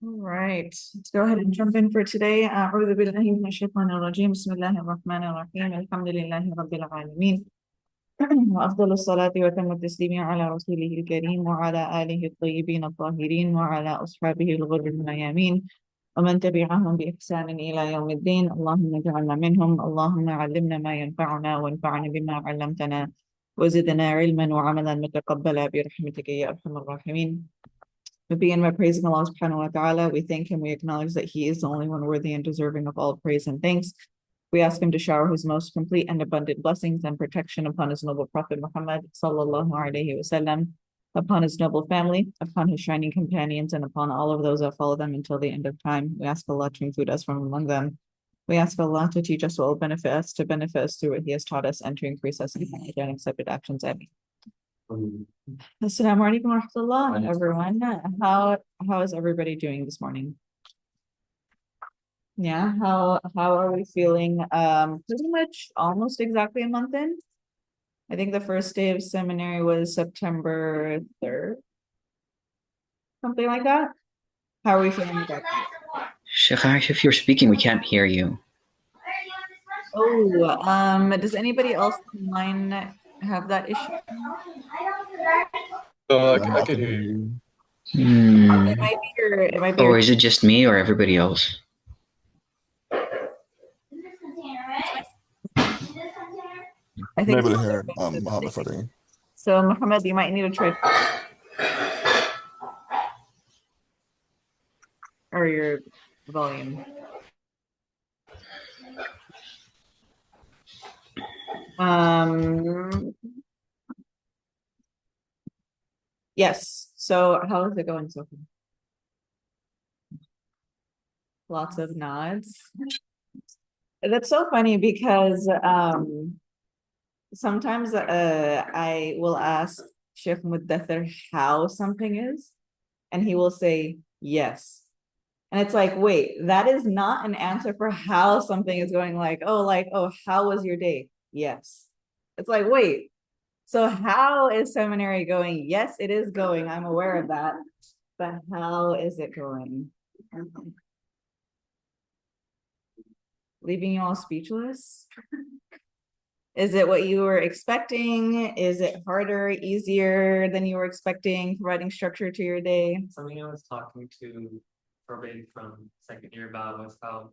All right, let's go ahead and jump in for today. أعوذ بالله من الشيطان الرجيم. بسم الله الرحمن الرحيم. الحمد لله رب العالمين. وأفضل الصلاة وتم التسليم على رسوله الكريم وعلى آله الطيبين الطاهرين وعلى أصحابه الغر الميامين ومن تبعهم بإحسان إلى يوم الدين. اللهم اجعلنا منهم. اللهم علمنا ما ينفعنا وانفعنا بما علمتنا وزدنا علما وعملا متقبلا برحمتك يا أرحم الراحمين. We begin by praising Allah subhanahu wa ta'ala. We thank him. We acknowledge that he is the only one worthy and deserving of all praise and thanks. We ask him to shower his most complete and abundant blessings and protection upon his noble Prophet Muhammad sallallahu alaihi wasallam, upon his noble family, upon his shining companions, and upon all of those that follow them until the end of time. We ask Allah to include us from among them. We ask Allah to teach us what will benefit us, to benefit us through what he has taught us, and to increase us in and accepted actions. Amen. Assalamu alaikum wa rahmatullah, everyone. How is everybody doing this morning? Yeah, how are we feeling? Pretty much almost exactly a month in. I think the first day of seminary was September 3rd, something like that. How are we feeling about that? Sheikh Aisha, if you're speaking, we can't hear you. Oh, does anybody else online have that issue? I could hear you. It might be Or is it just me or everybody else? I think I'm able to so. hear Muhammad Fatih. So Muhammad, you might need to try or your volume. Yes. So how is it going so far? Lots of nods. That's so funny because sometimes I will ask Sheikh Muddathir how something is, and he will say yes. And it's like, wait, that is not an answer for how something is going, like, oh, how was your day? Yes. It's like, wait, so how is seminary going? Yes, it is going. I'm aware of that. But how is it going? Leaving you all speechless? Is it what you were expecting? Is it harder, easier than you were expecting, providing structure to your day? Something I was talking to Robin from second year about was how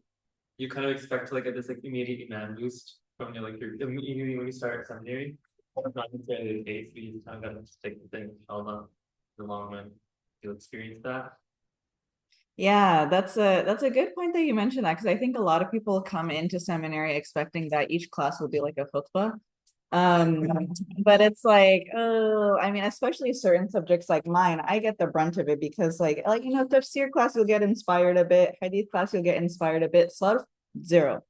you kind of expect to like get this like immediate demand boost from your like your immediately when you start seminary. That's not necessarily the case. You just kind of got to take the thing, inshallah, in the long run. You'll experience that. Yeah, that's a good point that you mentioned that, because I think a lot of people come into seminary expecting that each class will be like a khutbah. But it's like, oh, I mean, especially certain subjects like mine, I get the brunt of it because like tafsir class you'll get inspired a bit, hadith class you'll get inspired a bit, sarf zero.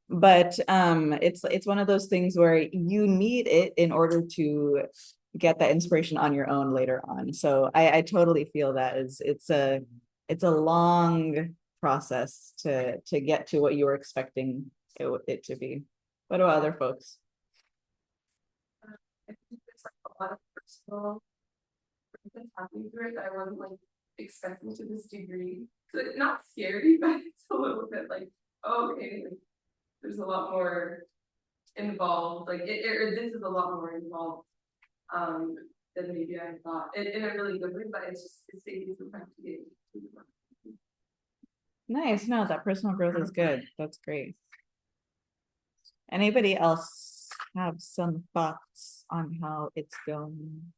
But it's one of those things where you need it in order to get that inspiration on your own later on. So I totally feel that is it's a long process to get to what you were expecting it to be. What about other folks? I think there's like a lot of personal things happening through it that I wasn't like expecting to this degree. So it's not scary, but it's a little bit like, oh, okay, like there's a lot more involved. Like this is a lot more involved than maybe I thought. In a really good way, but it's taking some time to get to the Nice. No, that personal growth is good. That's great. Anybody else have some thoughts on how it's going?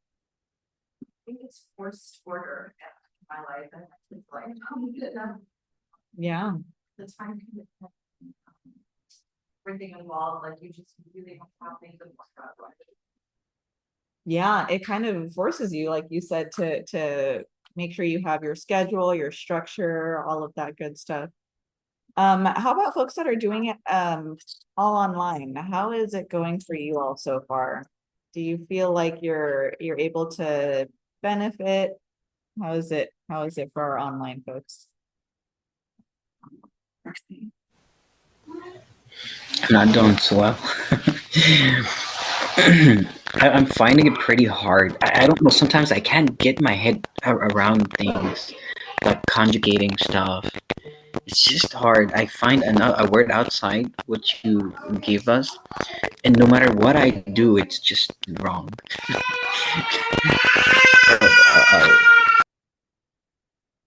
I think it's forced order in my life. And it's like, Yeah. the time commitment, everything involved, like you just really have things to work out. Yeah, it kind of forces you, like you said, to make sure you have your schedule, your structure, all of that good stuff. How about folks that are doing it all online? How is it going for you all so far? Do you feel like you're able to benefit? How is it for our online folks? I'm not doing so well. I'm finding it pretty hard. I don't know. Sometimes I can't get my head around things. that conjugating stuff. It's just hard. I find a word outside what you give us, and no matter what I do, it's just wrong.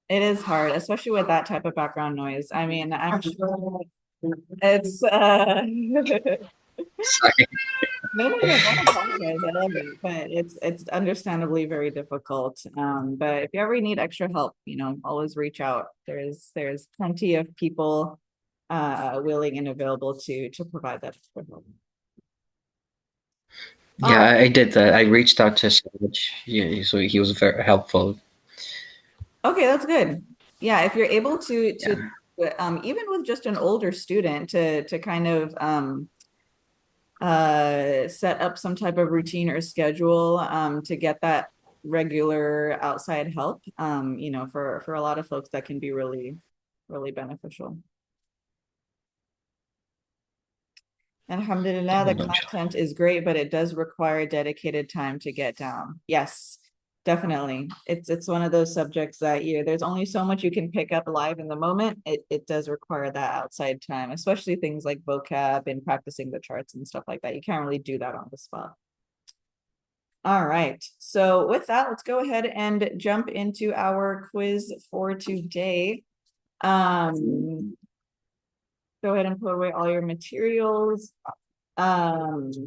It is hard, especially with that type of background noise. I mean, I'm sure it's Sorry. no, don't apologize. I love it, but it's understandably very difficult. But if you ever need extra help, always reach out. There's plenty of people willing and available to provide that extra help. Yeah, I did that. I reached out to Savage. Yeah, so he was very helpful. Okay, that's good. Yeah, if you're able to even with just an older student to kind of set up some type of routine or schedule to get that regular outside help, for a lot of folks that can be really, really beneficial. Alhamdulillah, the content is great, but it does require dedicated time to get down. Yes, definitely. It's one of those subjects that there's only so much you can pick up live in the moment. It does require that outside time, especially things like vocab and practicing the charts and stuff like that. You can't really do that on the spot. All right. So with that, let's go ahead and jump into our quiz for today. Go ahead and put away all your materials. There's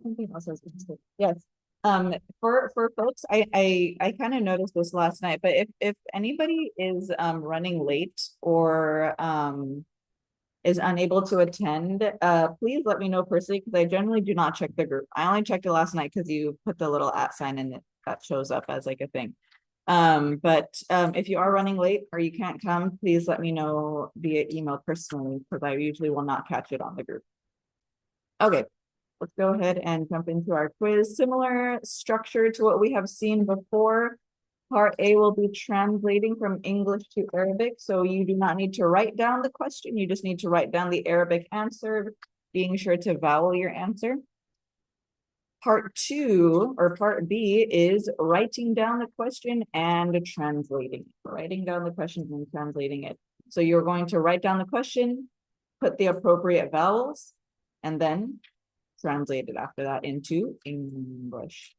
something else I was going to say. Yes. For folks, I kind of noticed this last night, but if anybody is running late or is unable to attend, please let me know personally, because I generally do not check the group. I only checked it last night because you put the little @ sign in it that shows up as like a thing. But if you are running late or you can't come, please let me know via email personally, because I usually will not catch it on the group. Okay, let's go ahead and jump into our quiz. Similar structure to what we have seen before. Part A will be translating from English to Arabic, so you do not need to write down the question, you just need to write down the Arabic answer, being sure to vowel your answer. Part 2 or part B is writing down the question and translating. Writing down the question and translating it. So you're going to write down the question, put the appropriate vowels, and then translate it after that into English.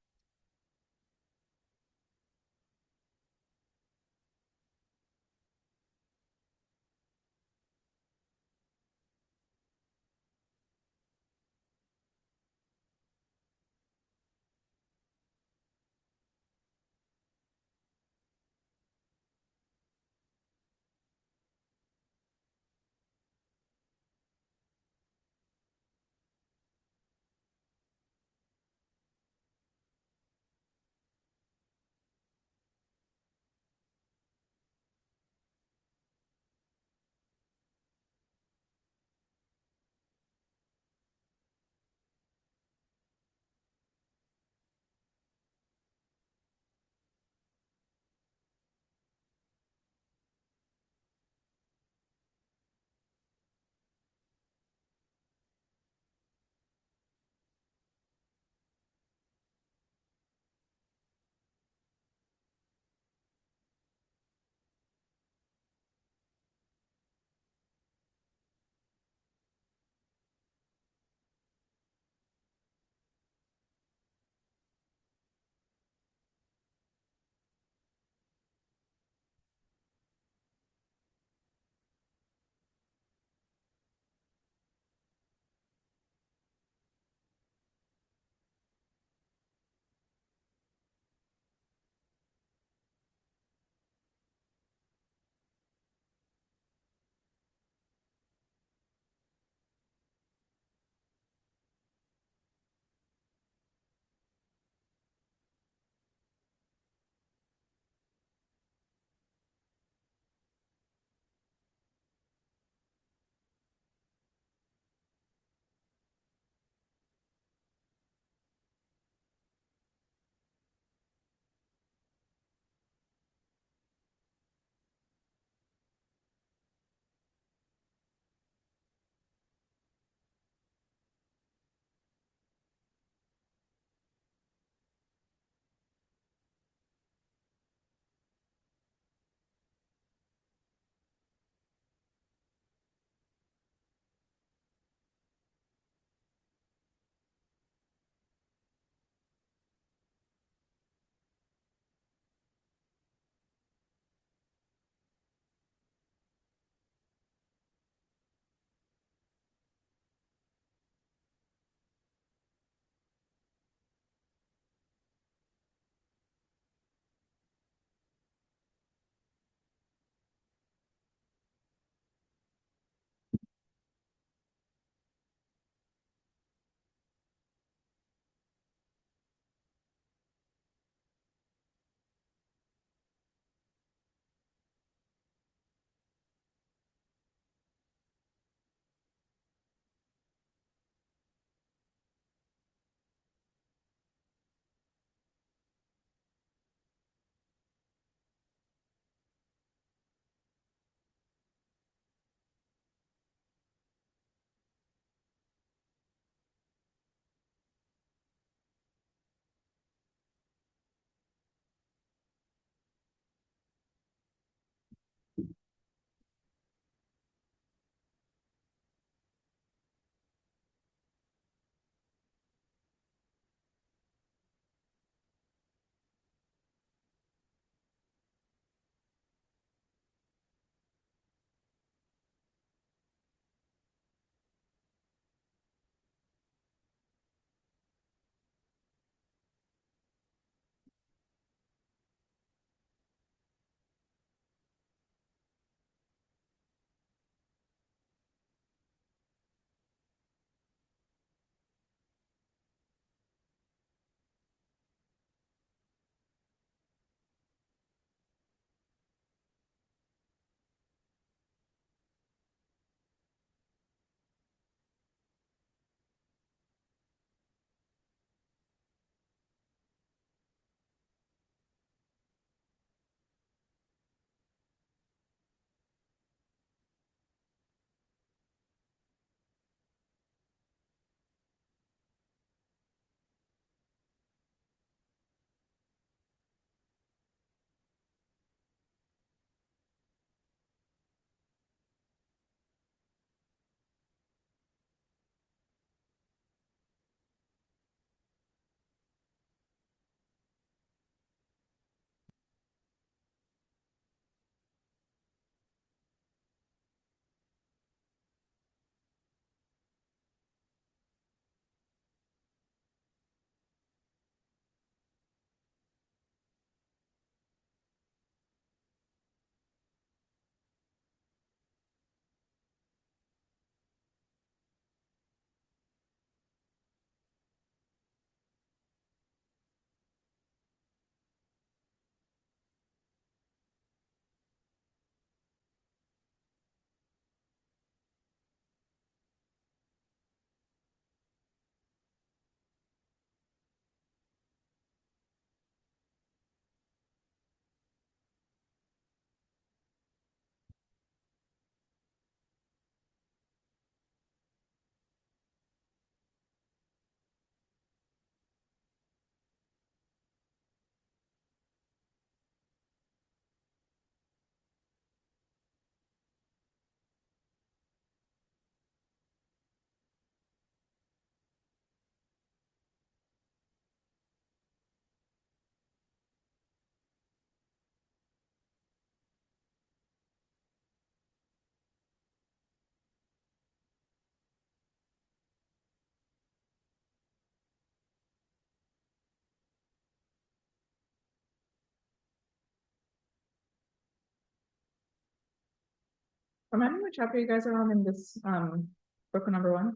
Remind me what chapter you guys are on in this, book number 1?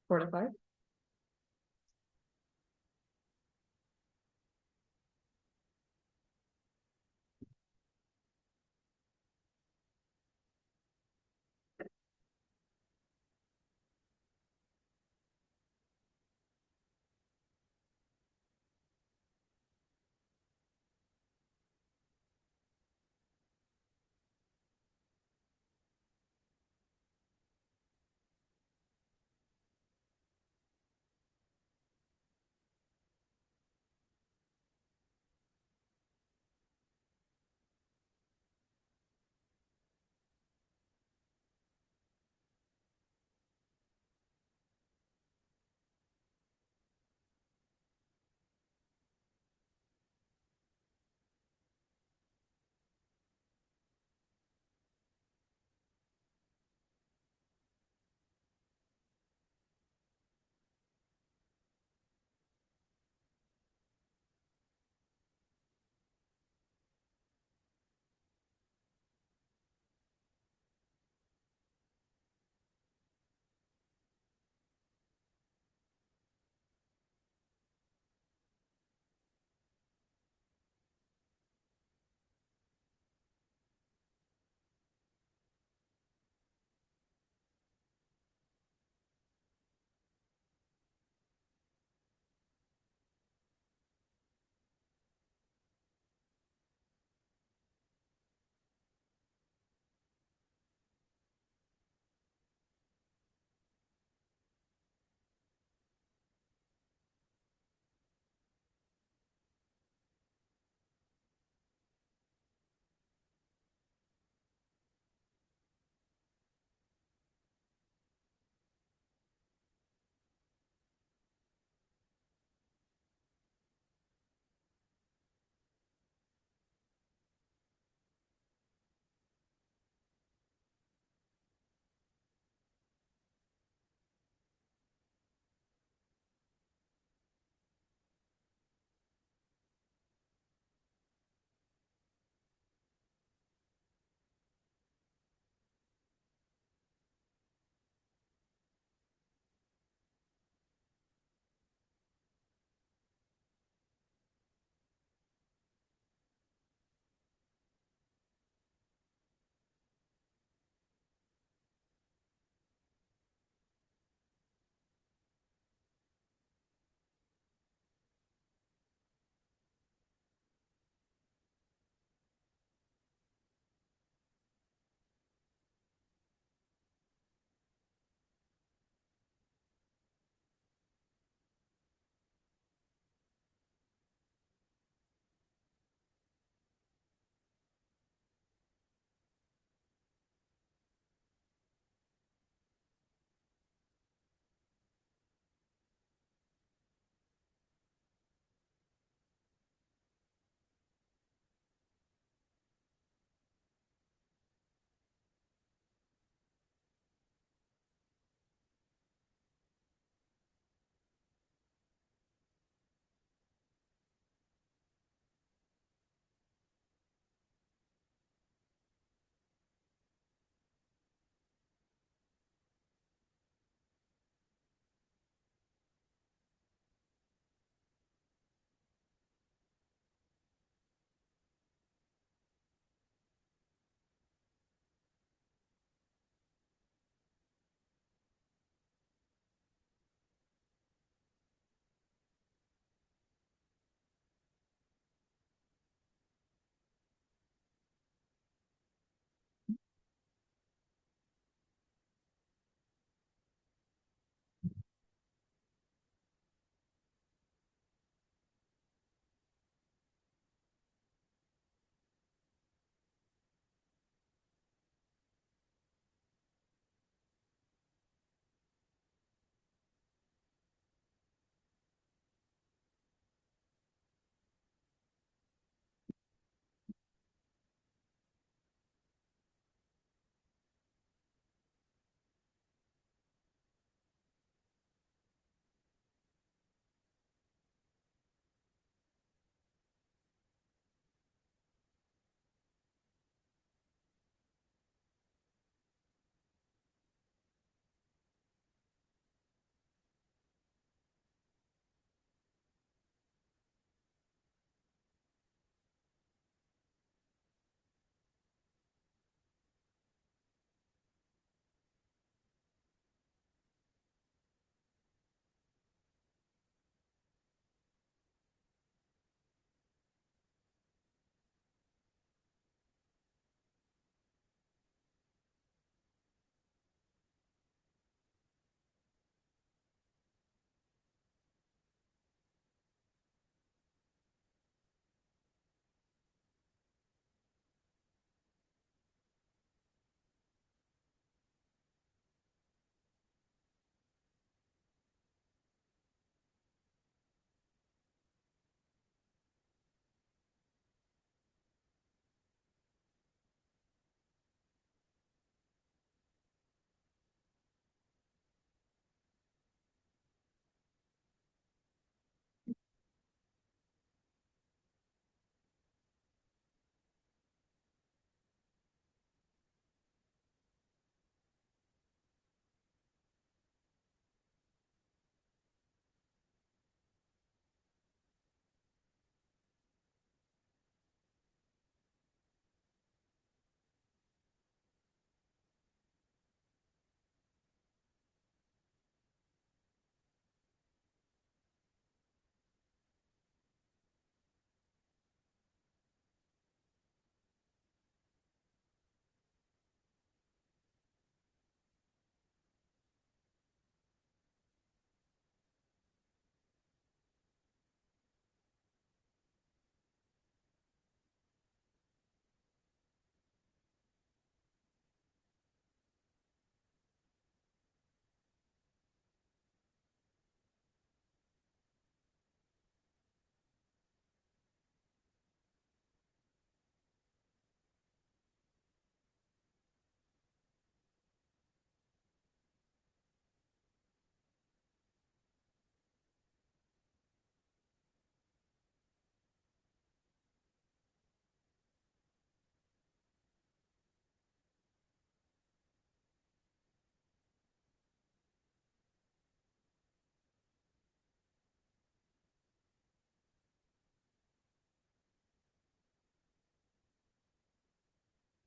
4 to 5?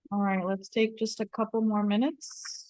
All right, let's take just a couple more minutes.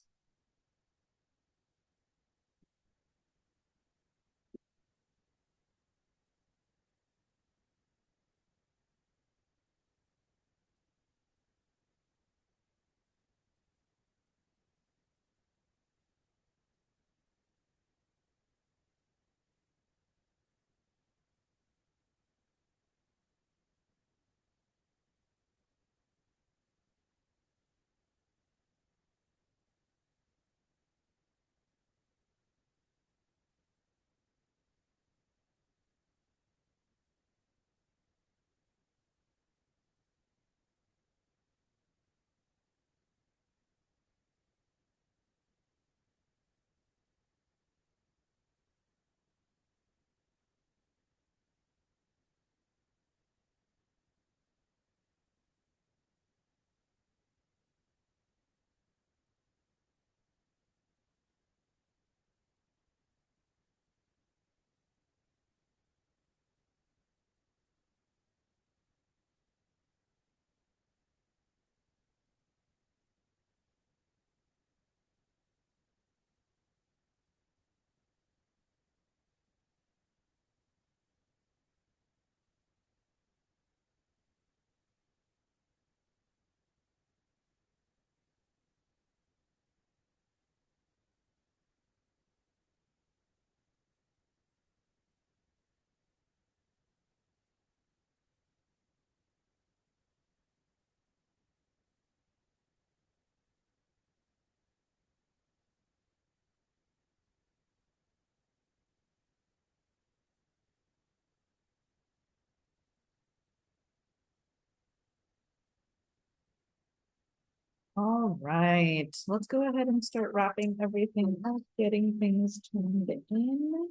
All right, let's go ahead and start wrapping everything up, getting things turned in.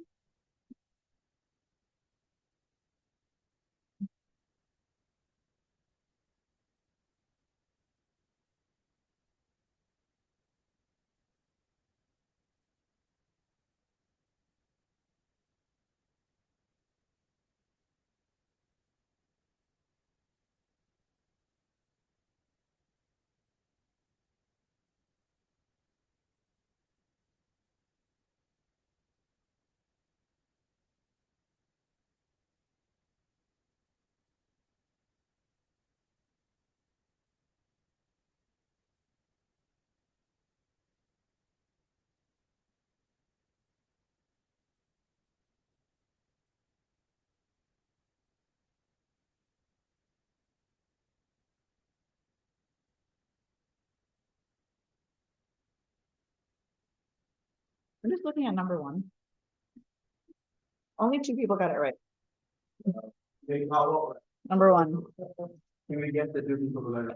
I'm just looking at number one. Only two people got it right. Number one. Can we get the two people?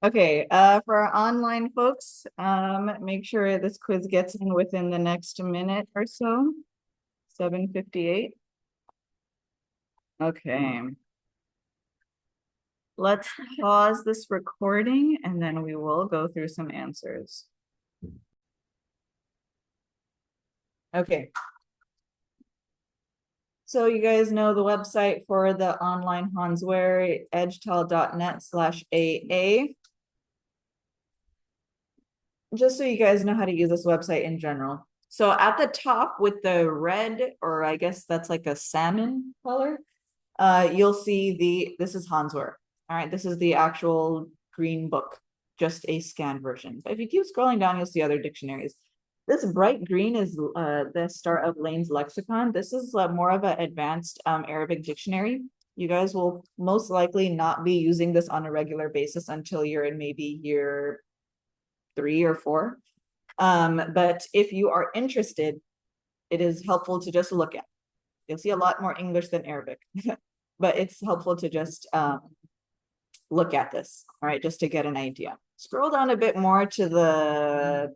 Okay, for our online folks, make sure this quiz gets in within the next minute or so. 7:58. Okay. Let's pause this recording and then we will go through some answers. Okay. So you guys know the website for the online Hansware, edgetal.net/AA. Just so you guys know how to use this website in general. So at the top with the red, or I guess that's like a salmon color, you'll see this is Hansware. All right, this is the actual green book, just a scanned version. But if you keep scrolling down, you'll see other dictionaries. This bright green is the start of Lane's lexicon. This is more of an advanced Arabic dictionary. You guys will most likely not be using this on a regular basis until you're in maybe year 3 or 4. But if you are interested, it is helpful to just look at. You'll see a lot more English than Arabic, but it's helpful to just look at this, all right, just to get an idea. Scroll down a bit more to the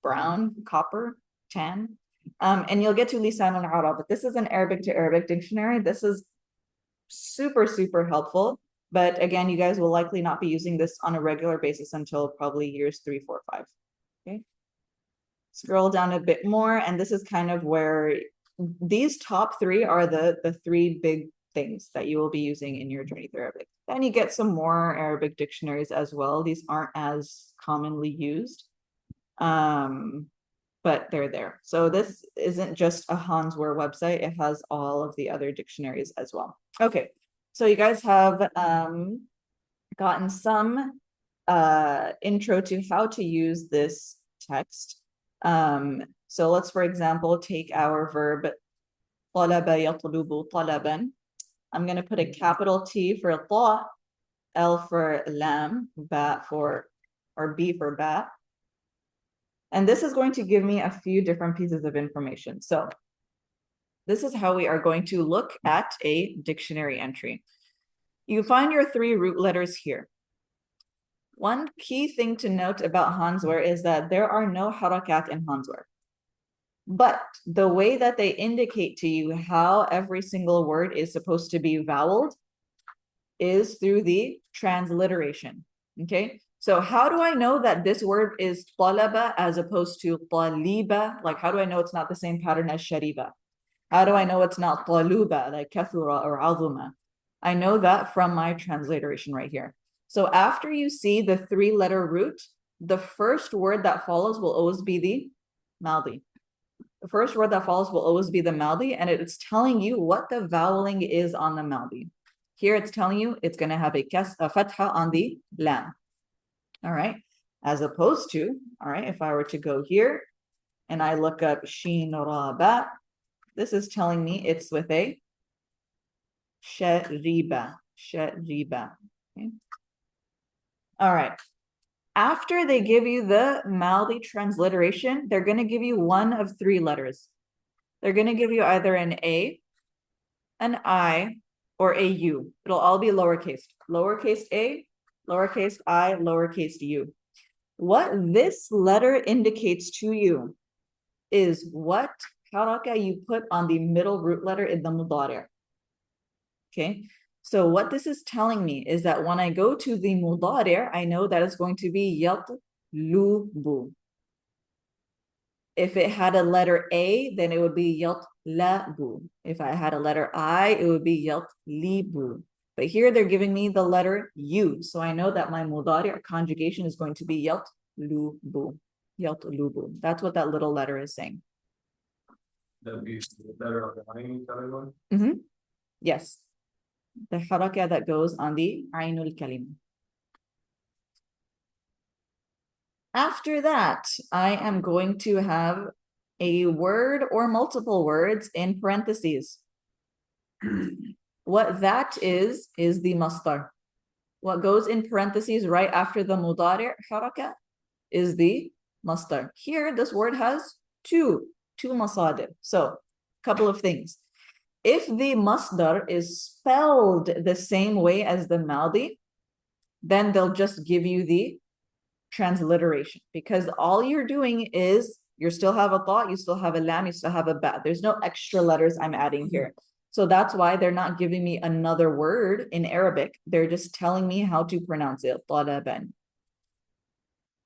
brown, copper, tan, and you'll get to Lisan al-Arab, but this is an Arabic to Arabic dictionary. This is super, super helpful. But again, you guys will likely not be using this on a regular basis until probably years 3, 4, 5. Okay. Scroll down a bit more, and this is kind of where these top 3 are the 3 big things that you will be using in your journey through Arabic. Then you get some more Arabic dictionaries as well. These aren't as commonly used, but they're there. So this isn't just a Hansware website. It has all of the other dictionaries as well. Okay, so you guys have gotten some intro to how to use this text. So let's, for example, take our verb طلب يطلب طلبا. I'm going to put a capital T for ta, L for lam, ba for, or B for bat. And this is going to give me a few different pieces of information. So this is how we are going to look at a dictionary entry. You find your 3 root letters here. One key thing to note about Hansware is that there are no harakat in Hansware. But the way that they indicate to you how every single word is supposed to be voweled is through the transliteration. Okay, so how do I know that this word is talaba as opposed to taliba? Like, how do I know it's not the same pattern as shariba? How do I know it's not taluba, like kathura or azuma? I know that from my transliteration right here. So after you see the 3-letter root, the first word that follows will always be the maldi. The first word that follows will always be the maldi, and it's telling you what the voweling is on the maldi. Here it's telling you it's going to have a fatha on the lam. All right. As opposed to, all right, if I were to go here and I look up sheen ra ba, this is telling me it's with a shariba. Okay. All right. After they give you the Maldi transliteration, they're going to give you one of 3 letters. They're going to give you either an A, an I, or a U. It'll all be lowercase. Lowercase a, lowercase I, lowercase u. What this letter indicates to you is what haraka you put on the middle root letter in the mudari'. Okay, so what this is telling me is that when I go to the mudari', I know that it's going to be yatlubu. If it had a letter A, then it would be yatlabu. If I had a letter I, it would be yatlibu. But here they're giving me the letter U, so I know that my mudari' conjugation is going to be yatlubu. Yatlubu. That's what that little letter is saying. That would be the letter of the Ain one? Mm-hmm. Yes. The haraka that goes on the Ainul Kalima. After that, I am going to have a word or multiple words in parentheses. What that is the masdar. What goes in parentheses right after the mudari' haraka is the masdar. Here, this word has two masadir. So, a couple of things. If the masdar is spelled the same way as the maldi, then they'll just give you the transliteration, because all you're doing is you still have a ta, you still have a lam, you still have a ba. There's no extra letters I'm adding here. So that's why they're not giving me another word in Arabic. They're just telling me how to pronounce it. Talaban.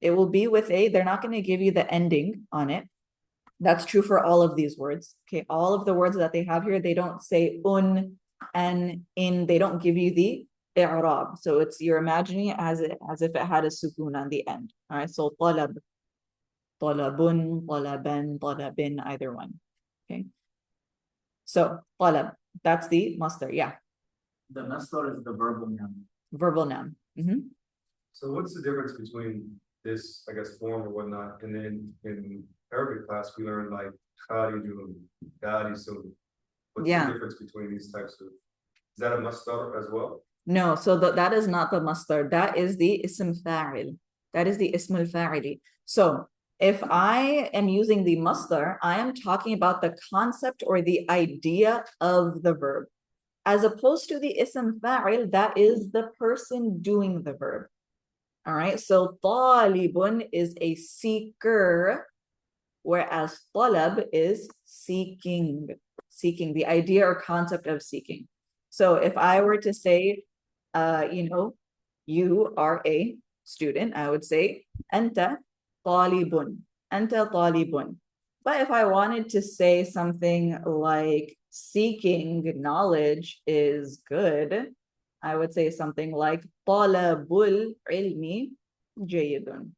It will be with a, they're not going to give you the ending on it. That's true for all of these words. Okay, all of the words that they have here, they don't say un, an, in, they don't give you the i'rab. So it's, you're imagining it as if it had a sukun on the end. All right, so talab, talabun, talaban, talabin, either one. Okay. So talab, that's the masdar. Yeah. The masdar is the verbal noun. Verbal noun. Mm-hmm. So what's the difference between this, I guess, form or whatnot, and then in Arabic class we learned like kharijun, garisun. What's Yeah. the difference between these types of? Is that a masdar as well? No, so that is not the masdar. That is the ism fa'il. That is the ism al-fa'ili. So if I am using the masdar, I am talking about the concept or the idea of the verb. As opposed to the ism fa'il, that is the person doing the verb. All right, so talibun is a seeker, whereas talab is seeking, the idea or concept of seeking. So if I were to say, you are a student, I would say, anta talibun, anta talibun. But if I wanted to say something like seeking knowledge is good, I would say something like talabul ilmi jayyidun.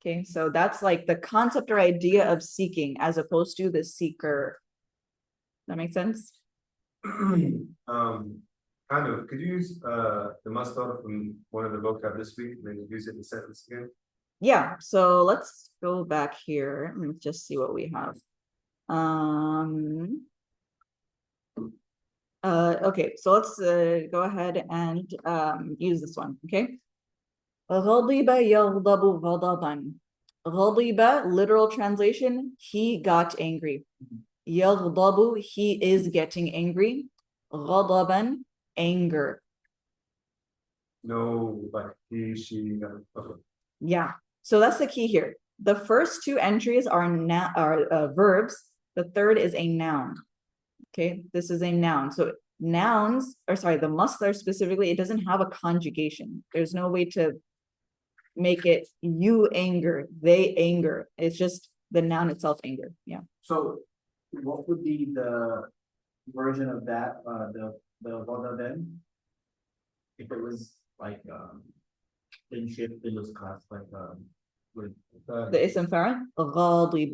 Okay, so that's like the concept or idea of seeking as opposed to the seeker. That makes sense? Kind of, could you use the masdar from one of the vocab this week and then use it in the sentence again? Yeah, so let's go back here and just see what we have. Okay, so let's go ahead and use this one, okay? غضب يغضب غضبا. غضب, literal translation, he got angry. يغضب, he is getting angry. غضبا, anger. No, like he, she, okay. Yeah, so that's the key here. The first two entries are verbs. The third is a noun. Okay, this is a noun. So nouns, or sorry, the masdar specifically, it doesn't have a conjugation. There's no way to make it you anger, they anger. It's just the noun itself anger. Yeah. So what would be the version of that, the Wada then? If it was like, in shift, it was class, like, with, The ism fa'il, غاضب.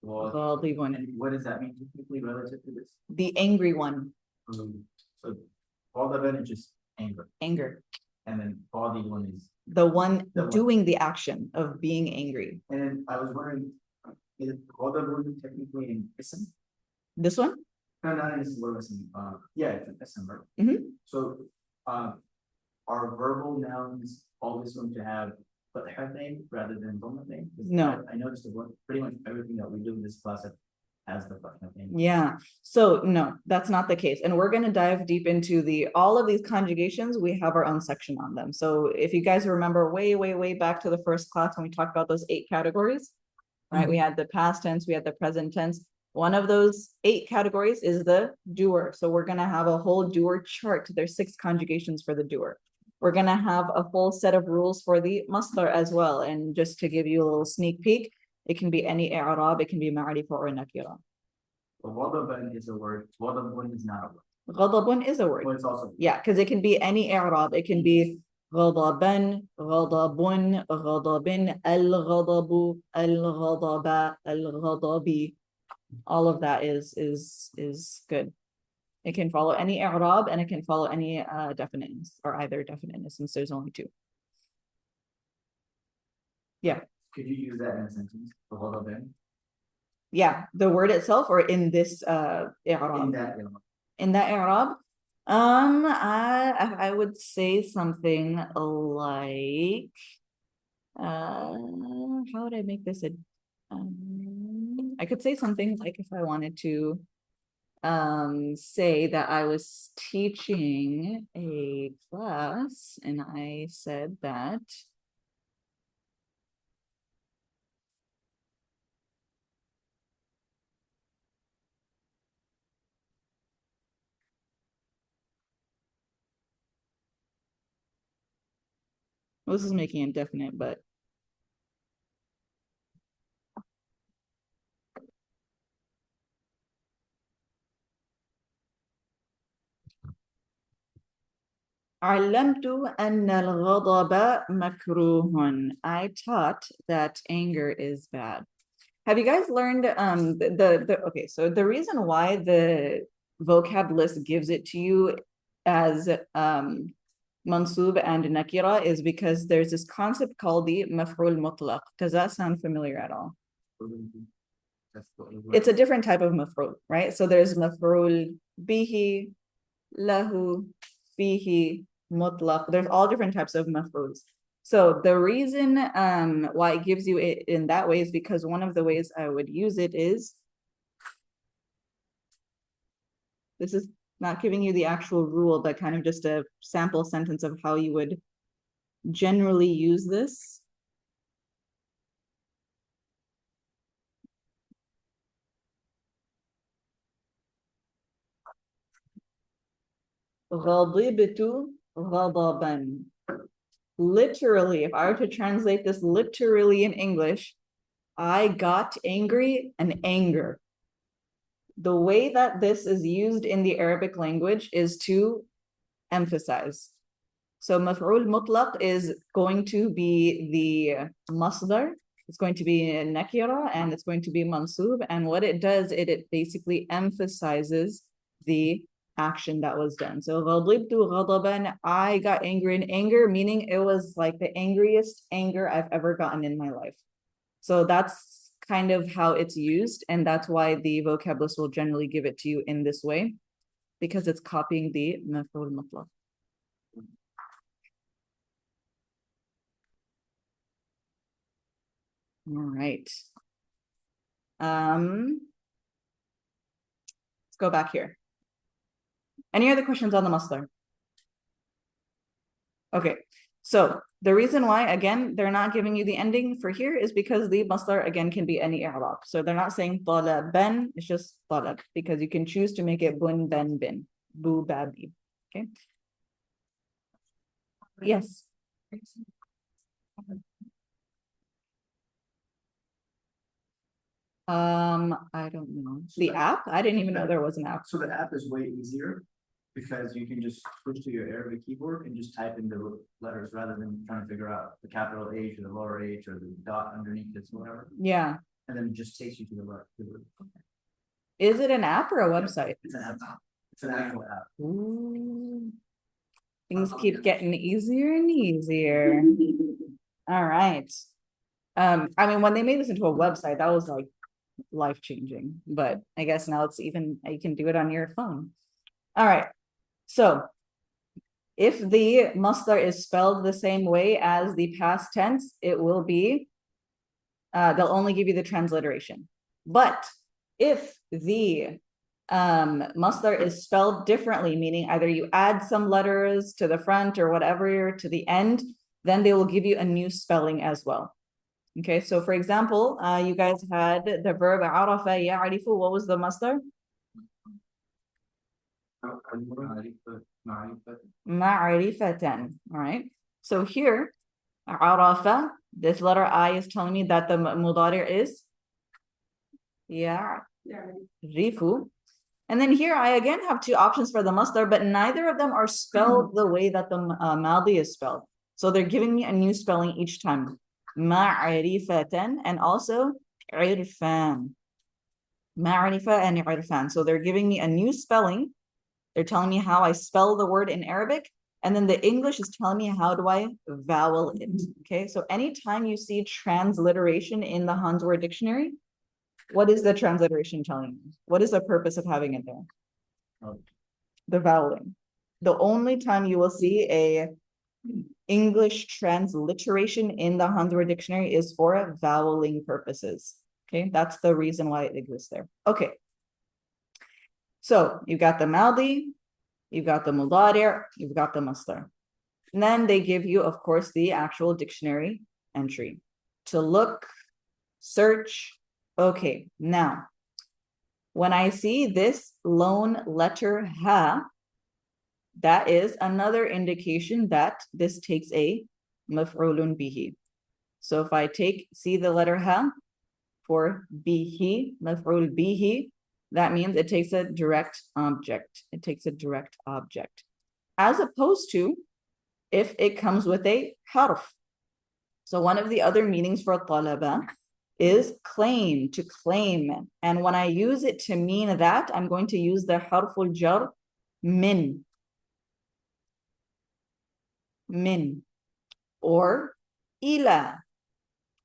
well, غاضب. and what does that mean technically relative to this? The angry one, So Wada then is just anger, anger. and then Wadi one is, The one The one. doing the action of being angry. and then I was wondering, is Wada technically an ism? This one? No, not an ism, what was it? Yeah, it's an ism, right? Mhm. So, are verbal nouns always going to have fatha name rather than dhamma name? 'Cause No. I noticed that pretty much everything that we do in this class has the fatha name. Yeah, so no, that's not the case. And we're going to dive deep into all of these conjugations. We have our own section on them. So if you guys remember way back to the first class when we talked about those 8 categories, right? We had the past tense, we had the present tense. One of those 8 categories is the doer. So we're going to have a whole doer chart. There's 6 conjugations for the doer. We're going to have a full set of rules for the masdar as well. And just to give you a little sneak peek, it can be any i'rab, it can be ma'rifa or nakira. But wadaban is a word, wadabun is not a word. Ghadabun is a word. But it's also, Yeah, because it can be any i'rab. It can be غضبان, غضبun, غضبin, al-ghadabu, al-ghadaba, al-ghadabi. All of that is good. It can follow any i'rab and it can follow any definiteness or either definiteness since there's only 2. Yeah. could you use that in a sentence, the wadaban? Yeah, the word itself or in this i'rab. In that, you know, In that i'rab, I would say something like how would I make this I could say something like if I wanted to say that I was teaching a class and I said that well, this is making it definite, but علمت أن الغضب مكروه. I taught that anger is bad. Have you guys learned okay, so the reason why the vocab list gives it to you as mansub and nakira is because there's this concept called the maf'ul mutlaq. Does that sound familiar at all? that's what It's a different type of maf'ul, right? So there's maf'ul bihi, lahu, fihi, mutlaq. There's all different types of maf'uls. So the reason why it gives you it in that way is because one of the ways I would use it is, this is not giving you the actual rule, but kind of just a sample sentence of how you would generally use this. غضبت غضبا. Literally, if I were to translate this literally in English, I got angry and anger. The way that this is used in the Arabic language is to emphasize. So maf'ul mutlaq is going to be the masdar. It's going to be a nakira and it's going to be mansub. And what it does, it basically emphasizes the action that was done. So ghadibtu ghadaban, I got angry in anger, meaning it was like the angriest anger I've ever gotten in my life. So that's kind of how it's used. And that's why the vocab list will generally give it to you in this way, because it's copying the maf'ul mutlaq. All right. Let's go back here. Any other questions on the masdar? Okay, so the reason why, again, they're not giving you the ending for here is because the masdar, again, can be any i'rab. So they're not saying talaban, it's just talab, because you can choose to make it bun, ben, bin, bu, babi. Okay. Yes. I don't know. The app? I didn't even know there was an app. So the app is way easier because you can just switch to your Arabic keyboard and just type in the letters rather than trying to figure out the capital H or the lower H or the dot underneath it, whatever. Yeah. And then it just takes you to the left. Is it an app or a website? It's an app. It's an actual app. Ooh. Things keep getting easier and easier. All right. I mean, when they made this into a website, that was like life-changing, but I guess now it's even, you can do it on your phone. All right. So if the masdar is spelled the same way as the past tense, it will be, they'll only give you the transliteration. But if the masdar is spelled differently, meaning either you add some letters to the front or whatever to the end, then they will give you a new spelling as well. Okay, so for example, you guys had the verb arafa ya'rifu. What was the masdar? Ma'rifatan. All right. So here, arafa, this letter I is telling me that the mudari is ya'rifu. And then here I again have two options for the masdar, but neither of them are spelled the way that the madi is spelled. So they're giving me a new spelling each time. Ma'rifatan and also irfan. Ma'rifa and irfan. So they're giving me a new spelling. They're telling me how I spell the word in Arabic, and then the English is telling me how do I vowel it. Okay, so anytime you see transliteration in the Hans Word Dictionary, what is the transliteration telling you? What is the purpose of having it there? The voweling. The only time you will see a English transliteration in the Hans Word Dictionary is for voweling purposes. Okay, that's the reason why it exists there. Okay. So you've got the Maldi, you've got the Mudari', you've got the Masdar. And then they give you, of course, the actual dictionary entry to look, search. Okay, now, when I see this lone letter ha, that is another indication that this takes a maf'ulun bihi. So if I see the letter ha for bihi, maf'ul bihi, that means it takes a direct object. It takes a direct object. As opposed to if it comes with a harf. So one of the other meanings for talaba is claim, to claim. And when I use it to mean that, I'm going to use the harful jar min. Min. Or ila.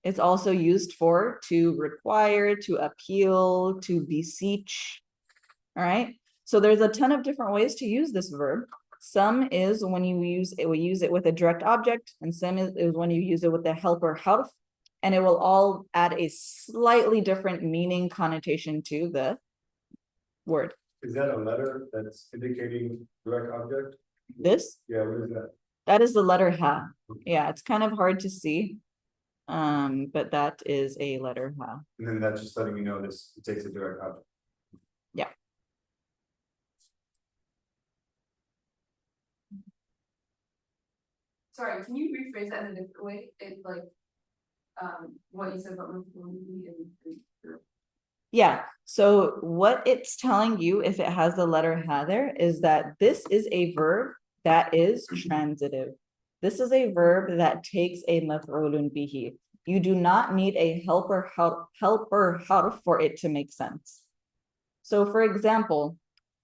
It's also used for to require, to appeal, to beseech. All right. So there's a ton of different ways to use this verb. Some is when you use it, we use it with a direct object, and some is when you use it with the helper harf, and it will all add a slightly different meaning connotation to the word. Is that a letter that's indicating direct object? This? Yeah, what is that? That is the letter ha. Yeah, it's kind of hard to see. But that is a letter ha. And then that's just letting me know this, it takes a direct object. Yeah. Sorry, can you rephrase that in a different way? It like, what you said about movie and. Yeah. So what it's telling you, if it has the letter ha there, is that this is a verb that is transitive. This is a verb that takes a maf'ulun bihi. You do not need a helper harf for it to make sense. So for example,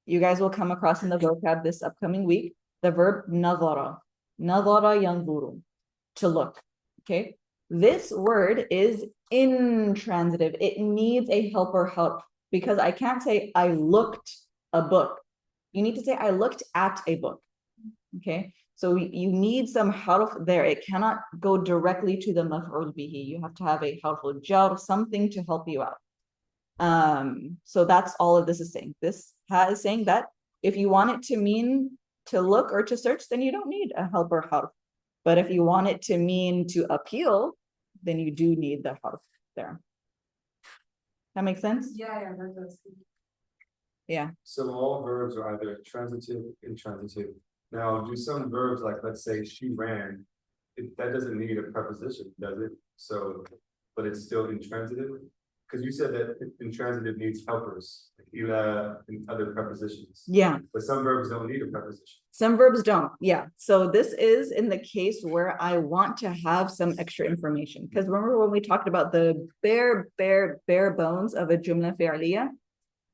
you guys will come across in the vocab this upcoming week, the verb nadhara. Nadhara yanzuru, to look, okay? This word is intransitive. It needs a helper harf because I can't say I looked a book. You need to say I looked at a book, okay? So you need some harf there. It cannot go directly to the maf'ul bihi. You have to have a harful jar, something to help you out. So that's all of this is saying. This is saying that if you want it to mean to look or to search, then you don't need a helper harf. But if you want it to mean to appeal, then you do need the harf there. That makes sense? Yeah, that does. Yeah. So all verbs are either transitive, intransitive. Now, do some verbs, like let's say she ran, that doesn't need a preposition, does it? So, but it's still intransitive? Because you said that intransitive needs helpers, like ila and other prepositions. Yeah. But some verbs don't need a preposition. Some verbs don't. Yeah. So this is in the case where I want to have some extra information. Because remember when we talked about the bare bones of a jumla fi'liya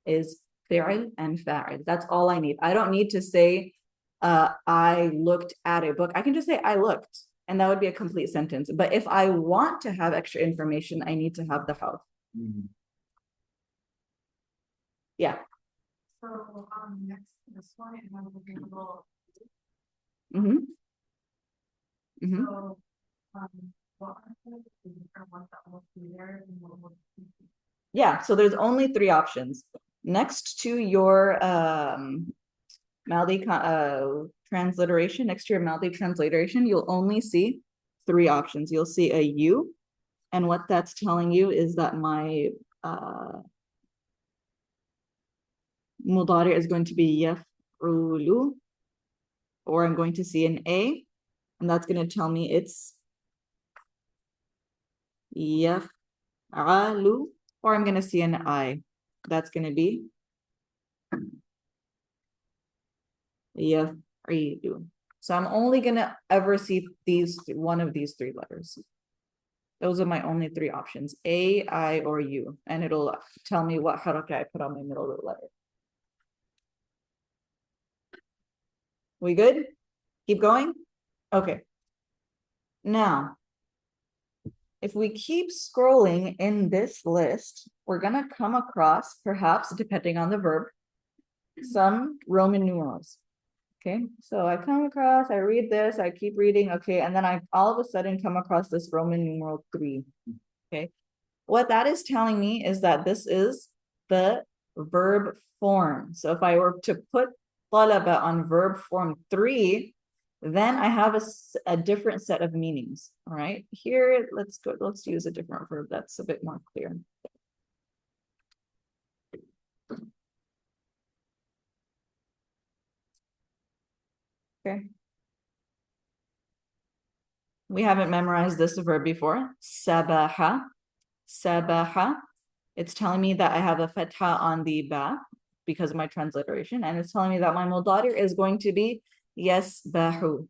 is fi'l and fa'il. That's all I need. I don't need to say I looked at a book. I can just say I looked, and that would be a complete sentence. But if I want to have extra information, I need to have the harf. Yeah. So, next, this one, it has a little, Mm-hmm. Mm-hmm. so, what are the different ones that will be there and what will be? Yeah, so there's only three options. Next to your Maldi transliteration, next to your Maldi transliteration, you'll only see three options. You'll see a U, and what that's telling you is that my mudari is going to be yaf'ulu, or I'm going to see an A, and that's going to tell me it's yaf'alu, or I'm going to see an I. That's going to be yaf'ilu. So I'm only going to ever see one of these three letters. Those are my only three options, A, I, or U, and it'll tell me what haraka I put on my middle of the letter. We good? Keep going? Okay. Now, if we keep scrolling in this list, we're going to come across, perhaps depending on the verb, some Roman numerals. Okay, so I come across, I read this, I keep reading, okay, and then I all of a sudden come across this Roman numeral 3. Okay, what that is telling me is that this is the verb form. So if I were to put talaba on verb form 3, then I have a different set of meanings. All right, here let's use a different verb that's a bit more clear. Okay. We haven't memorized this verb before. Sabaha. Sabaha. It's telling me that I have a fatha on the ba because of my transliteration, and it's telling me that my mudari is going to be yasbahu.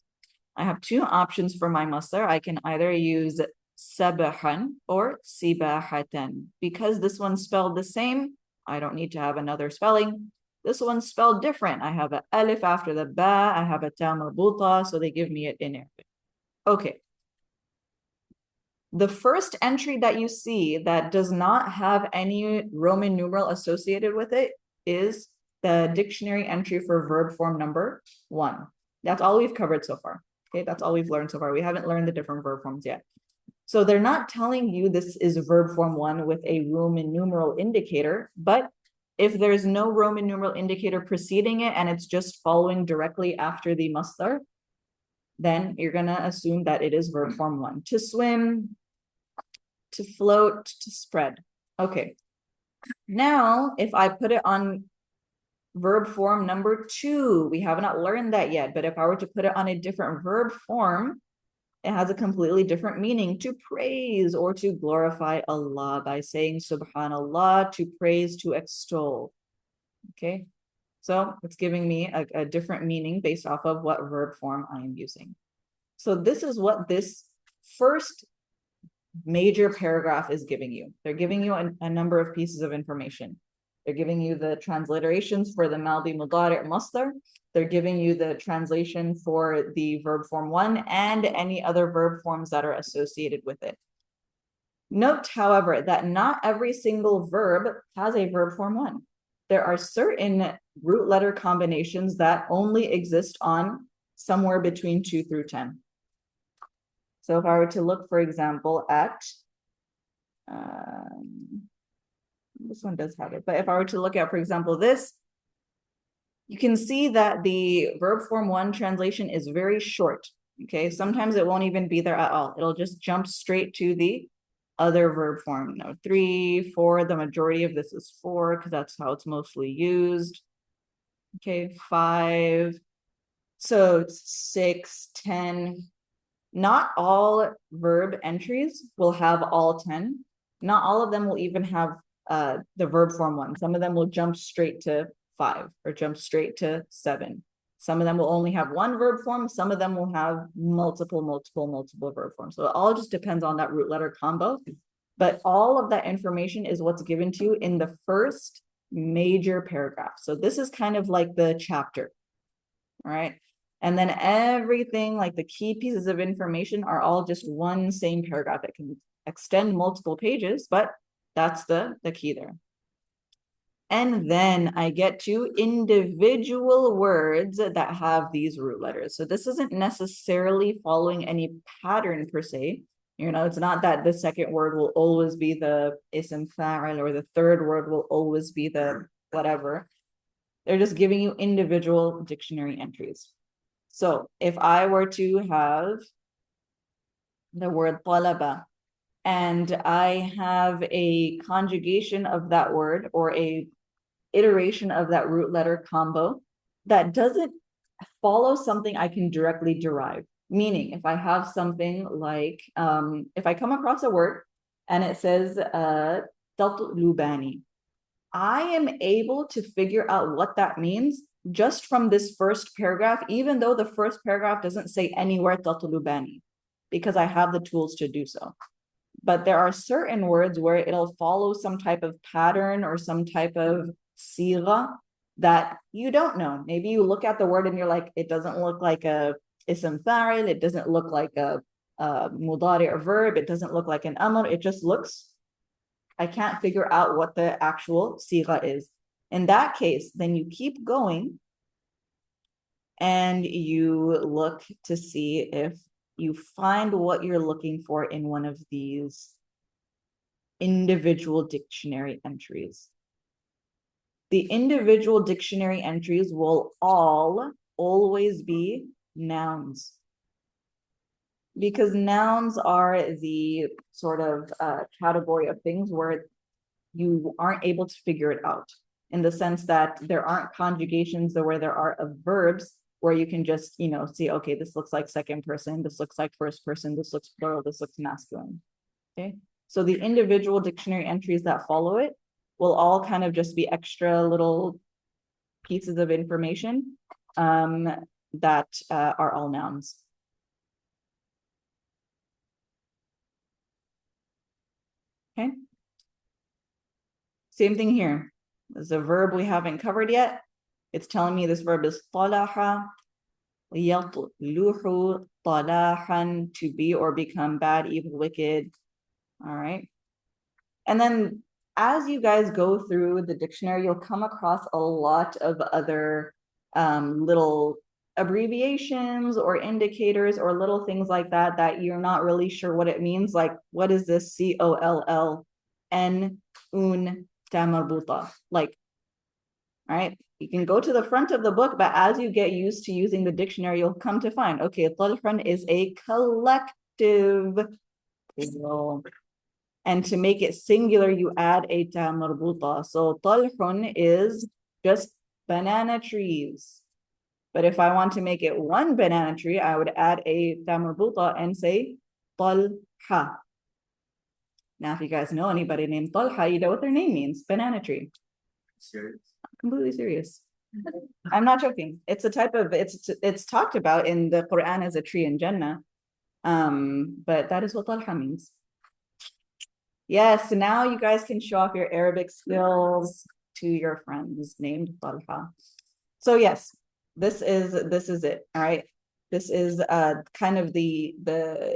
I have two options for my masdar. I can either use sabahan or sibahatan. Because this one's spelled the same, I don't need to have another spelling. This one's spelled different. I have an alif after the ba, I have a ta marbuta, so they give me it in Arabic. Okay. The first entry that you see that does not have any Roman numeral associated with it is the dictionary entry for verb form number 1. That's all we've covered so far. Okay, that's all we've learned so far. We haven't learned the different verb forms yet. So they're not telling you this is verb form 1 with a Roman numeral indicator, but if there's no Roman numeral indicator preceding it and it's just following directly after the masdar, then you're going to assume that it is verb form 1. To swim, to float, to spread. Okay. Now, if I put it on verb form number 2, we have not learned that yet, but if I were to put it on a different verb form, it has a completely different meaning: to praise or to glorify Allah by saying subhanallah, to praise, to extol. Okay, So it's giving me a different meaning based off of what verb form I am using. So this is what this first major paragraph is giving you. They're giving you a number of pieces of information. They're giving you the transliterations for the Maldi Mudari' Masdar. They're giving you the translation for the verb form 1 and any other verb forms that are associated with it. Note, however, that not every single verb has a verb form 1. There are certain root letter combinations that only exist on somewhere between 2 through 10. So if I were to look, for example, at, this one does have it, but if I were to look at, for example, this, you can see that the verb form 1 translation is very short, okay? Sometimes it won't even be there at all. It'll just jump straight to the other verb form. No, 3, 4, the majority of this is 4 because that's how it's mostly used. Okay, 5, so it's 6, 10. Not all verb entries will have all 10. Not all of them will even have the verb form 1. Some of them will jump straight to 5 or jump straight to 7. Some of them will only have one verb form. Some of them will have multiple verb forms. So it all just depends on that root letter combo. But all of that information is what's given to you in the first major paragraph. So this is kind of like the chapter, all right? And then everything, like the key pieces of information, are all just one same paragraph. It can extend multiple pages, but that's the key there. And then I get to individual words that have these root letters. So this isn't necessarily following any pattern per se. You know, it's not that the second word will always be the ism fa'il or the third word will always be the whatever. They're just giving you individual dictionary entries. So if I were to have the word talaba and I have a conjugation of that word or a iteration of that root letter combo that doesn't follow something I can directly derive. Meaning, if I have something like, if I come across a word and it says tatlubani, I am able to figure out what that means just from this first paragraph, even though the first paragraph doesn't say anywhere tatlubani, because I have the tools to do so. But there are certain words where it'll follow some type of pattern or some type of sigha that you don't know. Maybe you look at the word and you're like, it doesn't look like a ism fa'il, it doesn't look like a mudari or verb, it doesn't look like an amr, it just looks, I can't figure out what the actual sigha is. In that case, then you keep going and you look to see if you find what you're looking for in one of these individual dictionary entries. The individual dictionary entries will always be nouns, because nouns are the sort of category of things where you aren't able to figure it out, in the sense that there aren't conjugations where there are of verbs where you can just, you know, see, okay, this looks like second person, this looks like first person, this looks plural, this looks masculine. Okay, so the individual dictionary entries that follow it will all kind of just be extra little pieces of information that are all nouns. Okay. Same thing here. There's a verb we haven't covered yet. It's telling me this verb is talaha, yatluhu, talahan, to be or become bad, evil, wicked. All right. And then as you guys go through the dictionary, you'll come across a lot of other little abbreviations or indicators or little things like that that you're not really sure what it means. Like, what is this COLLN ta marbuta? Like, all right, you can go to the front of the book, but as you get used to using the dictionary, you'll come to find, okay, talhan is a collective. And to make it singular, you add a ta marbuta. So talhun is just banana trees. But if I want to make it one banana tree, I would add a ta marbuta and say talha. Now, if you guys know anybody named Talha, you know what their name means, banana tree. Serious? I'm completely serious. I'm not joking. It's a type of, it's talked about in the Quran as a tree in Jannah. But that is what Talha means. Yes, now you guys can show off your Arabic skills to your friends named Talha. So yes, this is it. All right. This is kind of the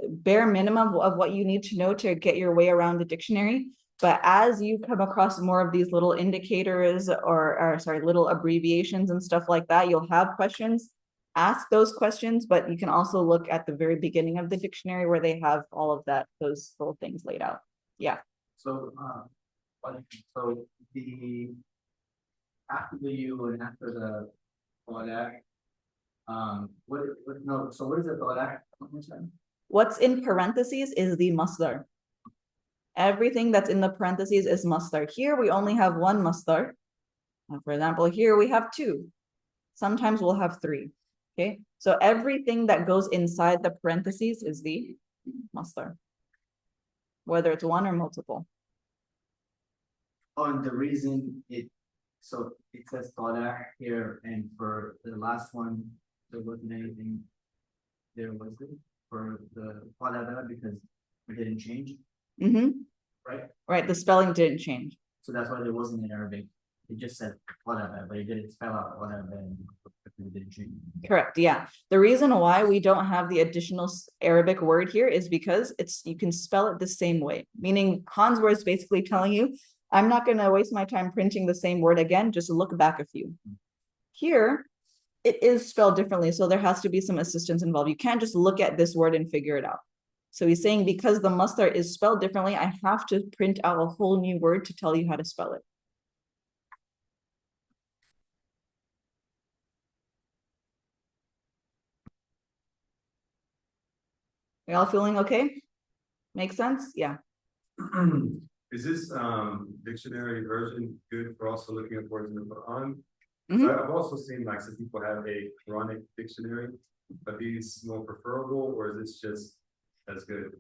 bare minimum of what you need to know to get your way around the dictionary. But as you come across more of these little indicators or sorry, little abbreviations and stuff like that, you'll have questions. Ask those questions, but you can also look at the very beginning of the dictionary where they have all of that, those little things laid out. Yeah. So, so the, after the U and after the Talaq, no, so what is the Talaq? What's in parentheses is the masdar. Everything that's in the parentheses is masdar. Here we only have one masdar. For example, here we have two. Sometimes we'll have three. Okay, so everything that goes inside the parentheses is the masdar, whether it's one or multiple. Oh, and the reason so it says Talaq here, and for the last one, there wasn't anything. There was it for the Talaq because it didn't change, right? Right, the spelling didn't change. So that's why there wasn't in Arabic. It just said Talaq, but it didn't spell out Talaq, and it didn't change. Correct, yeah. The reason why we don't have the additional Arabic word here is because you can spell it the same way. Meaning Hansware is basically telling you, I'm not going to waste my time printing the same word again, just look back a few. Here, it is spelled differently, so there has to be some assistance involved. You can't just look at this word and figure it out. So he's saying because the masdar is spelled differently, I have to print out a whole new word to tell you how to spell it. Are y'all feeling okay? Make sense? Yeah. Is this dictionary version good for also looking at words in the Quran? Mhm. So I've also seen like some people have a Quranic dictionary. Are these more preferable, or is this just as good?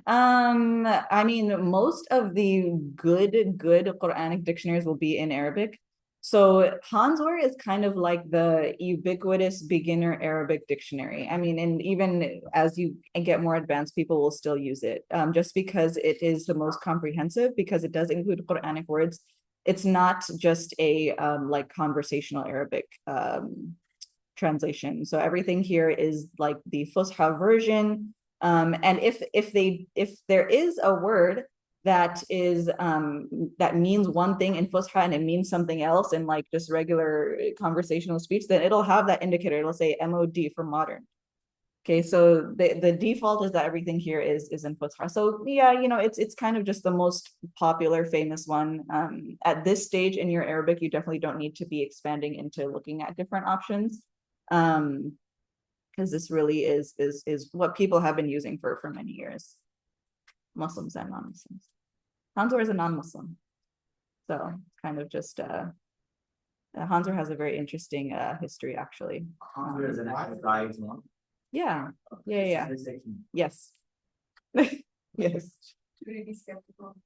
I mean, most of the good Quranic dictionaries will be in Arabic. So Hansware is kind of like the ubiquitous beginner Arabic dictionary. I mean, and even as you get more advanced, people will still use it, just because it is the most comprehensive, because it does include Quranic words. It's not just a like conversational Arabic translation. So everything here is like the Fusha version. And if there is a word that is that means one thing in Fusha and it means something else in like just regular conversational speech, then it'll have that indicator. It'll say MOD for modern. Okay, so the default is that everything here is in Fusha. So yeah, you know, it's kind of just the most popular, famous one. At this stage in your Arabic, you definitely don't need to be expanding into looking at different options. Because this really is what people have been using for many years, Muslims and non-Muslims. Hansware is a non-Muslim, so kind of just Hansware has a very interesting history actually. Hansware is an active guy as well. Yeah. Yes. Yes. Should we be skeptical?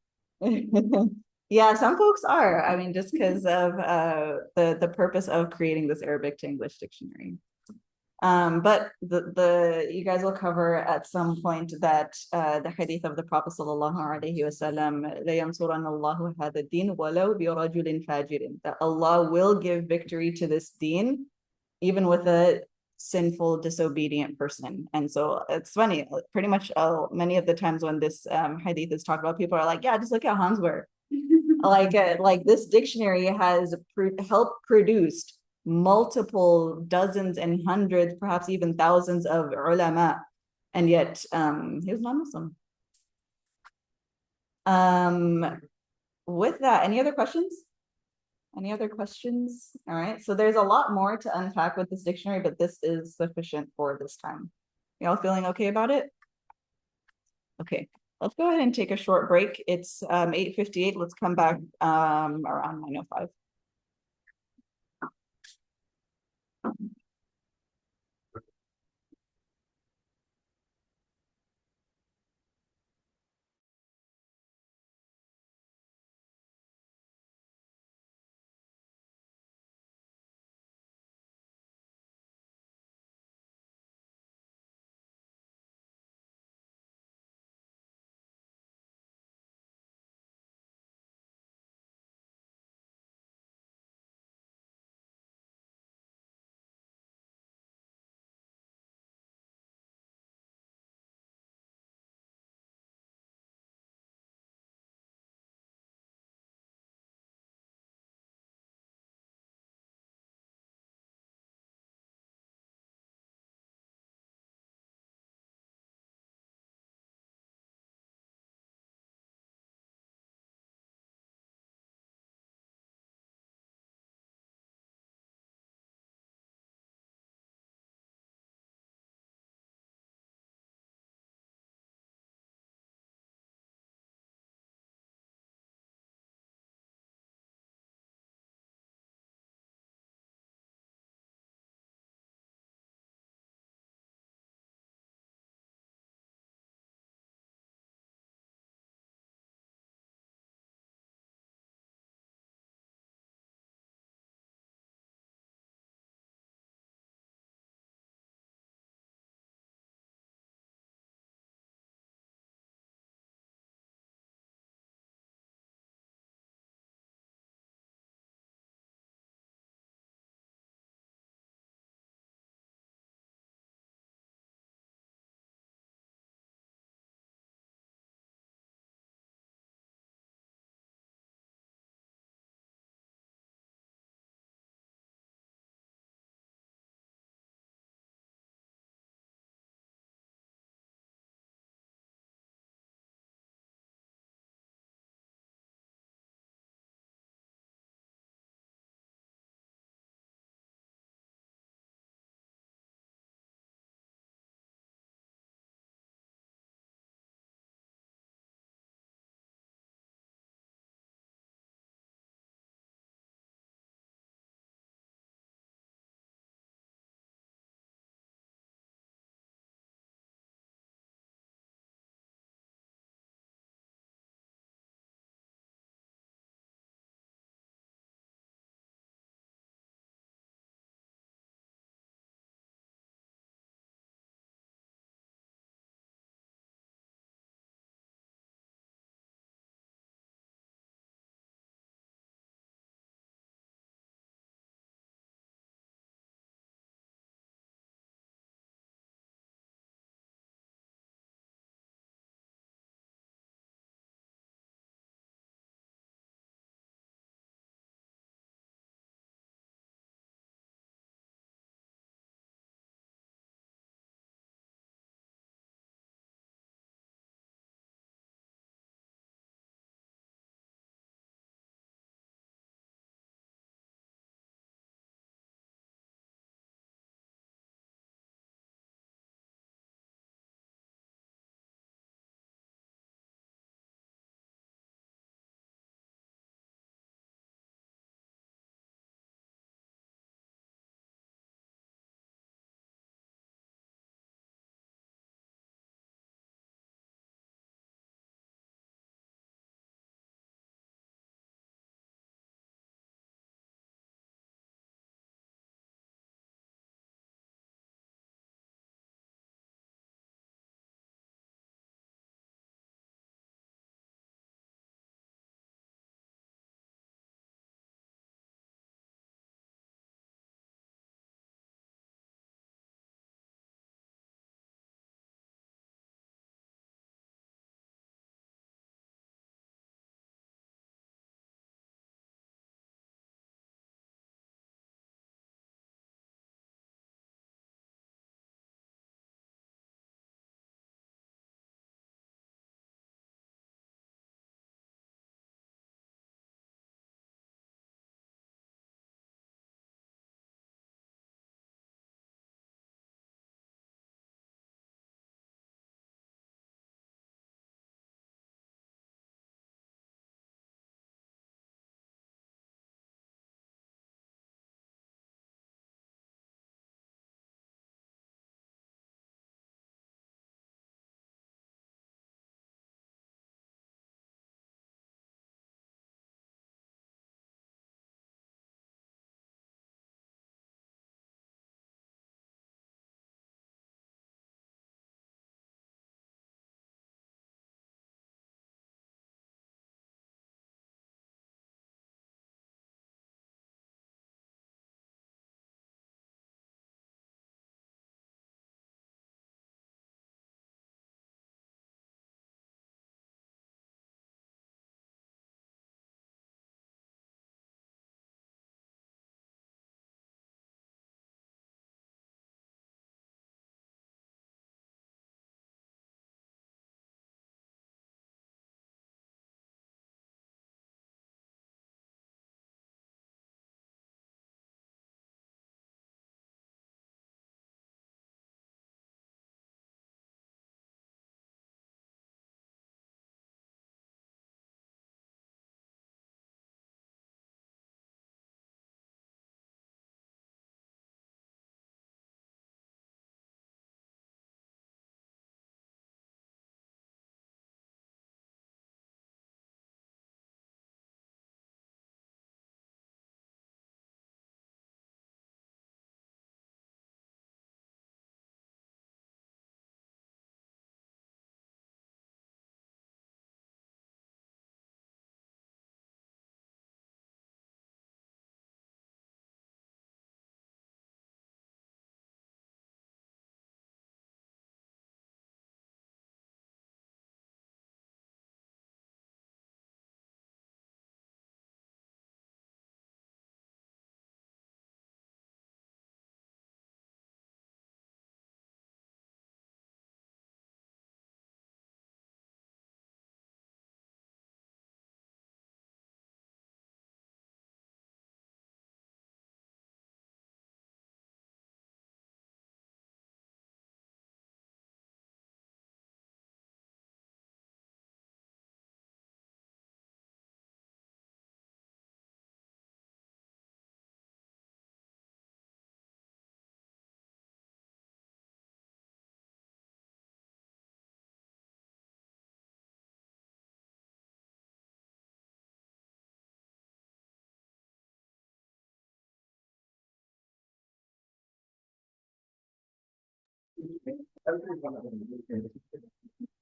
Yeah, some folks are. I mean, just because of the purpose of creating this Arabic to English dictionary. But the you guys will cover at some point that the hadith of the Prophet sallallahu alaihi wasallam, that Allah will give victory to this deen, even with a sinful, disobedient person. And so it's funny, pretty much many of the times when this hadith is talked about, people are like, yeah, just look at Hansware. like this dictionary has helped produced multiple dozens and hundreds, perhaps even thousands of ulama, and yet he was non-Muslim. With that, any other questions? Any other questions? All right, so there's a lot more to unpack with this dictionary, but this is sufficient for this time. Y'all feeling okay about it? Okay, let's go ahead and take a short break. It's 8:58. Let's come back around 9:05.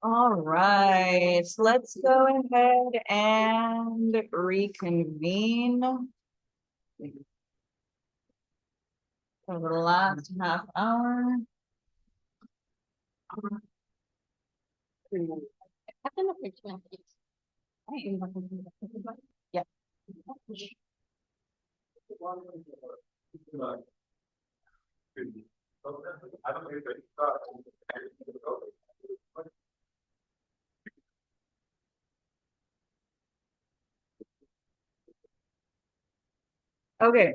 All right, let's go ahead and reconvene for the last half hour. Yeah. Okay.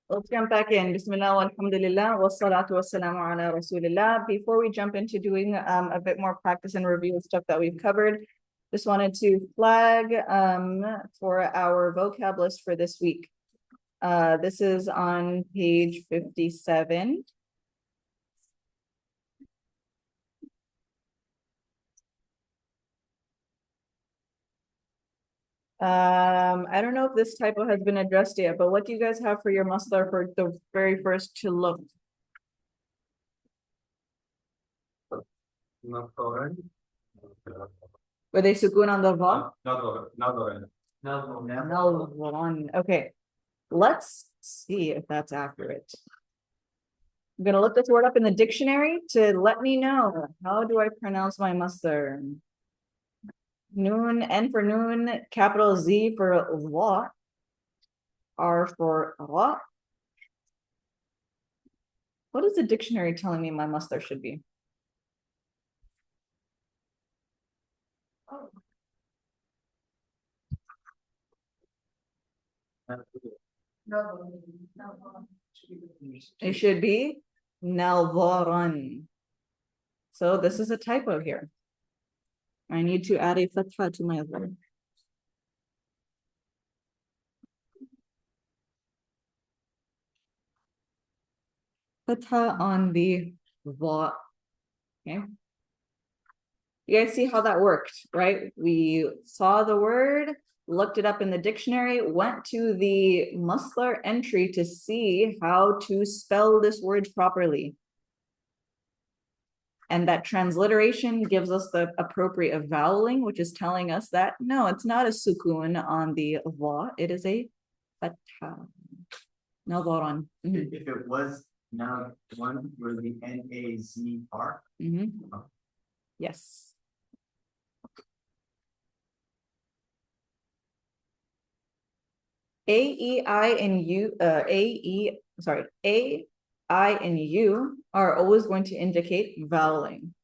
Let's jump back in. Bismillah, walhamdulillah, wassalatu wassalamu ala rasulillah. Before we jump into doing a bit more practice and review of stuff that we've covered, just wanted to flag for our vocab list for this week. This is on page 57. I don't know if this typo has been addressed yet, but what do you guys have for your masdar for the very first to look? Nadharan. Were they sukun on the va? Nadharan. Nalvaran. Okay, let's see if that's accurate. I'm gonna look this word up in the dictionary to let me know. How do I pronounce my masdar? Noon, N for noon, capital Z for wa, R for ra. What is the dictionary telling me my masdar should be? It should be nalvaran. So this is a typo here. I need to add a fatha to my word. Fatha on the va. Okay. You guys see how that worked, right? We saw the word, looked it up in the dictionary, went to the masdar entry to see how to spell this word properly. And that transliteration gives us the appropriate voweling, which is telling us that no, it's not a sukun on the va, it is a fatha. Nadaran. If it was now one where the N-A-Z-R. Yes. A, E, I, and U, A, I, and U are always going to indicate voweling.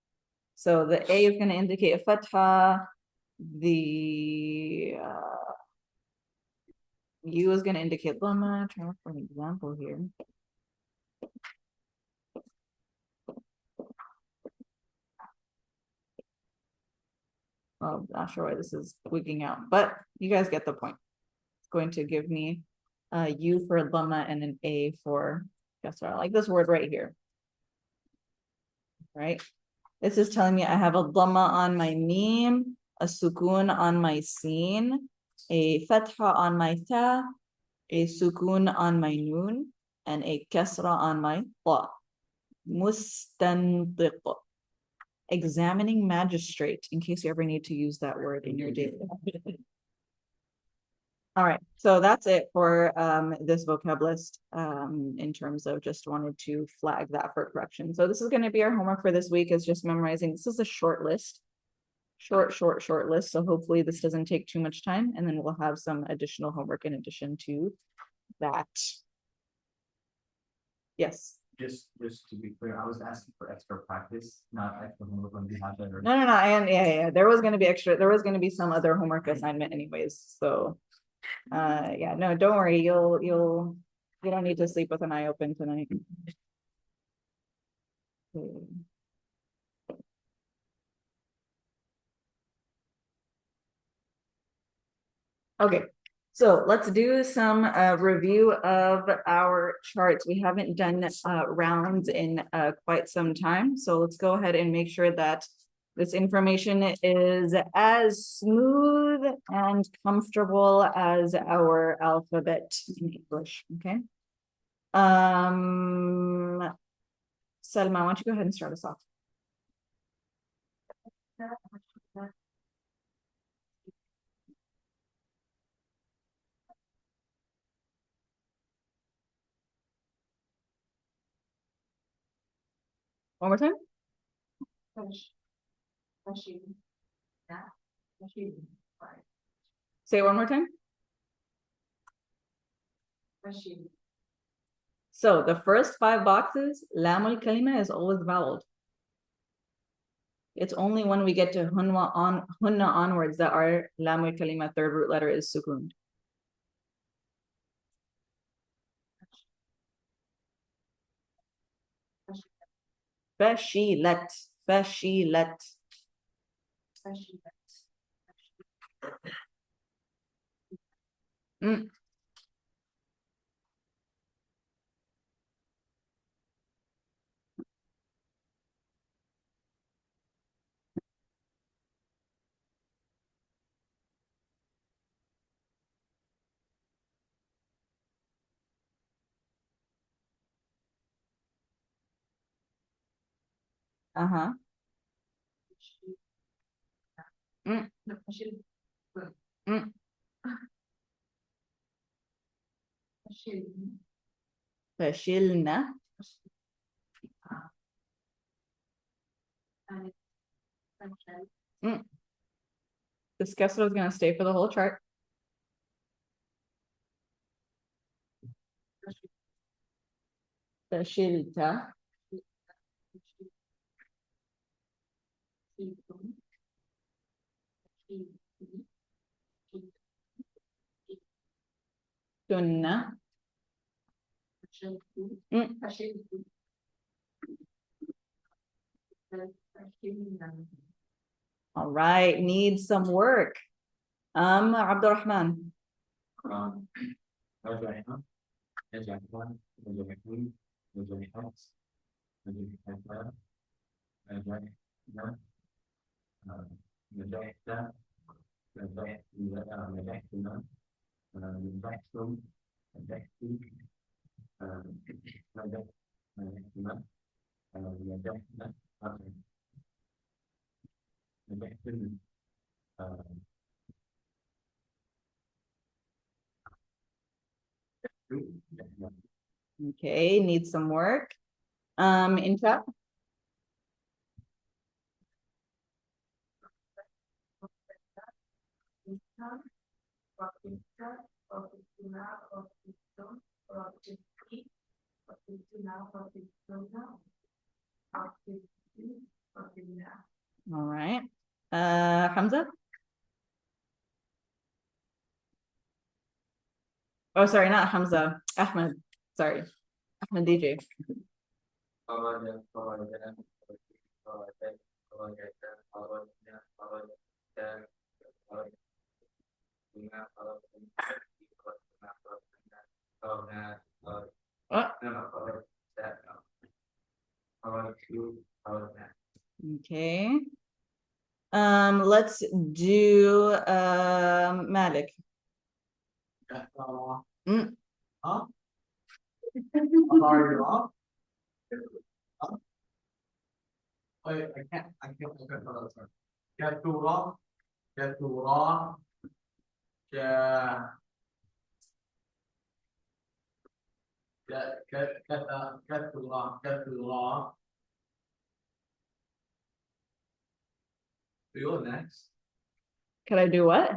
So the A is going to indicate a fatha, the U is going to indicate dhamma. Try for an example here. Well, I'm not sure why this is wigging out, but you guys get the point. It's going to give me a U for dhamma and an A for kasra, like this word right here. Right? This is telling me I have a dhamma on my meme, a sukun on my sin, a fatha on my ta, a sukun on my noon, and a kasra on my ta. Mustantiq. Examining magistrate, in case you ever need to use that word in your daily life. All right, so that's it for this vocab list in terms of just wanted to flag that for correction. So this is going to be our homework for this week, is just memorizing. This is a short list, short list. So hopefully this doesn't take too much time, and then we'll have some additional homework in addition to that. Yes. Just to be clear, I was asking for extra practice, not extra homework on behalf of. No. Yeah. There was going to be extra. There was going to be some other homework assignment anyways. So, yeah, no, don't worry. You don't need to sleep with an eye open tonight. Okay. So let's do some review of our charts. We haven't done rounds in quite some time. So let's go ahead and make sure that this information is as smooth and comfortable as our alphabet in English, okay? Salma, why don't you go ahead and start us off? One more time. Say it one more time. So the first 5 boxes, lam al kalima is always voweled. It's only when we get to hunna onwards that our lam al kalima third root letter is sukooned. Fashilat, fashilat. Mm. Uh-huh. Mm. Mm. Fashilna. Mm. This kasra is going to stay for the whole chart. Fashilta. Tunna. Mm. All right, needs some work. Abdurrahman. Okay, needs some work. Inta. All right. Hamza. Oh, sorry, not Hamza. Ahmed. Sorry. Ahmed DJ. Okay. Let's do Malik. Mm. Huh? I'm already wrong. Wait, I can't look at that. Sorry. Get too long. Get too long. Yeah. Get too long. Get too long. We go next. Can I do what?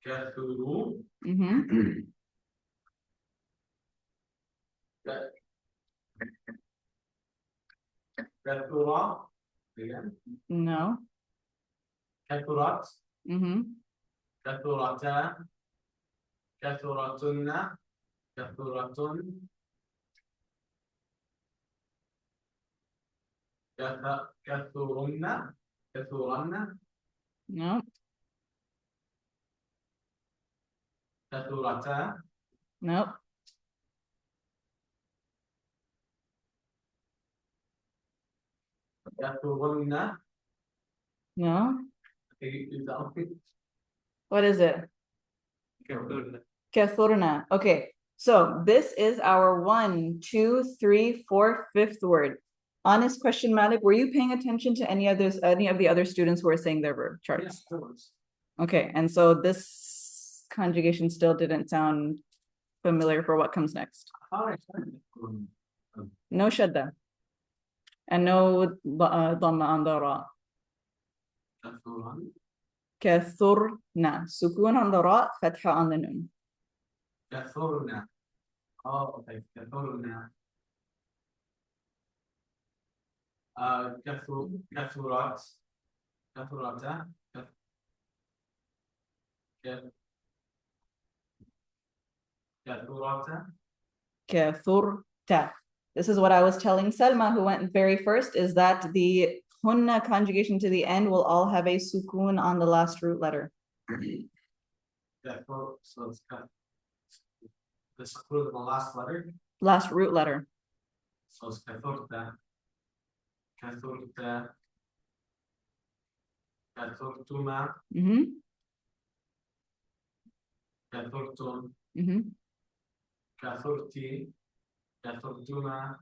Get too. Mm-hmm. Get too long. Again. No. Get too lot. Mm-hmm. Get too lotta. Get too lotuna. Get too lotun. Kathurunna. Kathuranna. No. Kathurata. Nope. Kathurunna. No. Is that What is it? Kathurna. Kathurna. Okay. So this is our 1, 2, 3, 4, 5th word. Honest question, Malik, were you paying attention to any of the other students who were saying their verb charts? Okay, and so this conjugation still didn't sound familiar for what comes next. No shadda. And no dhamma on the ra. كثرنا. Sukun on the ra, fatha on the nun. كثرنا. Oh, okay. كثرنا. كثرات. كثرتا. كثرتا. كثرت. This is what I was telling Selma, who went very first, is that the hunna conjugation to the end will all have a sukun on the last root letter. So it's the sukun of the last letter. Last root letter. So it's كثرتا. كثرتا. كثرتما. كثرتم. كثرتي. كثرتما.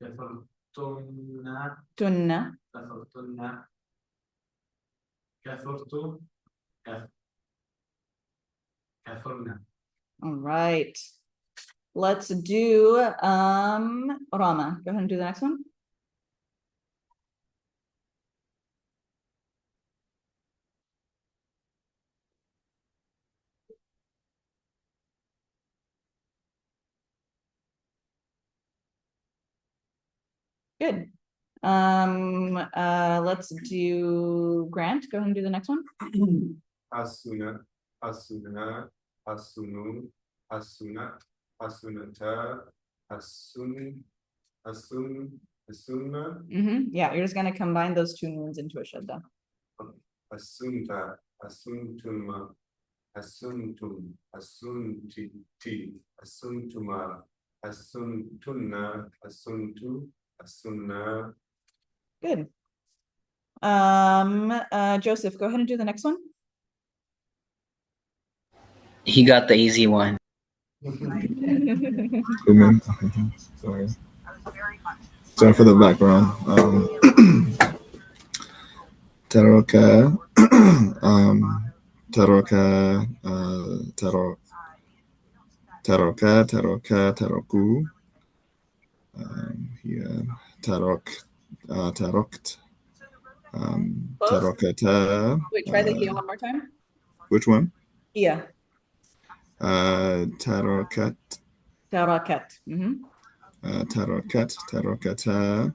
كثرتمنا. Tunna. كثرتنا. كثرت. كثرنا. All right. Let's do Rama. Go ahead and do the next one. Good. Let's do Grant. Go ahead and do the next one. Asuna, asuna, asunu, asuna, asunata, asun, asuna, Yeah, you're just gonna combine those two noons into a shadda. asunta, asuntuma, asuntum, asunti, asuntuma, asuntunna, asuntu, asunna. Good. Joseph, go ahead and do the next one. He got the easy one. Women. Sorry. Sorry for the background. Taroka. Taroka. Taroka. Taroku. Here. Tarok. Tarokt. Tarokata. Wait, try the here one more time. Which one? Yeah. Tarokat. Tarakat. Tarokat. Tarokata.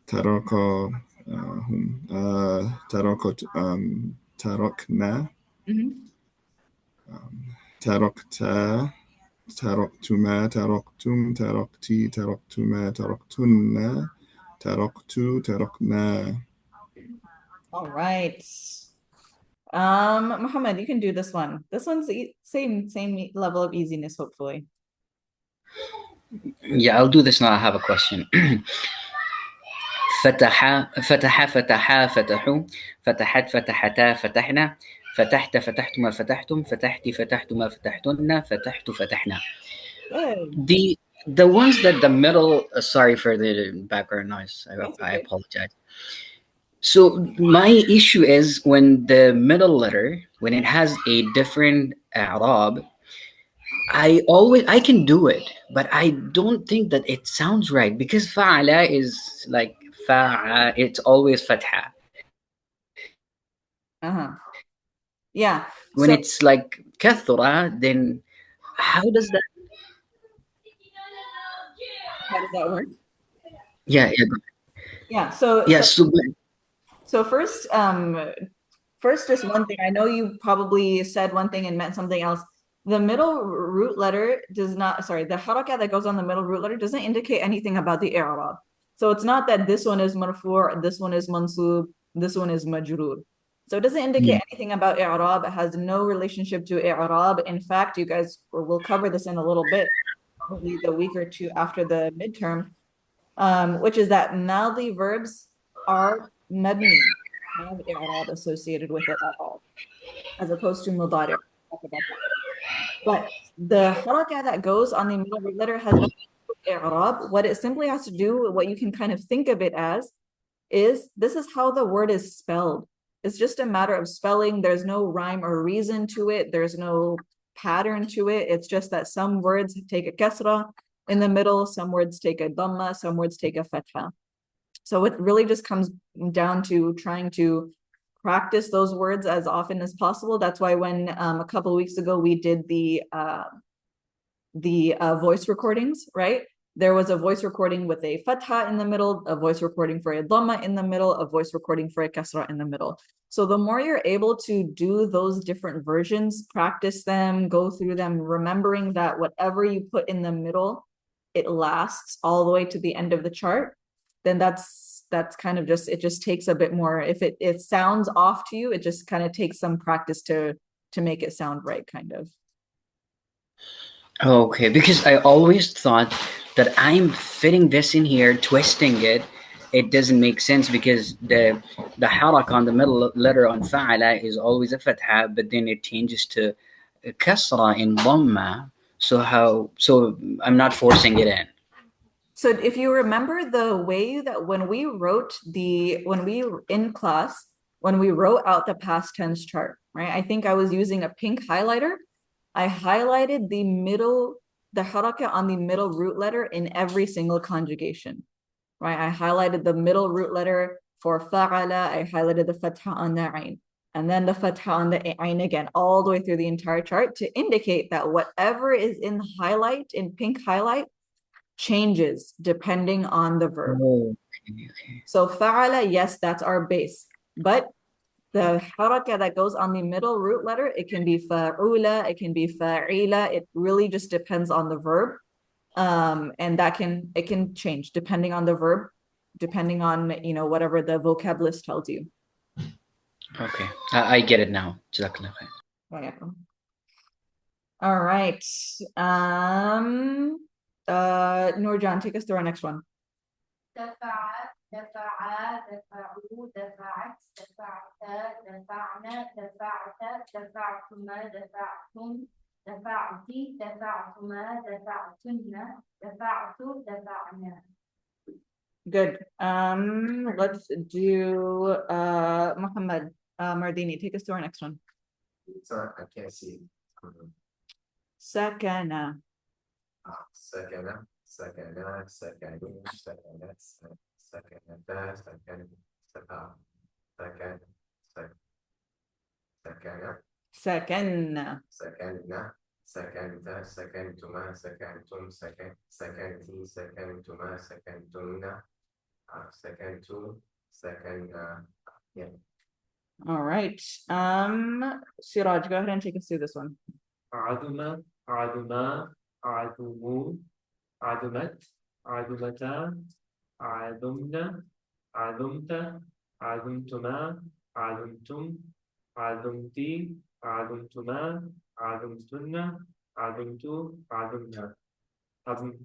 Taroko. Tarokot. Tarokna. Tarokta. Taroktuma. Taroktum. Tarokti. Taroktuma. Taroktunna. Taroktu. Tarokna. All right. Muhammad, you can do this one. This one's same level of easiness, hopefully. Yeah, I'll do this now. I have a question. فتح فتح فتحا فتحوا فتحت فتحتا فتحنا فتحت فتحتما فتحتم فتحتي فتحتما فتحتن فتحت فتحنا. Good. The ones that the middle, sorry for the background noise. I apologize. So my issue is when the middle letter, when it has a different i'rab, I can do it, but I don't think that it sounds right because fa'ala is like fa'a, it's always fatha. Yeah. When it's like kathura, then how does that work? Yeah. So first, just one thing. I know you probably said one thing and meant something else. The middle root letter does not, sorry, the haraka that goes on the middle root letter doesn't indicate anything about the i'rab. So it's not that this one is marfu', this one is mansub, this one is majroor. So it doesn't indicate anything about i'rab. It has no relationship to i'rab. In fact, you guys will cover this in a little bit, probably the week or two after the midterm, which is that madi verbs are mabni, have i'rab associated with it at all, as opposed to mudari. But the haraka that goes on the middle root letter has i'rab. What it simply has to do, what you can kind of think of it as, is this is how the word is spelled. It's just a matter of spelling. There's no rhyme or reason to it. There's no pattern to it. It's just that some words take a kasra in the middle, some words take a dhamma, some words take a fatha. So it really just comes down to trying to practice those words as often as possible. That's why when a couple of weeks ago we did the voice recordings, right? There was a voice recording with a fatha in the middle, a voice recording for a dhamma in the middle, a voice recording for a kasra in the middle. So the more you're able to do those different versions, practice them, go through them, remembering that whatever you put in the middle, it lasts all the way to the end of the chart, then that's kind of just, it just takes a bit more. If it sounds off to you, it just kind of takes some practice to make it sound right, kind of. Okay, because I always thought that I'm fitting this in here, twisting it. It doesn't make sense because the harak on the middle letter on fa'ala is always a fatha, but then it changes to kasra in dhamma. So I'm not forcing it in. So if you remember the way that when we in class, when we wrote out the past tense chart, right? I think I was using a pink highlighter. I highlighted the haraka on the middle root letter in every single conjugation, right? I highlighted the middle root letter for fa'ala. I highlighted the fatha on the ain, and then the fatha on the ain again, all the way through the entire chart to indicate that whatever is in highlight, in pink highlight, changes depending on the verb. Okay. So fa'ala, yes, that's our base. But the haraka that goes on the middle root letter, it can be fa'ula, it can be fa'ila. It really just depends on the verb. And it can change depending on the verb, depending on, whatever the vocab list tells you. Okay, I get it now. Jazakallah khair. All right. Nurjan, take us through our next one. دفع دفعا دفعوا دفعت دفعتا دفعنا دفعت دفعتما دفعتم دفعتي دفعتما دفعتن دفعت دفعنا. Good. Let's do Muhammad Mardini. Take us to our next one. Sorry, I can't see. Sakana. Sakana, sakana, sakana, sakana, sakana, sakana, sakana, sakana, Sakana. sakana, sakanta, sakantuma, sakantum, sakanti, sakantuma, sakantumna, sakantu, sakana. Yeah. All right. Siraj, go ahead and take us through this one. عدم عدما عدموا عدمت عدمتا عدمنا عدمت عدمتما عدمتم عدمتي عدمتما عدمتن عدمت عدمنا عدم.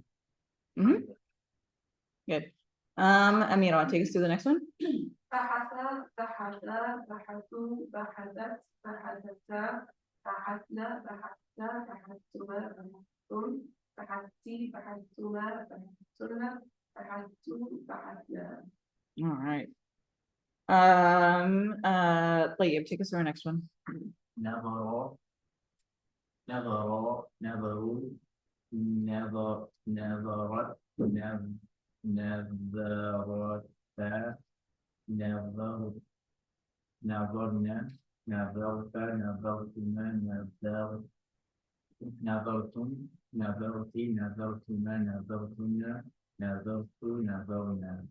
Good. Amira, take us through the next one. بحث بحث بحثوا بحثت بحثتا بحثنا بحثنا بحثتما بحثتم بحثتي بحثتما بحثتن بحثتوا بحثنا. All right. Tayyib, take us through our next one. نظر نظر نظروا نظر نظرت نظرتا نظر نظرنا نظرت نظرتما نظر نظرتم نظرتي نظرتما نظرتن نظرت نظرنا.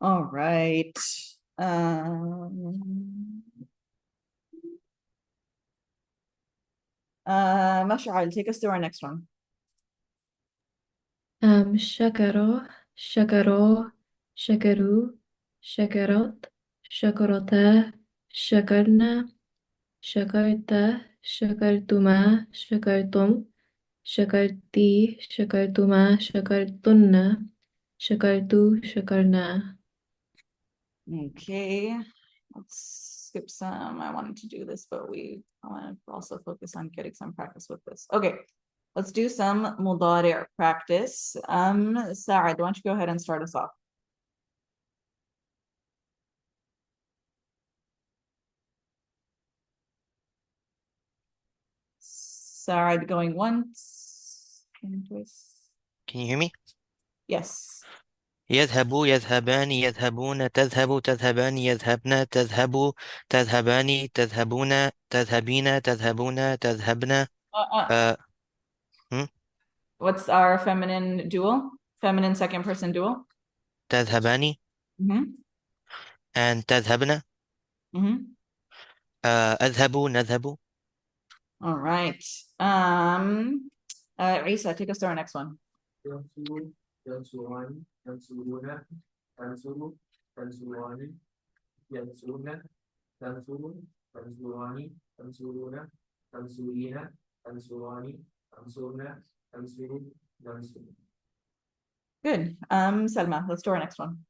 All right. Mash'al, take us through our next one. شكر شكروا شكروا شكرت شكرتا شكرنا شكرت شكرتما شكرتم شكرتي شكرتما شكرتن شكرت شكرنا. Okay. Let's skip some. I wanted to do this, but I want to also focus on getting some practice with this. Okay, let's do some mudari' practice. Sa'ad, why don't you go ahead and start us off? Sa'ad going once and twice. Can you hear me? Yes. يذهب يذهبان يذهبون تذهب تذهبان يذهبن تذهب تذهبان تذهبون تذهبين تذهبون تذهبن What's our feminine dual? Feminine second person dual? تذهبان and تذهبن أذهب نذهب. All right. Isa, take us to our next one. ينصران ينصرون تنصر تنصران ينصرن تنصر تنصران تنصرون تنصرين تنصران تنصرن تنصر تنصر. Good. Selma, let's do our next one.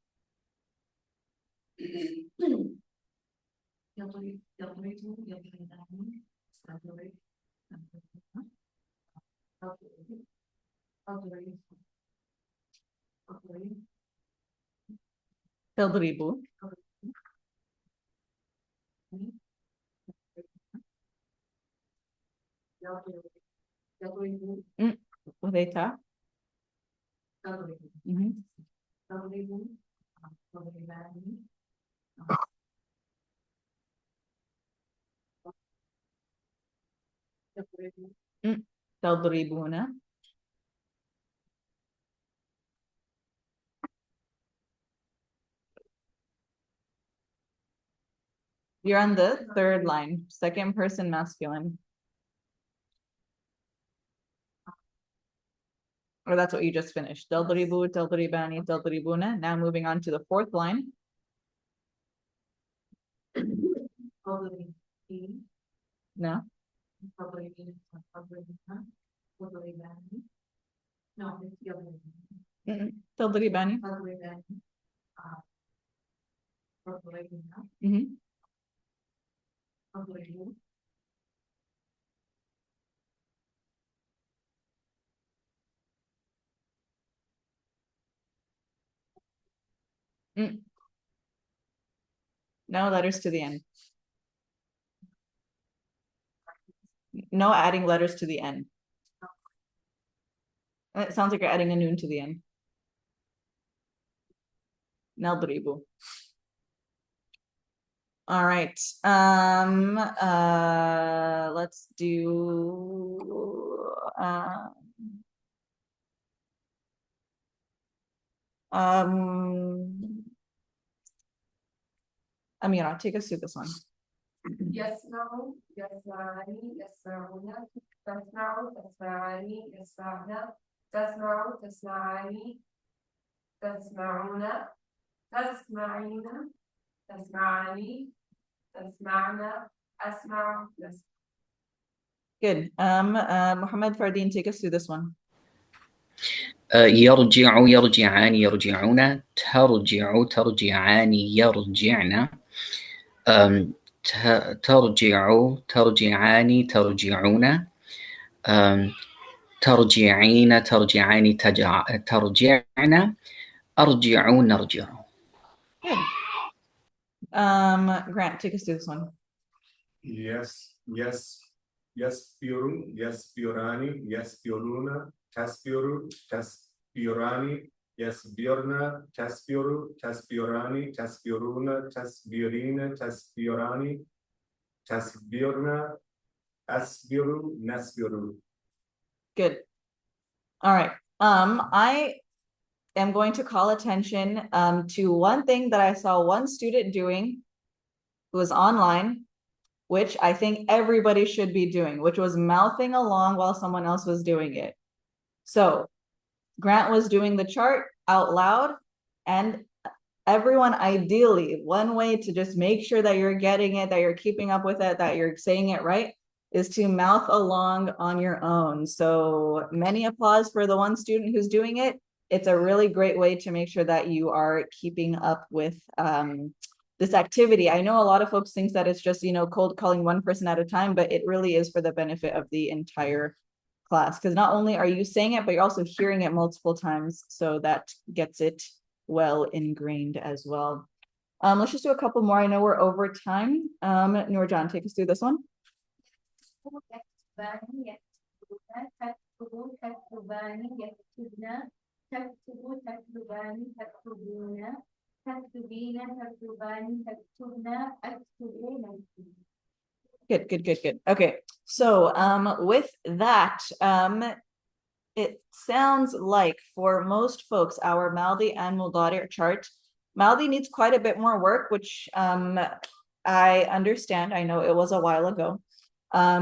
تضرب وذيتا تضربون You're on the third line, second person masculine. Or that's what you just finished. تضربوا تضربان تضربون. Now moving on to the fourth line. No. تضربان. No letters to the end. No adding letters to the end. It sounds like you're adding a noon to the end. نضرب. All right. Let's do Amira, take us through this one. يسمع يسمعني يسمعون تسمع تسمعاني يسمعن تسمع تسمعاني تسمعون تسمعين تسمعني تسمعن أسمع يسمع. Good. Muhammad Fardeen, take us through this one. يرجع يرجعان يرجعون ترجع ترجعان يرجعن ترجع ترجعان ترجعون ترجعين ترجعان ترجعن أرجع نرجع. Good. Grant, take us through this one. Yes, يسبر يسبران يسبرون تسبر تسبران يسبرن تسبر تسبران تسبرون تسبرين تسبران تسبرن أسبر نسبر. Good. All right. I am going to call attention to one thing that I saw one student doing who was online, which I think everybody should be doing, which was mouthing along while someone else was doing it. So Grant was doing the chart out loud, and everyone, ideally, one way to just make sure that you're getting it, that you're keeping up with it, that you're saying it right, is to mouth along on your own. So many applause for the one student who's doing it. It's a really great way to make sure that you are keeping up with this activity. I know a lot of folks think that it's just, cold calling one person at a time, but it really is for the benefit of the entire class, because not only are you saying it, but you're also hearing it multiple times, so that gets it well ingrained as well. Let's just do a couple more. I know we're over time. Nurjan, take us through this one. Good. Okay, so with that, it sounds like for most folks, our Maldi and Mudari chart, Maldi needs quite a bit more work, which I understand. I know it was a while ago.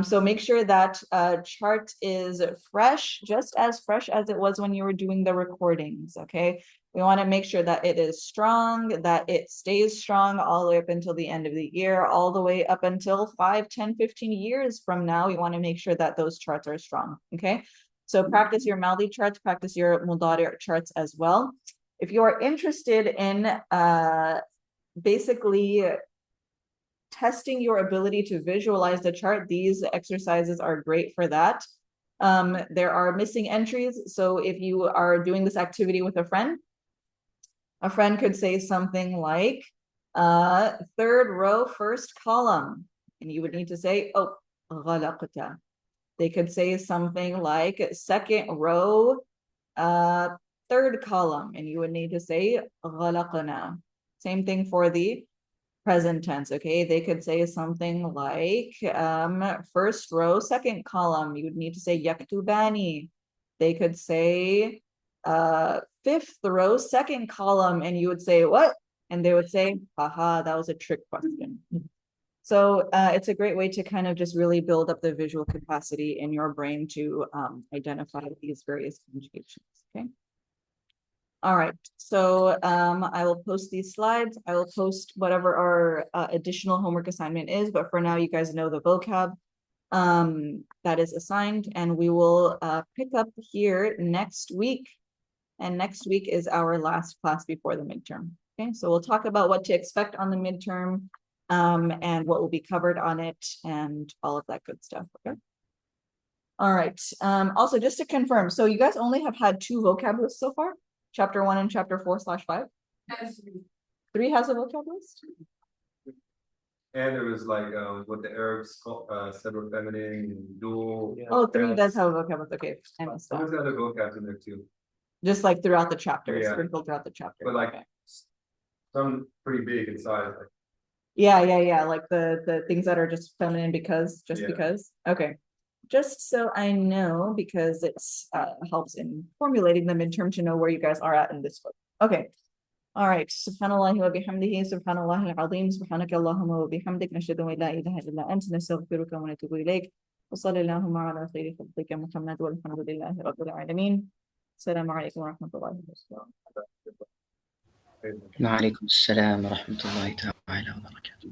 So make sure that chart is fresh, just as fresh as it was when you were doing the recordings, okay? We want to make sure that it is strong, that it stays strong all the way up until the end of the year, all the way up until 5, 10, 15 years from now. We want to make sure that those charts are strong, okay? So practice your Maldi charts, practice your Mudari charts as well. If you are interested in basically testing your ability to visualize the chart, these exercises are great for that. There are missing entries. So if you are doing this activity with a friend could say something like, third row, first column. And you would need to say, oh, غلقت. They could say something like second row, third column. And you would need to say غلقنا. Same thing for the present tense, okay? They could say something like first row, second column. You would need to say yaktubani. They could say fifth row, second column, and you would say what? And they would say, haha, that was a trick question. So it's a great way to kind of just really build up the visual capacity in your brain to identify these various conjugations, okay? All right, so I will post these slides. I will post whatever our additional homework assignment is, but for now, you guys know the vocab that is assigned, and we will pick up here next week. And next week is our last class before the midterm. Okay, so we'll talk about what to expect on the midterm and what will be covered on it and all of that good stuff. Okay. All right. Also, just to confirm, so you guys only have had 2 vocab lists so far? Chapter 1 and chapter 4/5? 3 has a vocab list? And there was like what the Arabs said were feminine, dual. Oh, 3 does have a vocab list. Okay. I missed that. There's other vocabs in there too. Just like throughout the chapter, Yeah. sprinkled throughout the chapter. But like Okay. some pretty big in size. Like, Yeah. Like the things that are just feminine because, just Yeah. because. Okay. Just so I know, because it's helps in formulating the midterm to know where you guys are at in this book. Okay. All right. Subhanallah wa bihamdihi, subhanallah al-azim, subhanaka Allahumma wa bihamdik, nashhadu an la ilaha illa anta, nastaghfiruka wa natubu ilayk. Wa sallallahu ala khayri khalqika Muhammad walhamdulillahi rabbil alamin. Assalamu alaikum wa rahmatullahi wa barakatuh. وعليكم السلام ورحمة الله تعالى وبركاته.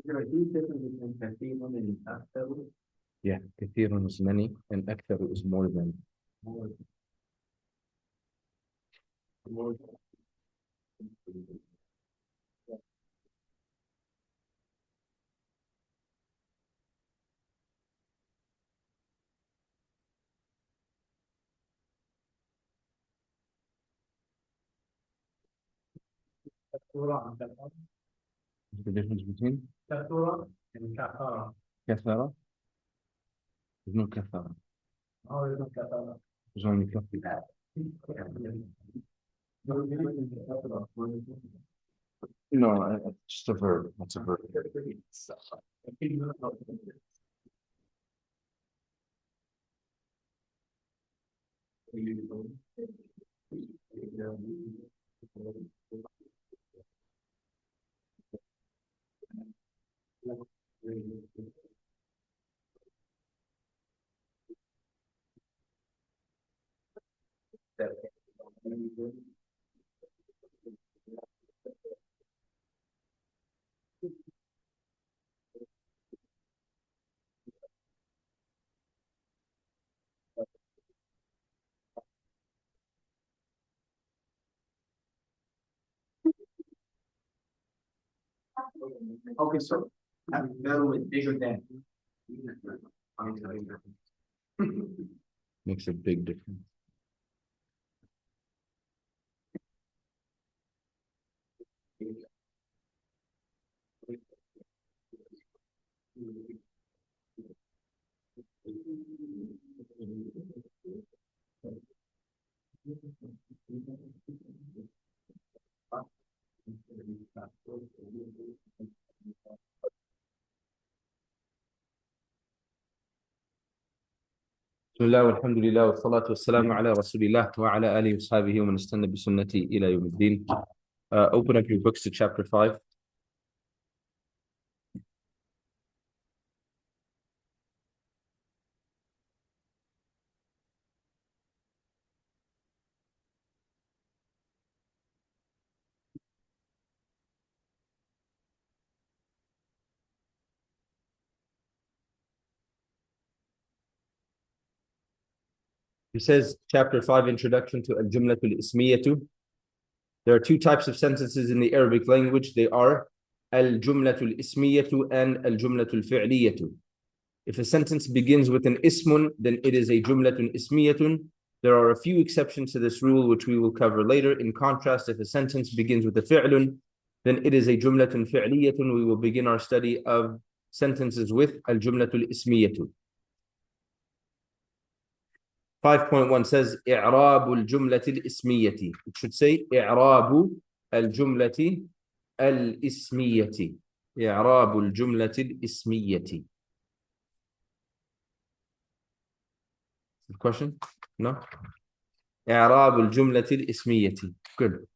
there a huge difference between كثير and أكثر? Yeah, كثير is many and أكثر is more than. More. كثرة and كثرة. The difference between كثرة and كثرة. كثرة. There's no كثرة. Oh, there's no كثرة. There's only كثرة. No, just a verb. That's a verb. Okay, so very bigger than. Makes a big difference. بسم الله والحمد لله والصلاة والسلام على رسول الله وعلى آله وصحبه ومن استنى بسنته إلى يوم الدين. Open up your books to chapter 5. He says, chapter 5, introduction to al-jumlatul ismiyatu. There are two types of sentences in the Arabic language. They are al-jumlatul ismiyatu and al-jumlatul fi'liyatu. If a sentence begins with an ismun, then it is a jumlatun ismiyatun. There are a few exceptions to this rule, which we will cover later. In contrast, if a sentence begins with a fi'lun, then it is a jumlatun fi'liyatun. We will begin our study of sentences with al-jumlatul ismiyatu. 5.1 says إعراب الجملة الإسمية. It should say إعراب الجملة الإسمية. إعراب الجملة الإسمية. Question? No? إعراب الجملة الإسمية. Good.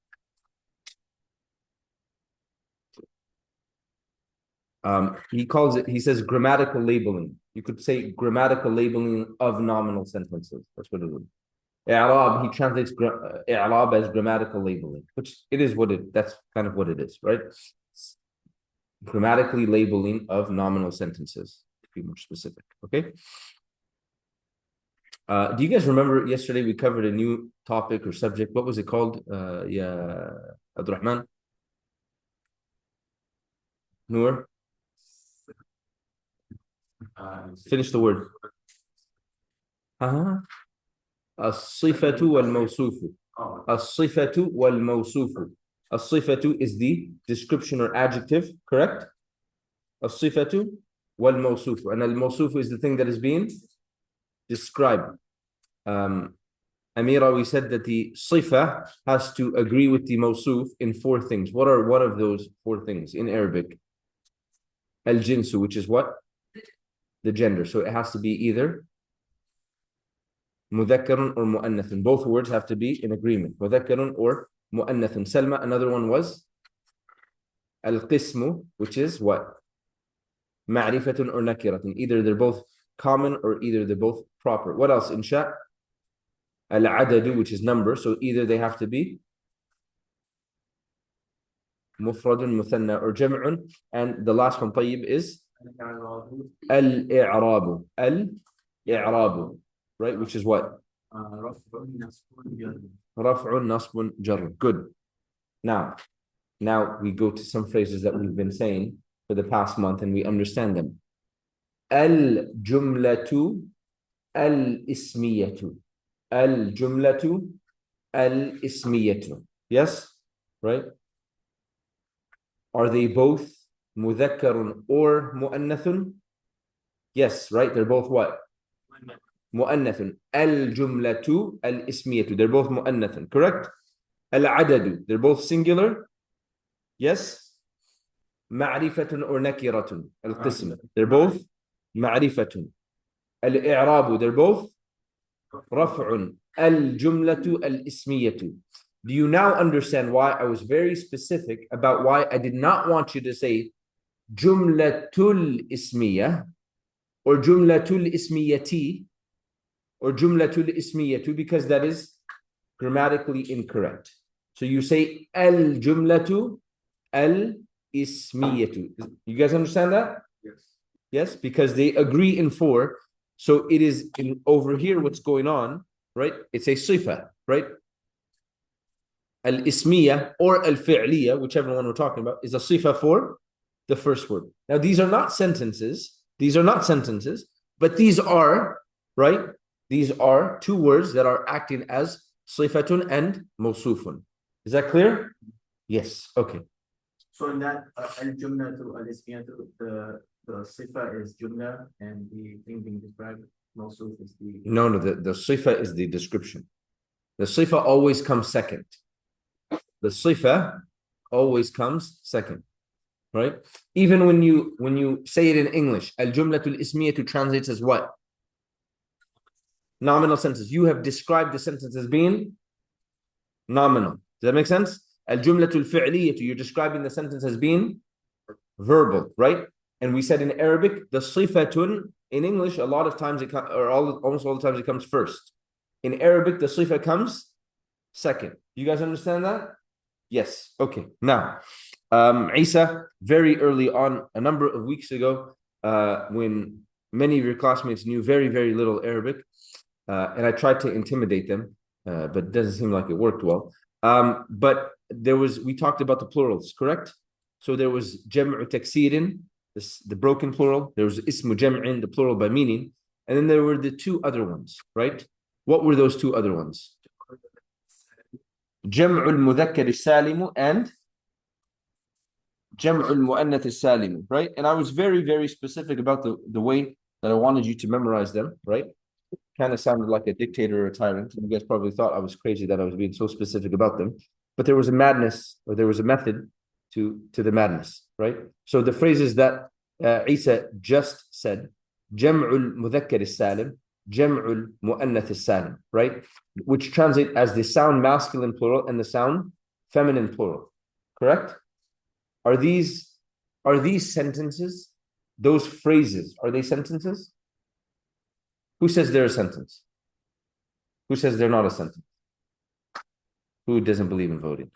He calls it, he says grammatical labeling. You could say grammatical labeling of nominal sentences. That's what it is. I'rab, he translates I'rab as grammatical labeling, which it is what it, that's kind of what it is, right? Grammatically labeling of nominal sentences, to be more specific, okay? Do you guys remember yesterday we covered a new topic or subject? What was it called? Yeah, Abdurrahman? Noor? Finish the word. الصفة والموصوف. الصفة والموصوف. الصفة is the description or adjective, correct? الصفة والموصوف. And الموصوف is the thing that is being described. Amira, we said that the صفة has to agree with the موصوف in four things. What are one of those four things in Arabic? Al-jinsu, which is what? The gender. So it has to be either مذكر or مؤنث. Both words have to be in agreement. مذكر or مؤنث. Selma, another one was القسم, which is what? معرفة or نكرة. Either they're both common or either they're both proper. What else? Insha? العدد, which is number. So either they have to be mufradun, muthanna, or jam'un. And the last one, طيب, is al-i'rabu. Al-i'rabu, right? Which is what? Raf'un, nasbun, jar. Good. Now we go to some phrases that we've been saying for the past month and we understand them. Al-jumlatu al-ismiyatu. Al-jumlatu al-ismiyatu. Yes? Right? Are they both mudhakkarun or mu'annathun? Yes, right? They're both what? Mu'annathun. Al-jumlatu al-ismiyatu. They're both mu'annathun. Correct? Al-adadu. They're both singular. Yes? Ma'rifatun or nakiratun. Al-qism. They're both ma'rifatun. Al-i'rabu. They're both raf'un. Al-jumlatu al-ismiyatu. Do you now understand why I was very specific about why I did not want you to say jumlatul ismiyah or jumlatul ismiyati or jumlatul ismiyatu, because that is grammatically incorrect. So you say al-jumlatu al-ismiyatu. You guys understand that? Yes. Yes, because they agree in four. So it is in over here what's going on, right? It's a sifa, right? Al-ismiya or al-fi'liya, whichever one we're talking about, is a sifa for the first word. Now, these are not sentences. These are not sentences, but these are, right? These are two words that are acting as sifatun and mawsufun. Is that clear? Yes. Okay. So in that al-jumla to al-ismiyatu, the sifa is jumla and the thing being described, mawsuf is the... No, the sifa is the description. The sifa always comes second. The sifa always comes second, right? Even when you say it in English, al-jumlatul ismiyatu translates as what? Nominal sentence. You have described the sentence as being nominal. Does that make sense? Al-jumlatul fi'liyatu, you're describing the sentence as being verbal, right? And we said in Arabic, the sifatun in English, a lot of times it comes, or almost all the times it comes first. In Arabic, the sifa comes second. You guys understand that? Yes. Okay. Now, Isa, very early on, a number of weeks ago, when many of your classmates knew very, very little Arabic, and I tried to intimidate them, but it doesn't seem like it worked well. But we talked about the plurals, correct? So there was jam'u taksirin, the broken plural. There was ismu jam'in, the plural by meaning. And then there were the two other ones, right? What were those two other ones? Jam'ul mudhakkar al-salimu and Jam'ul mu'annath al-salimu, right? And I was very, very specific about the way that I wanted you to memorize them, right? Kind of sounded like a dictator or a tyrant. You guys probably thought I was crazy that I was being so specific about them. But there was a madness, or there was a method to the madness, right? So the phrases that Isa just said, Jam'ul mudhakkar al-salim, Jam'ul mu'annath al-salim, right? Which translate as the sound masculine plural and the sound feminine plural, correct? Are these sentences, those phrases, are they sentences? Who says they're a sentence? Who says they're not a sentence? Who doesn't believe in voting?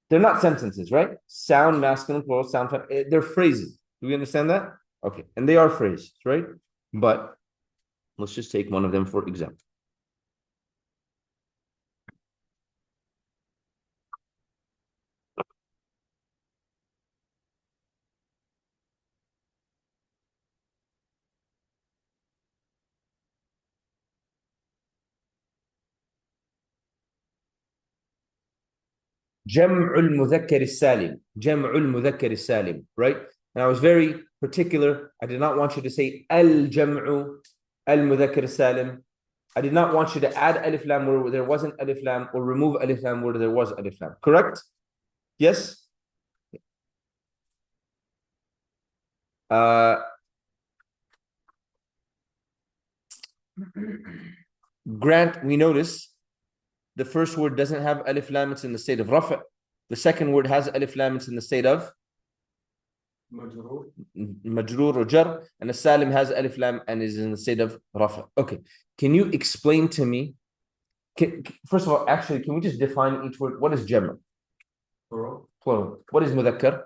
They're not sentences, right? Sound masculine plural, sound feminine, they're phrases. Do we understand that? Okay, and they are phrases, right? But let's just take one of them for example. Jam'ul mudhakkar al-salim. Jam'ul mudhakkar al-salim, right? And I was very particular. I did not want you to say al-jam'u al-mudhakkar al-salim. I did not want you to add alif lam where there wasn't alif lam or remove alif lam where there was alif lam. Correct? Yes? Grant, we notice the first word doesn't have alif lam, it's in the state of rafa. The second word has alif lam, it's in the state of majroor or jar, and the salim has alif lam and is in the state of rafa. Okay, can you explain to me, first of all, actually, can we just define each word? What is jam'u? Plural. Plural. What is mudhakkar?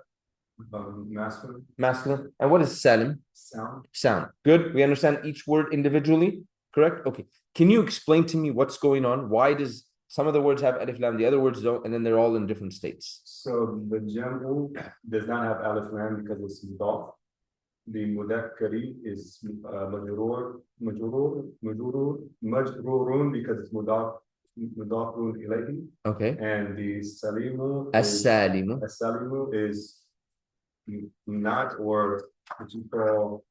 Masculine. Masculine. And what is salim? Sound. Sound. Good. We understand each word individually. Correct? Okay. Can you explain to me what's going on? Why does some of the words have alif lam, the other words don't, and then they're all in different states? So the jam'u does not have alif lam because it's mudaf. The mudakkari is majrurun because it's mudafun ilayhi. Okay. And the salimu As-salimu is not, or what you call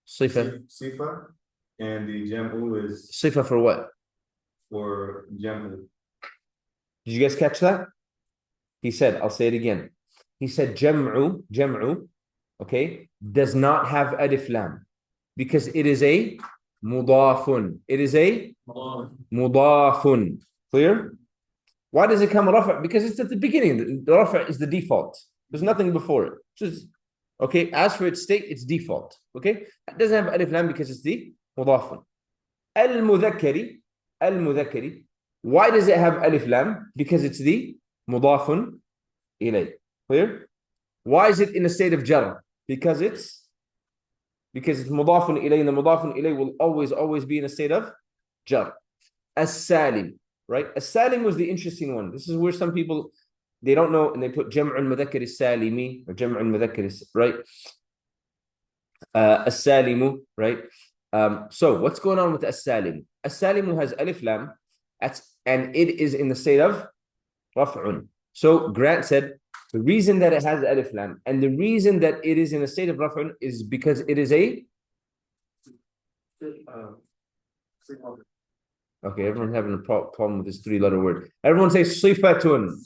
Sifa. sifa, and the jam'u is Sifa for what? for jam'u. Did you guys catch that? He said, I'll say it again. He said jam'u, okay, does not have alif lam because it is a mudafun. It is a mudafun. Clear? Why does it come rafa'? Because it's at the beginning. The rafa' is the default. There's nothing before it. Just, okay, as for its state, it's default. Okay? It doesn't have alif lam because it's the mudafun. Al-mudhakkari. Why does it have alif lam? Because it's the mudafun ilay. Clear? Why is it in a state of jar? Because it's mudafun ilay, and the mudafun ilay will always be in a state of jar. As-salim, right? As-salim was the interesting one. This is where some people, they don't know, and they put jam'u al-mudhakkar as-salimi, or jam'u al-mudhakkar, right? As-salimu, right? So what's going on with as-salim? As-salimu has alif lam, and it is in the state of raf'un. So Grant said, the reason that it has alif lam and the reason that it is in a state of raf'un is because it is a okay, everyone's having a problem with this three-letter word. Everyone say sifatun.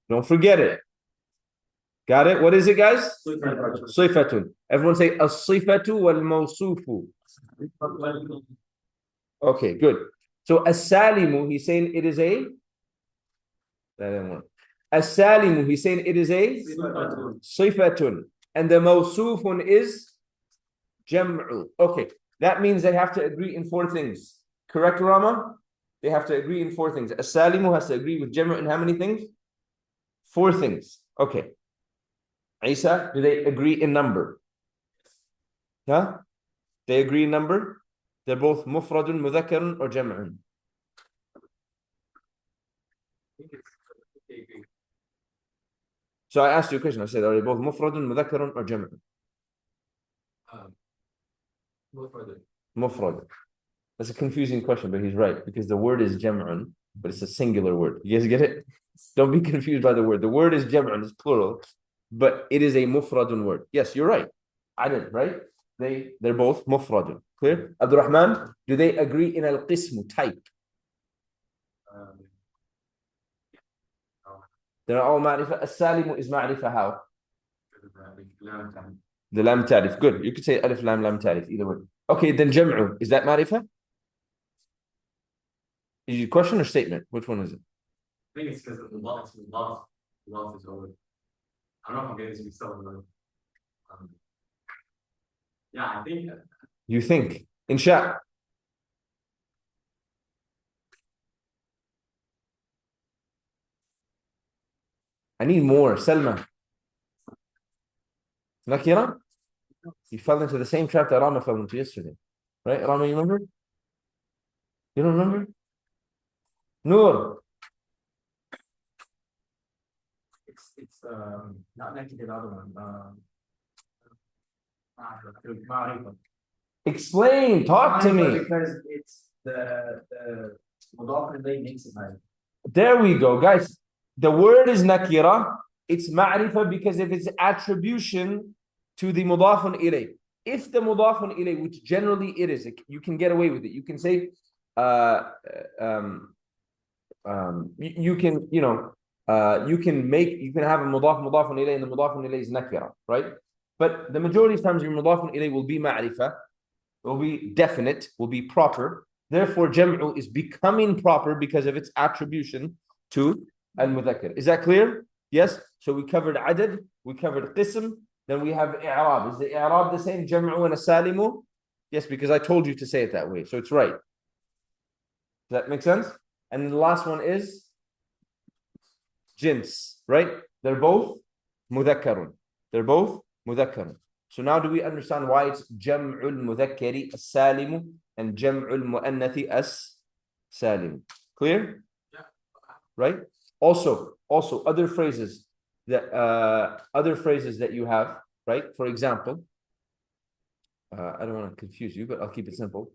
Don't forget it. Got it? What is it, guys? Sifatun. Everyone say as-sifatu wal-mawsufu. Okay, good. So as-salimu, he's saying it is a as-salimu, he's saying it is a sifatun. And the mawsufun is jam'u. Okay, that means they have to agree in four things. Correct, Rama? They have to agree in four things. As-salimu has to agree with jam'u in how many things? Four things. Okay. Isa, do they agree in number? Huh? They agree in number? They're both mufradun, mudhakkarun, or jam'un. So I asked you a question. I said, are they both mufradun, mudhakkarun, or jam'un? Mufrad. That's a confusing question, but he's right, because the word is jam'un, but it's a singular word. You guys get it? Don't be confused by the word. The word is jam'un, it's plural, but it is a mufradun word. Yes, you're right. I did, right? They're both mufradun. Clear? Abdurrahman, do they agree in al-qismu type? They're all ma'rifah. As-salimu is ma'rifah how? The lam tarif. Good. You could say alif lam lam tarif, either way. Okay, then jam'u. Is that ma'rifah? Is it a question or statement? Which one is it? I think it's because the love is over. I don't know if I'm getting this mixed up. Yeah, I think. You think? Insha. I need more. Salma. Nakira? You fell into the same trap that Rama fell into yesterday. Right? Rama, you remember? You don't remember? Noor. It's not like the other one. Explain. Talk to me. Because it's the mudaf ilayh makes it like. There we go, guys. The word is nakira. It's ma'rifah because of its attribution to the mudafun ilay. If the mudafun ilay, which generally it is, you can get away with it. You can say, you can have a mudafun ilay, and the mudafun ilay is nakira, right? But the majority of times your mudafun ilay will be ma'rifah, will be definite, will be proper. Therefore, jam'u is becoming proper because of its attribution to al-mudhakkar. Is that clear? Yes? So we covered adad, we covered qism, then we have i'rab. Is the i'rab the same, jam'u and as-salimu? Yes, because I told you to say it that way, so it's right. that make sense? And then the last one is jins, right? They're both mudhakkarun. They're both mudhakkarun. So now do we understand why it's jam'ul mudhakkari as-salimu and jam'ul muannathi as-salim? Clear? Yeah. Right? Also other phrases that you have, right? For example, I don't want to confuse you, but I'll keep it simple.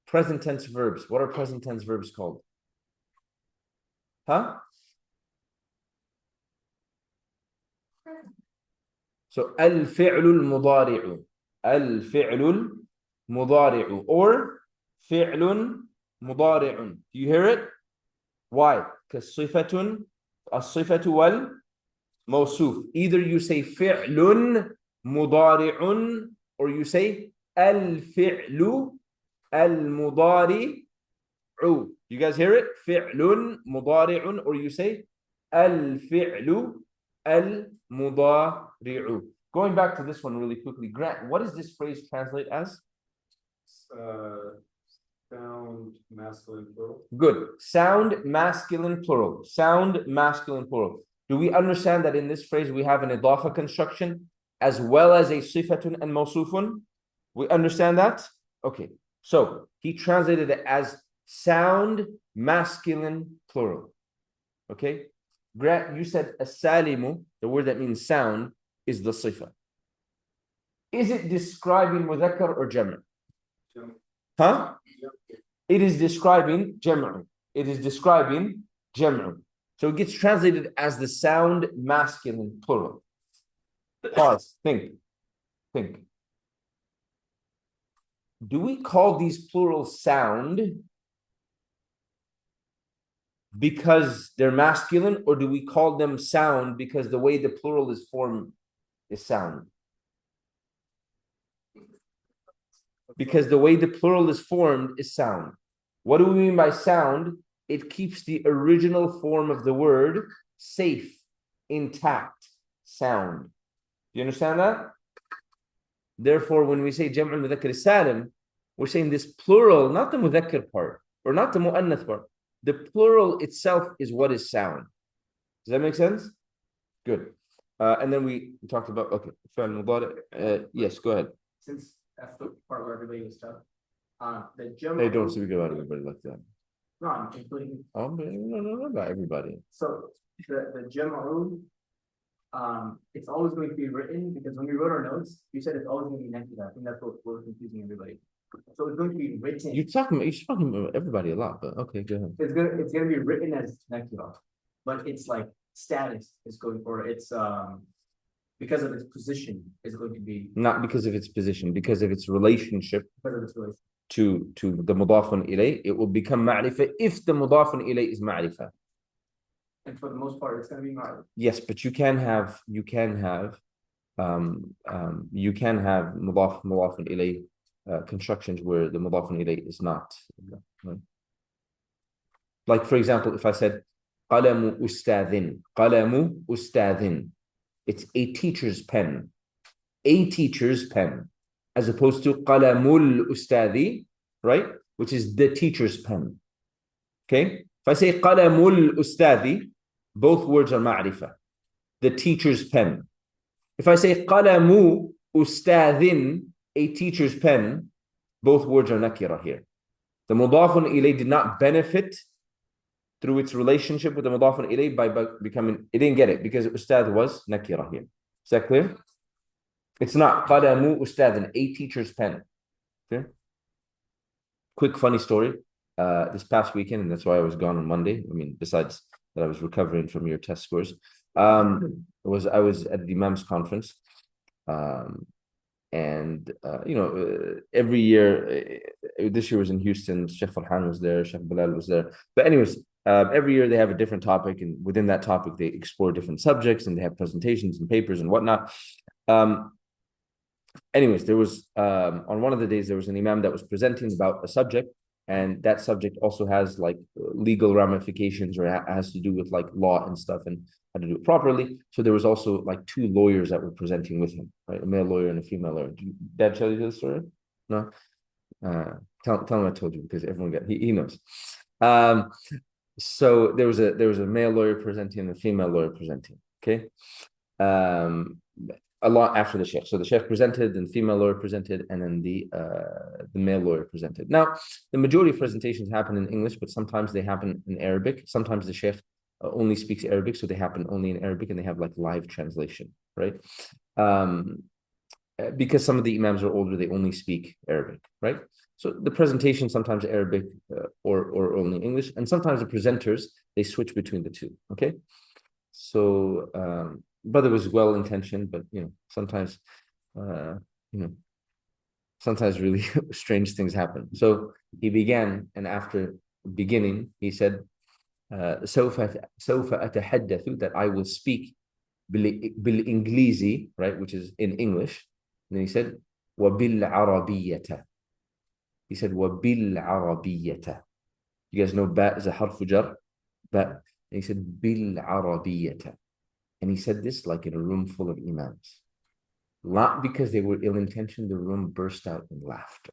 Present tense verbs. What are present tense verbs called? Huh? So al-fi'lul mudari'u. Al-fi'lul mudari'u or fi'lun mudari'un. Do you hear it? Why? Because sifatun, as-sifatu wal mawsuf. Either you say fi'lun mudari'un or you say al-fi'lu al-mudari'u. You guys hear it? Fi'lun mudari'un or you say al-fi'lu al-mudari'u. Going back to this one really quickly, Grant, what does this phrase translate as? Sound masculine plural. Good. Sound masculine plural. Sound masculine plural. Do we understand that in this phrase we have an idafa construction as well as a sifatun and mawsufun? We understand that? Okay. So he translated it as sound masculine plural. Okay. Grant, you said as-salimu, the word that means sound, is the sifa. Is it describing mudhakkar or jam'? Huh? It is describing jam'. It is describing jam'. So it gets translated as the sound masculine plural. Pause. Think. Do we call these plurals sound because they're masculine, or do we call them sound because the way the plural is formed is sound? Because the way the plural is formed is sound. What do we mean by sound? It keeps the original form of the word safe, intact, sound. Do you understand that? Therefore, when we say jam'ul mudhakkar salim, we're saying this plural, not the mudhakkar part, or not the mu'annath part. The plural itself is what is sound. Does that make sense? Good. And then we talked about, okay, yes, go ahead. Since that's the part where everybody was stuck. The jam'u. They don't speak about everybody like that. No, I'm including. No, not everybody. So the jam'u, it's always going to be written because when we wrote our notes, you said it's always going to be nakira. I think that's what we're confusing everybody. So it's going to be written. You're talking about everybody a lot, but okay, go ahead. It's gonna be written as nakira, but it's like status is going for it's because of its position is going to be Not because of its position, because of its relationship because of its relation. to the mudafun ilay, it will become ma'rifah if the mudafun ilay is ma'rifah. And for the most part, it's gonna be ma'rifah. Yes, but you can have mudafun ilay constructions where the mudafun ilay is not. Right? Like for example, if I said qalamu ustadhin, it's a teacher's pen, as opposed to qalamul ustadi, right? Which is the teacher's pen. Okay? If I say qalamul ustadi, both words are ma'rifah, the teacher's pen. If I say qalamu ustadhin, a teacher's pen, both words are nakira here. The mudafun ilay did not benefit through its relationship with the mudafun ilay by becoming, it didn't get it because ustad was nakira here. Is that clear? It's not qalamu ustadhin, a teacher's pen. Okay? Quick funny story. This past weekend, and that's why I was gone on Monday. I mean, besides that I was recovering from your test scores. I was at the Imam's conference. Every year, this year was in Houston, Sheikh Farhan was there, Sheikh Bilal was there. But anyways, every year they have a different topic, and within that topic, they explore different subjects, and they have presentations and papers and whatnot. Anyways, there was, on one of the days, there was an imam that was presenting about a subject, and that subject also has like legal ramifications, or has to do with like law and stuff, and how to do it properly. So there was also like two lawyers that were presenting with him, right? A male lawyer and a female lawyer. Did Dad tell you this story? No? Tell him I told you because everyone he knows. So there was a male lawyer presenting and a female lawyer presenting. Okay. A lot after the sheikh. So the sheikh presented, and the female lawyer presented, and then the male lawyer presented. Now, the majority of presentations happen in English, but sometimes they happen in Arabic. Sometimes the sheikh only speaks Arabic, so they happen only in Arabic, and they have like live translation, right? Because some of the imams are older, they only speak Arabic, right? So the presentation sometimes Arabic or only English, and sometimes the presenters they switch between the two. Okay, so brother was well intentioned, but sometimes sometimes really strange things happen. So he began, and after beginning, he said, "سوف أتحدث," that I will speak بالإنجليزي, right, which is in English. And then he said, وبالعربية. He said, وبالعربية. You guys know ba is a harf jar, ba. And he said, بالعربية. And he said this like in a room full of imams. Not because they were ill-intentioned, the room burst out in laughter.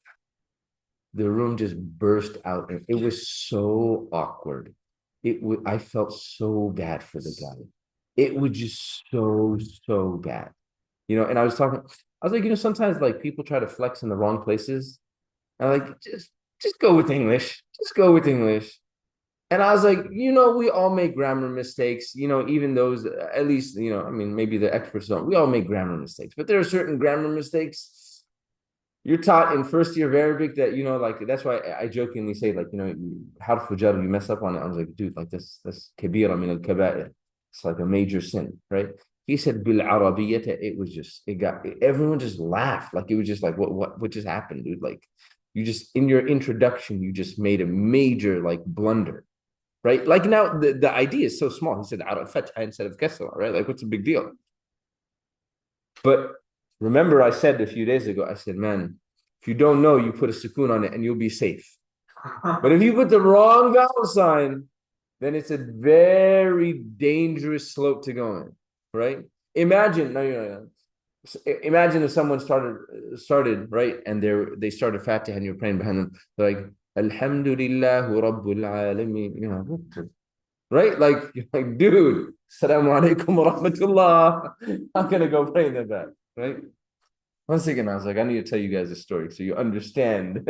The room just burst out, and it was so awkward. I felt so bad for the guy. It was just so bad. And I was like, sometimes like people try to flex in the wrong places. I'm like, just go with English. Just go with English. And I was like, we all make grammar mistakes, even those, at least, maybe the experts don't. We all make grammar mistakes, but there are certain grammar mistakes you're taught in first year of Arabic that, like, that's why I jokingly say, like, harf jar, you mess up on it. I was like, dude, like that's kabira min al-kaba'ir. It's like a major sin, right? He said bil arabiyyah. Everyone just laughed. Like, it was just like, what just happened, dude? Like, you just, in your introduction, you just made a major like blunder. Right? Like, now the idea is so small. He said fatha instead of kasra, right? Like, what's the big deal? But remember, I said a few days ago, I said, man, if you don't know, you put a sukoon on it and you'll be safe. But if you put the wrong vowel sign, then it's a very dangerous slope to go in, right? Imagine if someone started, right? And they started Fatiha and you're praying behind them. They're like, Alhamdulillah Rabbul Alameen, right? Like, you're like, dude, Assalamu alaikum wa rahmatullah. I'm gonna go pray in the back, right? Once again, I was like, I need to tell you guys a story so you understand.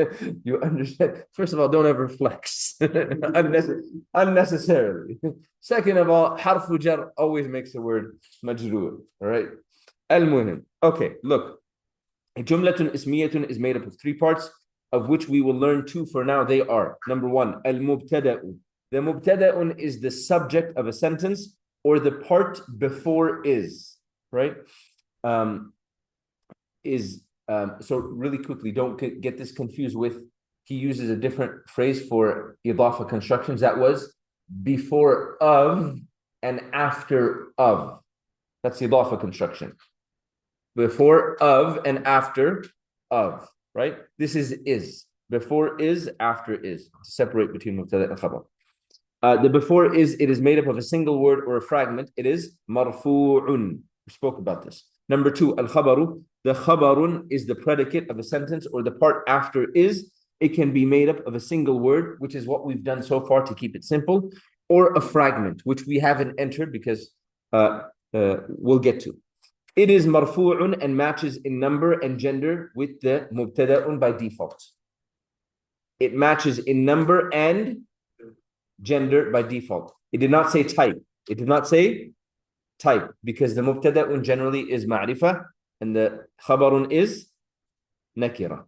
First of all, don't ever flex unnecessarily. Second of all, harfu jar always makes the word majroor, all right? Al-muhim. Okay, look. A jumlatun ismiyatun is made up of three parts, of which we will learn two for now. They are, number one, al-mubtada'u. The mubtada'un is the subject of a sentence or the part before is, right? So really quickly, don't get this confused with, he uses a different phrase for idafa constructions. That was before of and after of. That's the idafa construction. Before of and after of. Right? This is. Before is, after is. To separate between mubtada and khabar. The before is, it is made up of a single word or a fragment. It is marfu'un. We spoke about this. Number two, al-khabaru. The khabarun is the predicate of a sentence or the part after is. It can be made up of a single word, which is what we've done so far to keep it simple, or a fragment, which we haven't entered because we'll get to. It is marfu'un and matches in number and gender with the mubtada'un by default. It matches in number and gender by default. It did not say type. It did not say type because the mubtada'un generally is ma'rifah and the khabarun is nakira.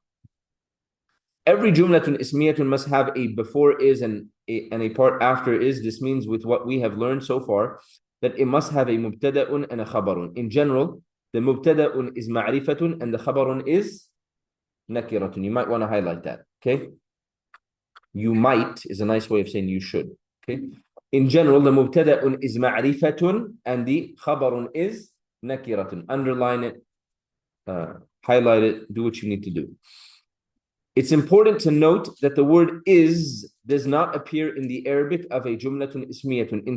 Every jumlatun ismiyatun must have a before is and a part after is. This means with what we have learned so far, that it must have a mubtada'un and a khabarun. In general, the mubtada'un is ma'rifatun and the khabarun is nakiratun. You might want to highlight that, okay? You might is a nice way of saying you should, okay? In general, the mubtada'un is ma'rifatun and the khabarun is nakiratun. Underline it, highlight it, do what you need to do. It's important to note that the word is does not appear in the Arabic of a jumlatun ismiyatun.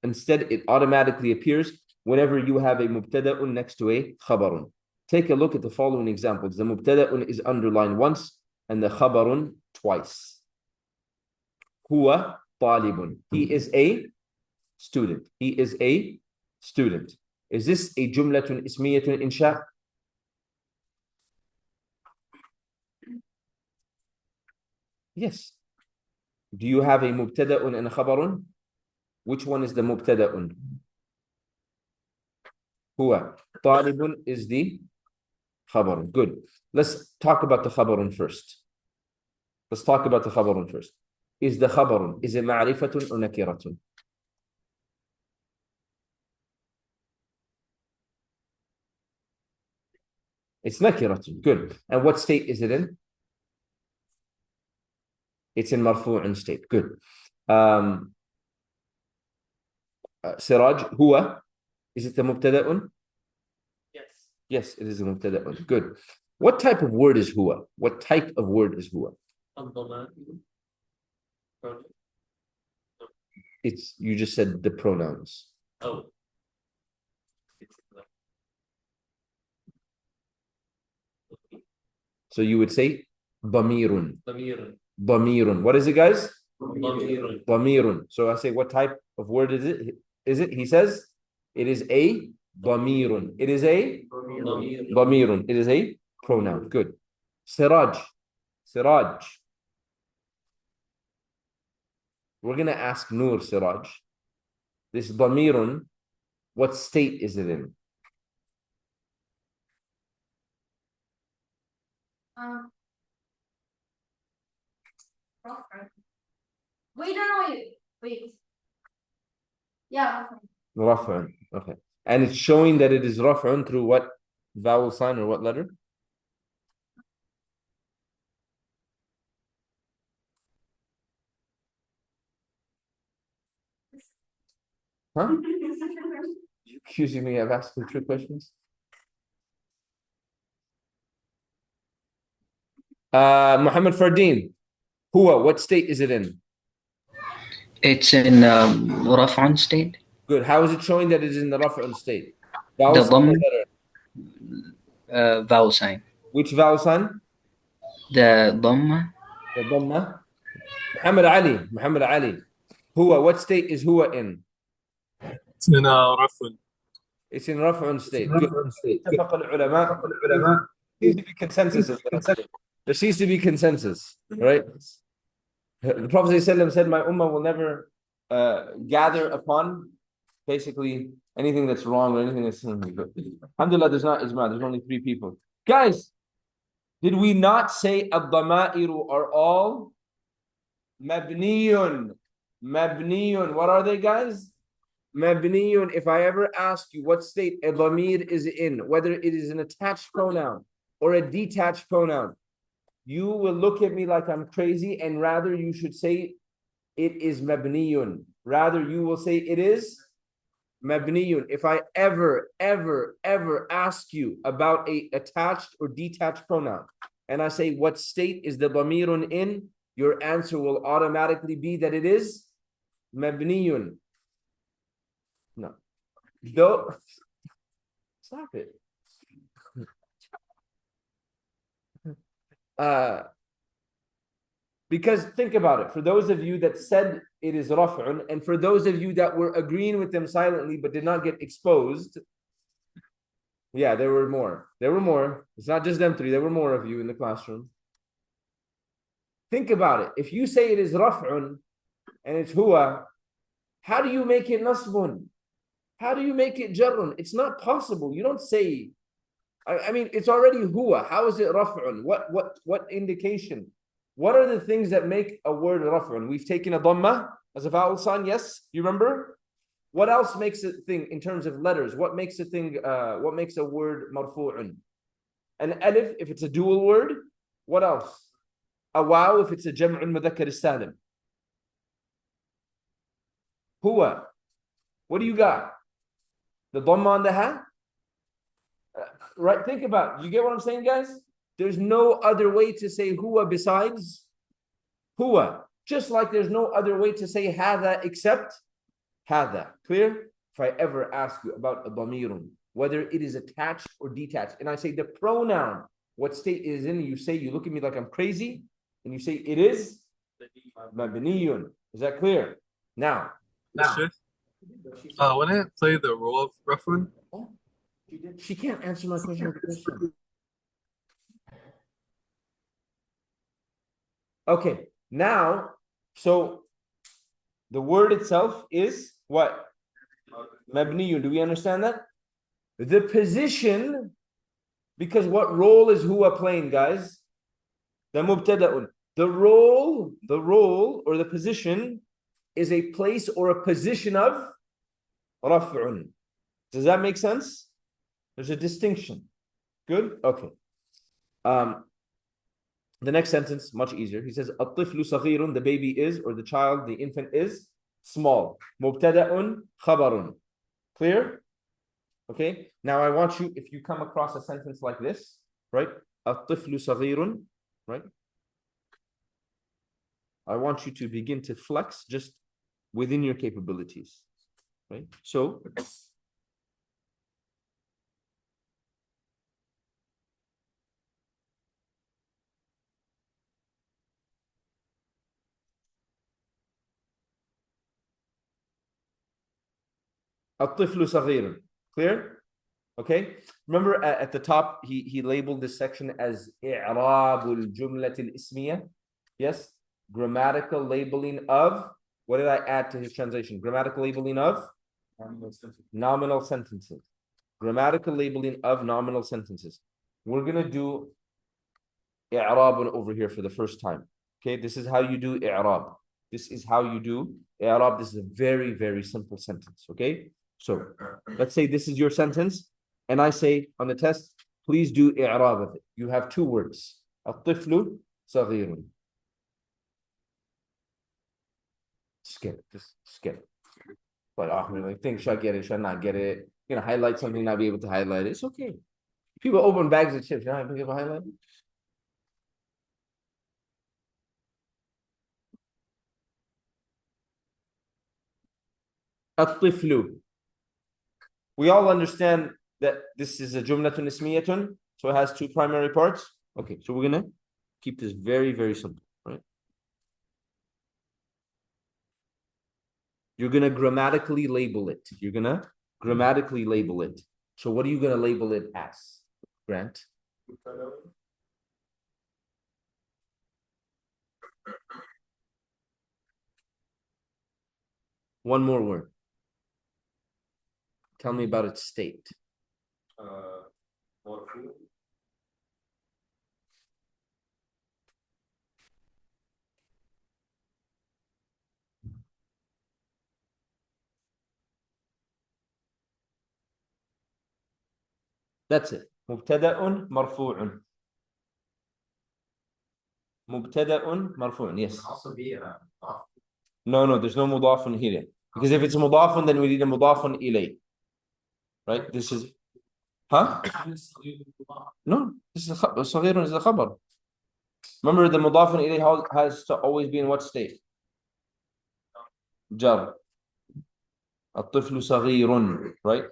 Instead, it automatically appears whenever you have a mubtada'un next to a khabarun. Take a look at the following examples. The mubtada'un is underlined once, and the khabarun twice. Huwa talibun. He is a student. He is a student. Is this a jumlatun ismiyatun insha? Yes. Do you have a mubtada'un and a khabarun? Which one is the mubtada'un? Huwa. Talibun is the khabarun. Good. Let's talk about the khabarun first. Let's talk about the khabarun first. Is the khabarun, is it ma'rifatun or nakiratun? It's nakiratun. Good. And what state is it in? It's in marfu'un state. Good. Siraj, huwa. Is it the mubtada'un? Yes. Yes, it is a mubtada'un. Good. What type of word is huwa? What type of word is huwa? It's, you just said the pronouns. Oh. So you would say damirun. Damirun. Damirun. What is it, guys? Damirun. Damirun. So I say, what type of word is it? Is it? He says, it is a damirun. It is a damirun. It is a pronoun. Good. Siraj. Siraj. We're going to ask Noor Siraj. This damirun, what state is it in? Wait, no, wait. Yeah. Raf'un. Okay. And it's showing that it is raf'un through what vowel sign or what letter? Huh? You accusing me of asking trick questions? Muhammad Fardeen. Huwa, what state is it in? It's in Raf'an state. Good. How is it showing that it is in the Raf'un state? The Vowel sign or Dhamm, vowel sign. Which vowel sign? The Dhamma. The Dhamma. Muhammad Ali. Muhammad Ali. Huwa, what state is Huwa in? It's in Raf'un. It's in Raf'un state. Good. اتفق العلماء. Seems to be consensus. There seems to be consensus, right? The Prophet ﷺ said, my ummah will never gather upon basically anything that's wrong or anything that's good. Alhamdulillah, there's not ijma, there's only 3 people. Guys, did we not say ad-dama'iru are all mabniyun? Mabniyun. What are they, guys? Mabniyun. If I ever ask you what state a dhamir is in, whether it is an attached pronoun or a detached pronoun, you will look at me like I'm crazy, and rather you should say it is mabniyun. Rather you will say it is mabniyun. If I ever ask you about a attached or detached pronoun, and I say what state is the dhamirun in, your answer will automatically be that it is mabniyun. No. Don't stop it. Because think about it, for those of you that said it is raf'un, and for those of you that were agreeing with them silently but did not get exposed, yeah, there were more. There were more. It's not just them 3, there were more of you in the classroom. Think about it. If you say it is raf'un and it's huwa, how do you make it nasbun? How do you make it jarrun? It's not possible. You don't say, I mean, it's already huwa. How is it raf'un? What indication? What are the things that make a word raf'un? We've taken a dhamma as a vowel sign, yes? You remember? What else makes a thing in terms of letters? What makes a thing, what makes a word marfu'un? An alif, if it's a dual word. What else? A waw, if it's a jam'un mudhakkar salim. Huwa. What do you got? The dhamma on the ha? Right, think about it. You get what I'm saying, guys? There's no other way to say huwa besides huwa. Just like there's no other way to say hada except hada. Clear? If I ever ask you about a dhamirun, whether it is attached or detached, and I say the pronoun what state it is in, you say, you look at me like I'm crazy, and you say it is mabniyun. Is that clear? Now, Sheikh, when I play the role of Rafun, she can't answer my question with a question. Okay, now, so the word itself is what? Mabniyun. Do we understand that? The position, because what role is huwa playing, guys? The mubtada'un. The role or the position is a place or a position of raf'un. Does that make sense? There's a distinction. Good? Okay. The next sentence, much easier. He says, At-tiflu saghirun, the baby is, or the child, the infant is small. Mubtada'un khabarun. Clear? Okay. Now I want you, if you come across a sentence like this, right? At-tiflu saghirun, right? I want you to begin to flex just within your capabilities, right? So, الطفل صغير. Clear? Okay. Remember at the top, he labeled this section as إعراب الجملة الإسمية. Yes. Grammatical labeling of, what did I add to his translation? Grammatical labeling of nominal sentences. Grammatical labeling of nominal sentences. We're going to do إعراب over here for the first time. Okay. This is how you do إعراب. This is how you do إعراب. This is a very, very simple sentence. Okay. So let's say this is your sentence, and I say on the test, please do i'rab of it. You have two words. الطفل صغير. Just get it. Just get it. But like, think, should I get it? Should I not get it? You know, highlight something, not be able to highlight it. It's okay. People open bags of chips. You know how people highlight it? الطفل. We all understand that this is a jumlatun ismiyatun, so it has two primary parts. Okay, so we're gonna keep this very, very simple, right? You're gonna grammatically label it. You're gonna grammatically label it. So what are you gonna label it as, Grant? One more word. Tell me about its state. That's it. مبتدأ مرفوع. مبتدأ مرفوع. Yes. Also be No, there's no mudafun here. Because if it's mudafun, then we need a mudafun ilay. Right? This is, huh? No, this is صغير is the khabar. Remember, the mudafun ilay has to always be in what state? Jar. الطفل صغير, right?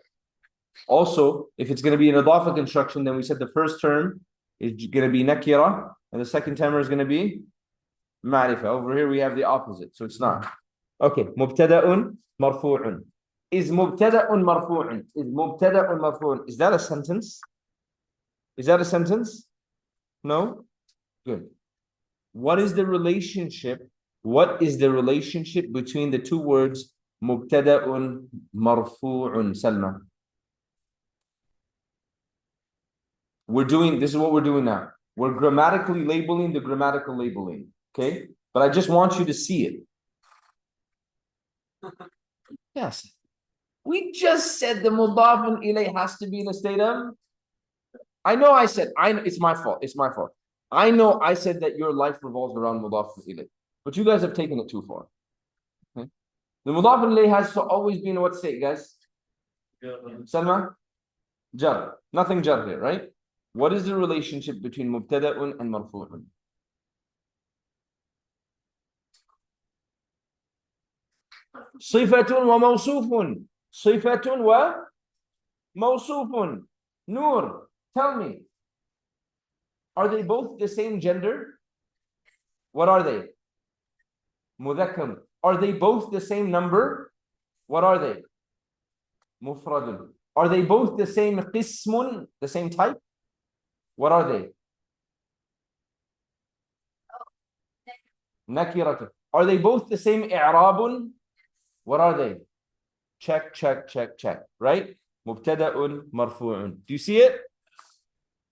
Also, if it's going to be an idafa construction, then we said the first term is going to be nakira, and the second term is going to be ma'rifa. Over here we have the opposite, so it's not. Okay, mubtada'un marfu'un. Is mubtada'un marfu'un? Is mubtada'un marfu'un? Is that a sentence? Is that a sentence? No? Good. What is the relationship? What is the relationship between the two words mubtada'un marfu'un, Salma? This is what we're doing now. We're grammatically labeling the grammatical labeling. Okay? But I just want you to see it. Yes. We just said the mudafun ilay has to be in a state of. I know it's my fault. It's my fault. I know I said that your life revolves around mudafun ilay. But you guys have taken it too far. Okay? The mudafun ilay has to always be in what state, guys? Salma? Jar. Nothing jar here, right? What is the relationship between mubtada'un and marfu'un? صفة وموصوف. صفة وموصوف. Noor, tell me. Are they both the same gender? What are they? Mudhakkar. Are they both the same number? What are they? Mufradun. Are they both the same qismun, the same type? What are they? Nakiratun. Are they both the same i'rabun? What are they? Check, check, check, check. Right? Mubtada'un marfu'un. Do you see it?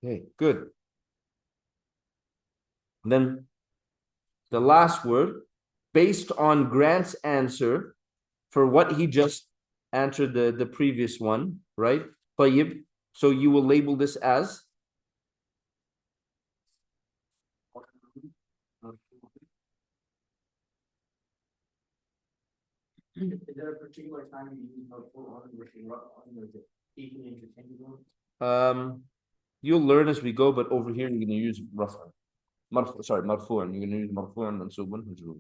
Okay, good. Then the last word, based on Grant's answer for what he just answered the previous one, right? طيب. So you will label this as Is there a particular time you use marfu' versus raf'un, or is it even interchangeable? You'll learn as we go, but over here you're going to use marfu'un. Marfu'un. You're going to use marfu'un, mansubun, majroor.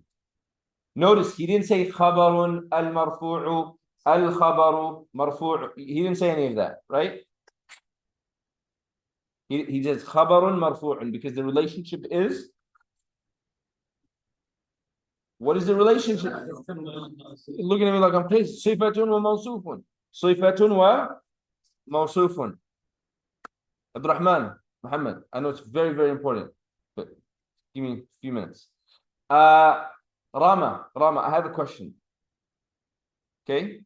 Notice he didn't say khabarun al-marfu'u, al-khabaru marfu'. He didn't say any of that, right? He says khabarun marfu'un because the relationship is. What is the relationship? You're looking at me like I'm crazy. Sifatun wa mawsufun. Sifatun wa mawsufun. Abdurrahman, Muhammad, I know it's very, very important, but give me a few minutes. Rama, I have a question. Okay?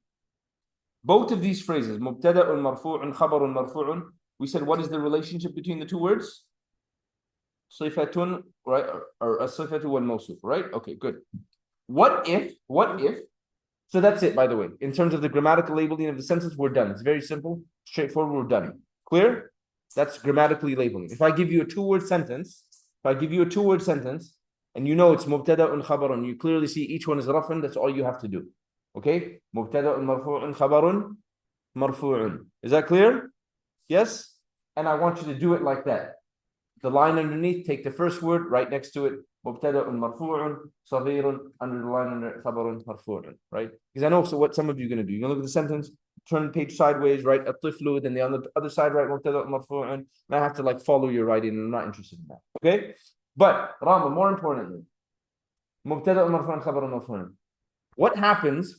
Both of these phrases, mubtada'un marfu'un, khabarun marfu'un, we said what is the relationship between the two words? Sifatun, right? Or as-sifatu wal mawsuf, right? Okay, good. What if, so that's it, by the way. In terms of the grammatical labeling of the sentence, we're done. It's very simple, straightforward, we're done. Clear? That's grammatically labeling. If I give you a two-word sentence, and you know it's mubtada'un khabarun, you clearly see each one is raf'un, that's all you have to do. Okay? Mubtada'un marfu'un khabarun marfu'un. Is that clear? Yes? And I want you to do it like that. The line underneath, take the first word right next to it, mubtada'un marfu'un saghirun, under the line under khabarun marfu'un, right? Because I know what some of you are going to do. You're going to look at the sentence, turn the page sideways, write at-tiflu, then on the other side write mubtada'un marfu'un, and I have to like follow your writing, and I'm not interested in that. Okay? But Rama, more importantly, mubtada'un marfu'un khabarun marfu'un. What happens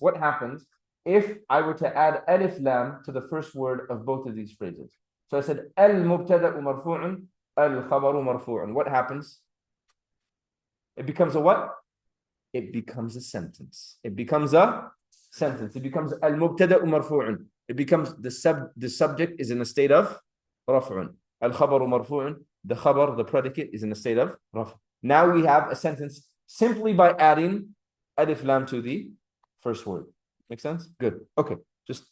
if I were to add alif lam to the first word of both of these phrases? So I said al-mubtada'u marfu'un, al-khabaru marfu'un. What happens? It becomes a what? It becomes a sentence. It becomes al-mubtada'u marfu'un. It becomes the subject is in a state of raf'un. Al-khabaru marfu'un. The khabar, the predicate, is in a state of raf'. Now we have a sentence simply by adding alif lam to the first word. Make sense? Good. Okay. Just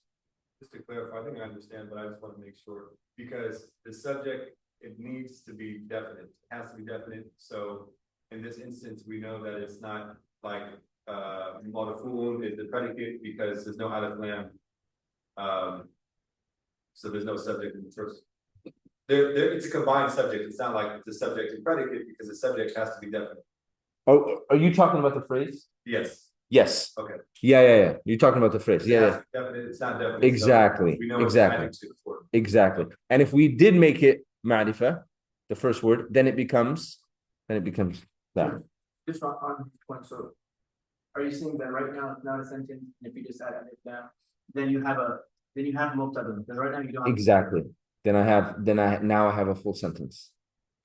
to clarify, I think I understand, but I just want to make sure, because the subject, it needs to be definite. It has to be definite. So in this instance, we know that it's not like marfu'un is the predicate because there's no alif lam. So there's no subject in the first. It's a combined subject. It's not like the subject and predicate because the subject has to be definite. Oh, are you talking about the phrase? Yes. Yes. Okay. Yeah. You're talking about the phrase. Yeah. Definite, it's not definite. Exactly. So we know Exactly. And if we did make it ma'rifah, the first word, then it becomes that. Just on this point, so are you saying that right now it's not a sentence, and if you just add alif lam, then you have mubtada, because right now you don't have Exactly. Then I have a full sentence.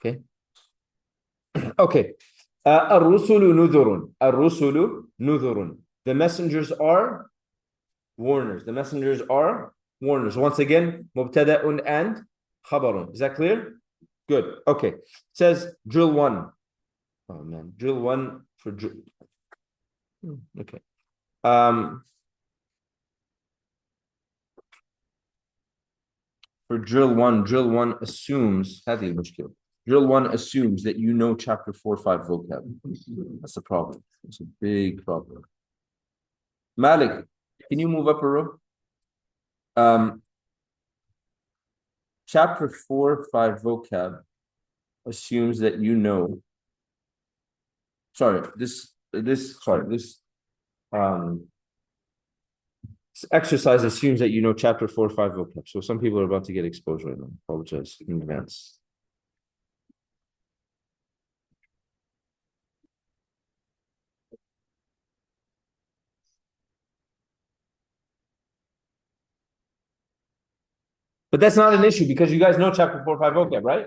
Okay. Okay. Ar-rusulu nudhurun. The messengers are warners. Once again, mubtada'un and khabarun. Is that clear? Good. Okay. It says drill 1. Oh man, drill 1 for drill. Okay. For drill 1 assumes Drill 1 assumes that you know chapter 4-5 vocab. That's the problem. It's a big problem. Malik, can you move up a row? Chapter 4-5 vocab assumes that you know. This exercise assumes that you know chapter 4-5 vocab. So some people are about to get exposed right now. Apologize in advance. But that's not an issue because you guys know chapter 4, 5 vocab, right?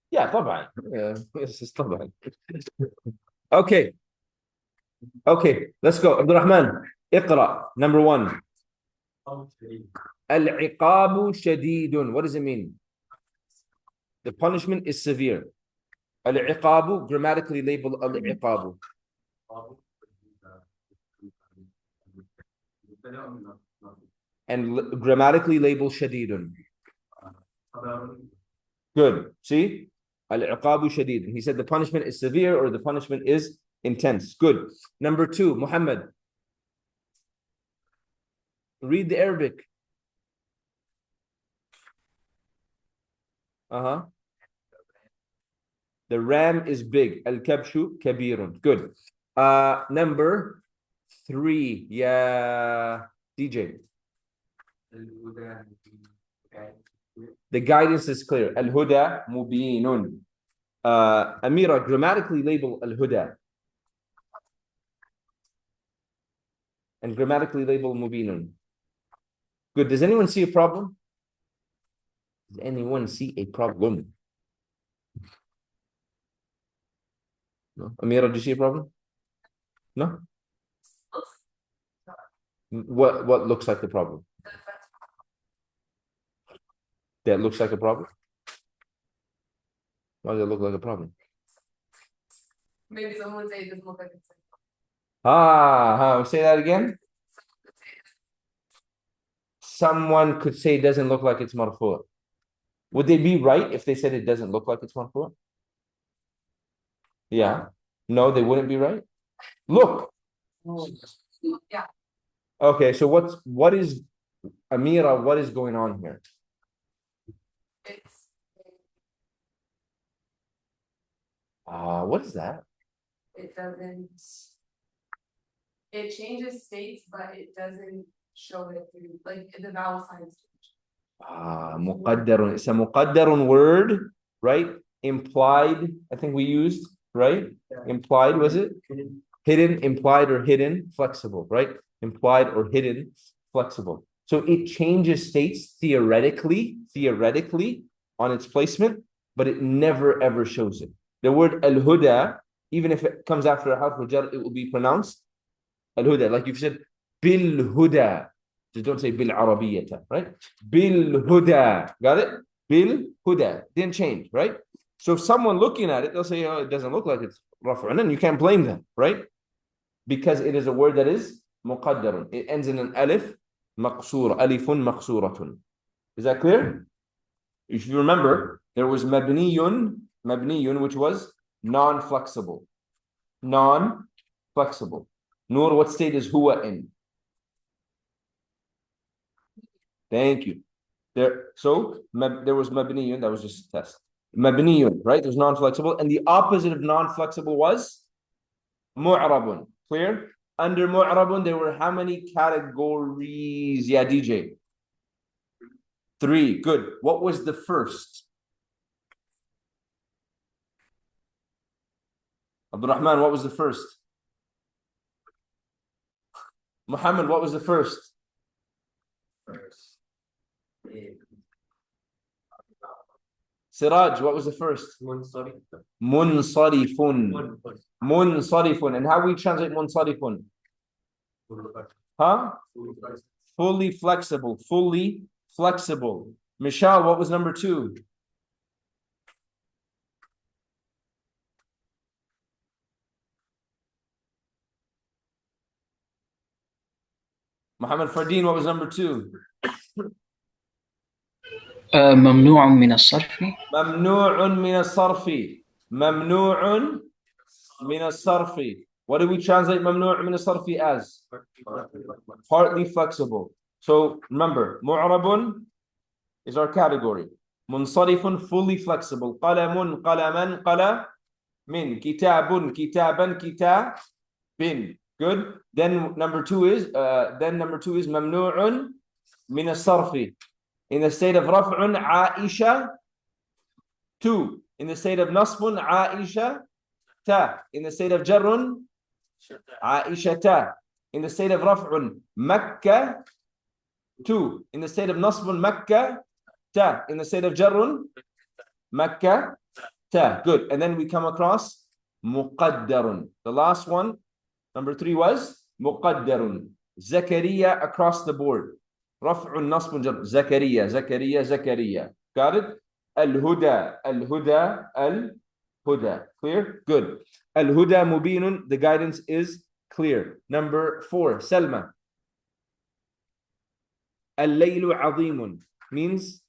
Yeah, طبعا. Yeah, yes, it's طبعا. Okay. Okay, let's go. Abdurrahman, اقرأ. Number 1. العقاب شديد. What does it mean? The punishment is severe. العقاب, grammatically labeled العقاب. And grammatically labeled شديد. Good. See? Al-iqabu shadid. He said the punishment is severe or the punishment is intense. Good. Number 2, Muhammad. Read the Arabic. The ram is big. Al-kabshu kabirun. Good. Number 3. Yeah. DJ. The guidance is clear. Al-huda mubinun. Amira, grammatically label al-huda. And grammatically label mubinun. Good. Does anyone see a problem? Does anyone see a problem? No? Amira, do you see a problem? No? What looks like the problem? That looks like a problem? Why does it look like a problem? Maybe someone would say it doesn't look like it's. Say that again. Someone could say it doesn't look like it's marfu'. Would they be right if they said it doesn't look like it's marfu'? Yeah. No, they wouldn't be right. Look. Yeah. Okay, so what is Amira? What is going on here? What is that? It doesn't. It changes states, but it doesn't show it through, like the vowel signs. Muqaddarun. It's a muqaddarun word, right? Implied, I think we used, right? Implied, was it? Hidden, implied, or hidden, flexible, right? Implied or hidden, flexible. So it changes states theoretically on its placement, but it never ever shows it. The word al-huda, even if it comes after a harf jar, it will be pronounced al-huda. Like you've said, bil-huda. Just don't say bil-arabiyyata, right? Bil-huda. Got it? Bil-huda. Didn't change, right? So if someone looking at it, they'll say, oh, it doesn't look like it's raf'un, and you can't blame them, right? Because it is a word that is muqaddarun. It ends in an alif, maqsura, alifun maqsuratun. Is that clear? If you remember, there was mabniyun, which was non-flexible. Non-flexible. Noor, what state is huwa in? Thank you. There was mabniyun, that was just a test. Mabniyun, right? There's non-flexible. And the opposite of non-flexible was mu'rabun. Clear? Under mu'rabun, there were how many categories? Yeah, DJ. 3. Good. What was the first? Abdurrahman, what was the first? Muhammad, what was the first? Siraj, what was the first? Munsarifun. Munsarifun. And how we translate munsarifun? Fully flexible. Fully flexible. Michelle, what was number 2? Muhammad Fardeen, what was number 2? ممنوع من الصرف. ممنوع من الصرف. ممنوع من الصرف. What do we translate ممنوع من الصرف as? Partly flexible. So remember, mu'rabun is our category. Munsarifun, fully flexible. Qalamun, qalaman, qalamin. Kitabun, kitaban, kitabin. Good. Then number 2 is mamnu'un min as-sarfi. In the state of raf'un, Aisha 2. In the state of nasbun, Aisha ta. In the state of jarrun, Aisha ta. In the state of raf'un, Makkah 2. In the state of nasbun, Makkah Ta. In the state of jarrun, Makkah, ta. Good. And then we come across muqaddarun. The last one, number 3 was muqaddarun. Zakaria across the board. Raf'un nasbun jar. Zakaria, Zakaria, Zakaria. Got it? Al-huda, al-huda, al-huda. Clear? Good. Al-huda mubinun. The guidance is clear. Number 4, Salma. Al-laylu azimun means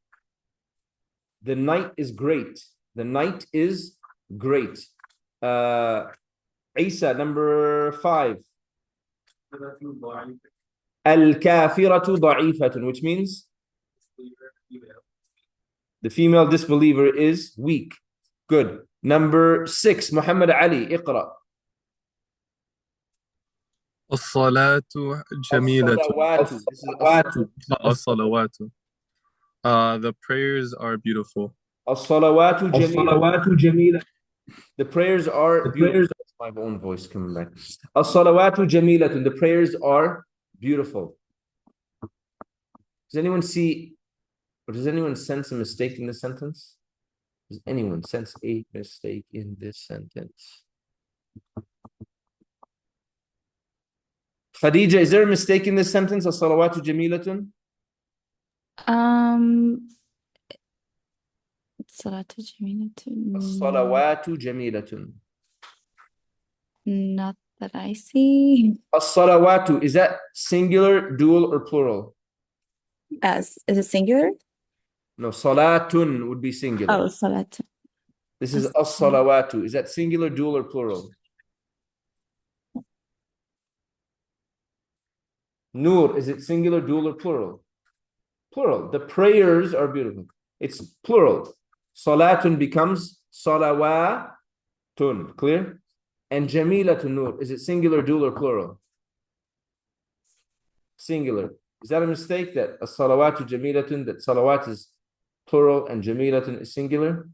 the night is great. The night is great. Isa, number 5. Al-kafiratu da'ifatun, which means the female disbeliever is weak. Good. Number 6, Muhammad Ali, اقرأ. الصلاة جميلة. الصلوات. The prayers are beautiful. الصلوات جميلة. The prayers are beautiful. My own voice coming back. الصلوات جميلة. The prayers are beautiful. Does anyone see, or does anyone sense a mistake in this sentence? Does anyone sense a mistake in this sentence? Khadija, is there a mistake in this sentence? As-salawatu jamilatun? Salatu jamilatun. As-salawatu jamilatun. Not that I see. As-salawatu, is that singular, dual, or plural? Is it singular? No, salatun would be singular. Oh, salat. This is as-salawatu. Is that singular, dual, or plural? Noor, is it singular, dual, or plural? Plural. The prayers are beautiful. It's plural. Salatun becomes salawatun. Clear? And jamilatun, Noor, is it singular, dual, or plural? Singular. Is that a mistake that as-salawatu jamilatun, that salawat is plural and jamilatun is singular?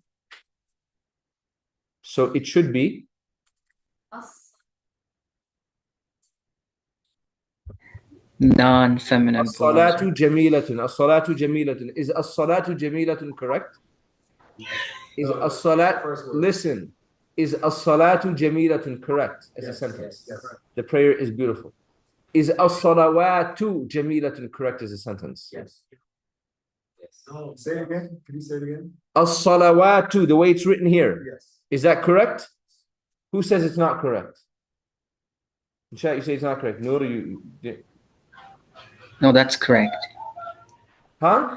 So it should be non-feminine. As-salatu jamilatun. As-salatu jamilatun. Is as-salatu jamilatun correct? Is as-salat, listen, is as-salatu jamilatun correct as a sentence? Yes. The prayer is beautiful. Is as-salawatu jamilatun correct as a sentence? Yes. No, say it again. Can you say it again? As-salawatu, the way it's written here. Yes. Is that correct? Who says it's not correct? In chat, you say it's not correct. No, No, that's correct. Huh?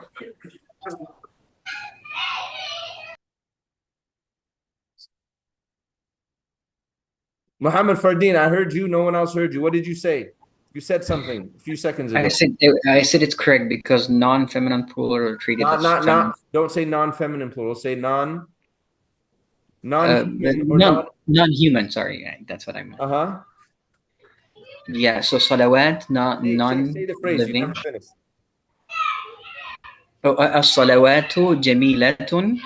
Muhammad Fardeen, I heard you. No one else heard you. What did you say? You said something a few seconds ago. I said it's correct because non-feminine plural are treated as feminine. Don't say non-feminine plural. Say non-human. Sorry, that's what I meant. Yeah. So salawat, non-living. Say the phrase. You never finished. As-salawatu jamilatun.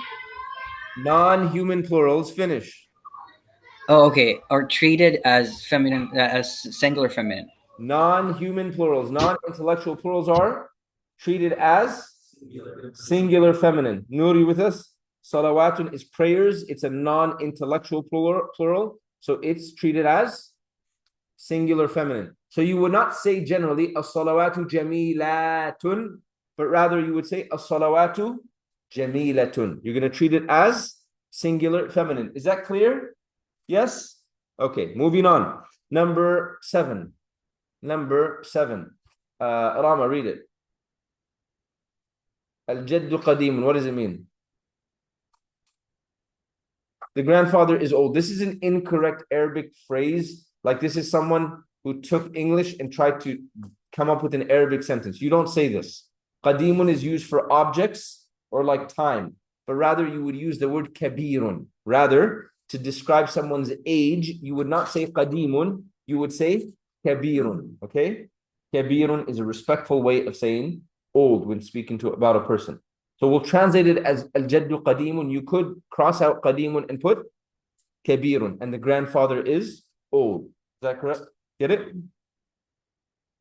Non-human plurals. Finish. Oh, okay. Are treated as feminine, as singular feminine. Non-human plurals, non-intellectual plurals are treated as singular feminine. Noor, with us? Salawatun is prayers. It's a non-intellectual plural. So it's treated as singular feminine. So you would not say generally as-salawatu jamilatun, but rather you would say as-salawatu jamilatun. You're going to treat it as singular feminine. Is that clear? Yes? Okay, moving on. Number 7. Rama, read it. Al-jaddu qadimun. What does it mean? The grandfather is old. This is an incorrect Arabic phrase. Like this is someone who took English and tried to come up with an Arabic sentence. You don't say this. Qadimun is used for objects or like time, but rather you would use the word kabirun. Rather, to describe someone's age, you would not say qadimun, you would say kabirun. Okay? Kabirun is a respectful way of saying old when speaking about a person. So we'll translate it as al-jaddu qadimun. You could cross out qadimun and put kabirun, and the grandfather is old. Is that correct? Get it?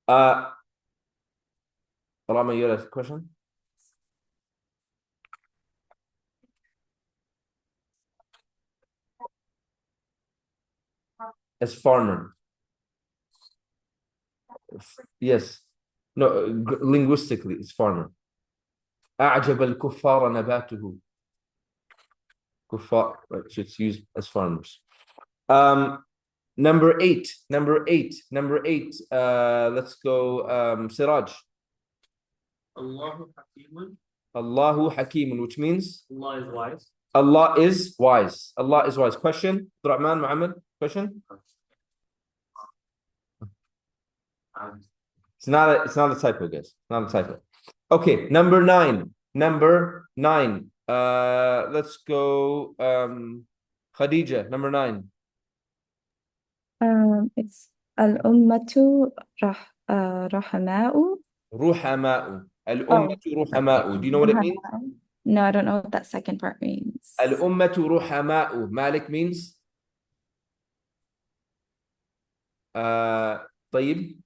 Rama, you had a question? as farmer. Yes. No, linguistically, it's farmer. أعجب الكفار نباته. Kuffar, right? So it's used as farmers. Number eight. Let's go. Siraj. Allahu Hakimun. Allahu Hakimun, which means Allah is wise. Allah is wise. Allah is wise. Question? Rahman, Muhammad, question? It's not a typo, guys. Not a typo. Okay, number nine. Let's go. Khadija, number 9. It's al-ummatu rahama'u. Ruhama'u. Al-ummatu ruhama'u. Do you know what it means? No, I don't know what that second part means. Al-ummatu ruhama'u. Malik means? طيب.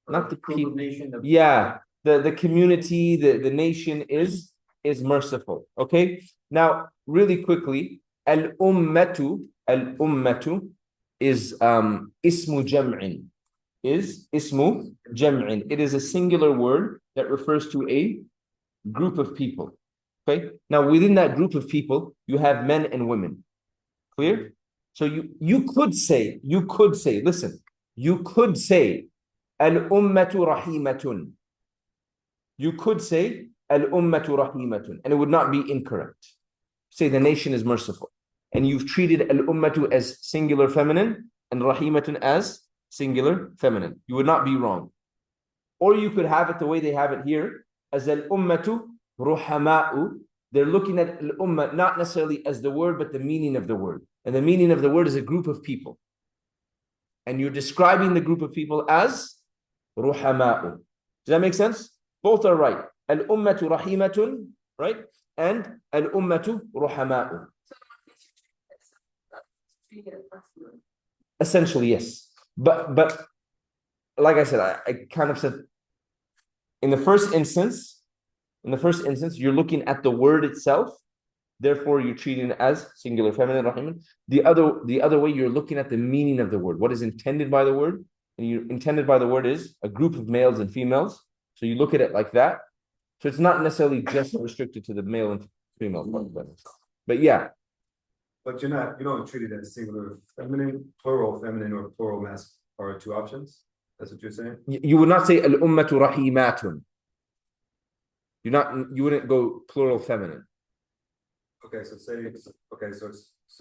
Not the people. Yeah, the community, the nation is merciful. Okay. Now, really quickly, al-ummatu is ismu jam'in. Is ismu jam'in. It is a singular word that refers to a group of people. Okay. Now, within that group of people, you have men and women. Clear? So you could say, listen, you could say al-ummatu rahimatun. You could say al-ummatu rahimatun, and it would not be incorrect. Say the nation is merciful. And you've treated al-ummatu as singular feminine and rahimatun as singular feminine. You would not be wrong. Or you could have it the way they have it here, as al-ummatu ruhama'u. They're looking at al-ummah not necessarily as the word, but the meaning of the word. And the meaning of the word is a group of people. And you're describing the group of people as ruhama'u. Does that make sense? Both are right. Al-ummatu rahimatun, right? And al-ummatu ruhama'u. Essentially, yes. But like I said, I kind of said, in the first instance, you're looking at the word itself. Therefore, you're treating it as singular feminine, rahiman. The other way, you're looking at the meaning of the word. What is intended by the word? And you intended by the word is a group of males and females. So you look at it like that. So it's not necessarily just restricted to the male and female part. But yeah. But you don't treat it as singular feminine, plural feminine, or plural masculine are two options. That's what you're saying? You would not say al-ummatu rahimatun. You wouldn't go plural feminine. Okay, so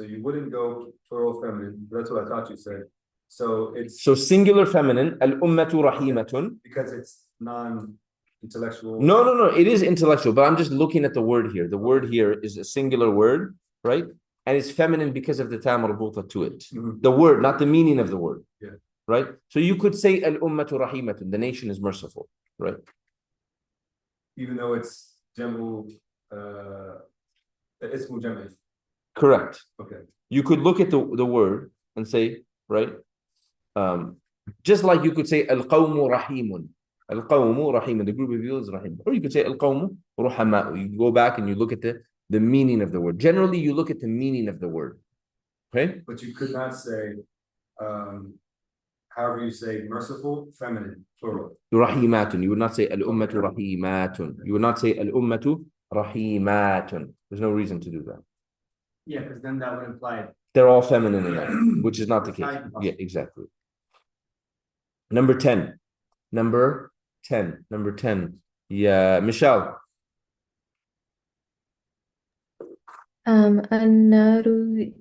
you wouldn't go plural feminine. That's what I thought you said. So singular feminine, al-ummatu rahimatun. Because it's non-intellectual. No, it is intellectual, but I'm just looking at the word here. The word here is a singular word, right? And it's feminine because of the ta marbuta to it. Mm-hmm. The word, not the meaning of the word. Yeah. Right? So you could say al-ummatu rahimatun, the nation is merciful, right? Even though it's jamu, ismu jam'i. Correct. Okay. You could look at the word and say, right? Just like you could say al-qawmu rahimun. Al-qawmu rahimun, the group of people is rahim. Or you could say al-qawmu ruhama'u. You go back and you look at the meaning of the word. Generally, you look at the meaning of the word. Okay? But you could not say, however you say merciful, feminine, plural. Rahimatun. You would not say al-ummatu rahimatun. You would not say al-ummatu rahimatun. There's no reason to do that. Yeah, because then that would imply they're all feminine in that, which is not the case. Yeah, exactly. Number 10. Yeah, Michelle. An-naru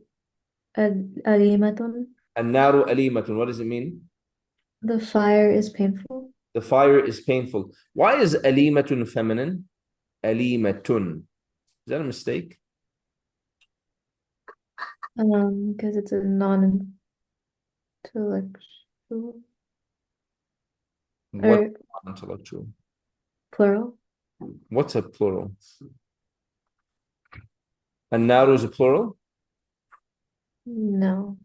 alimatun. An-naru alimatun. What does it mean? The fire is painful. The fire is painful. Why is alimatun feminine? Alimatun. Is that a mistake? Because it's a non-intellectual. What non-intellectual? Plural. What's a plural? An-naru is a plural? No.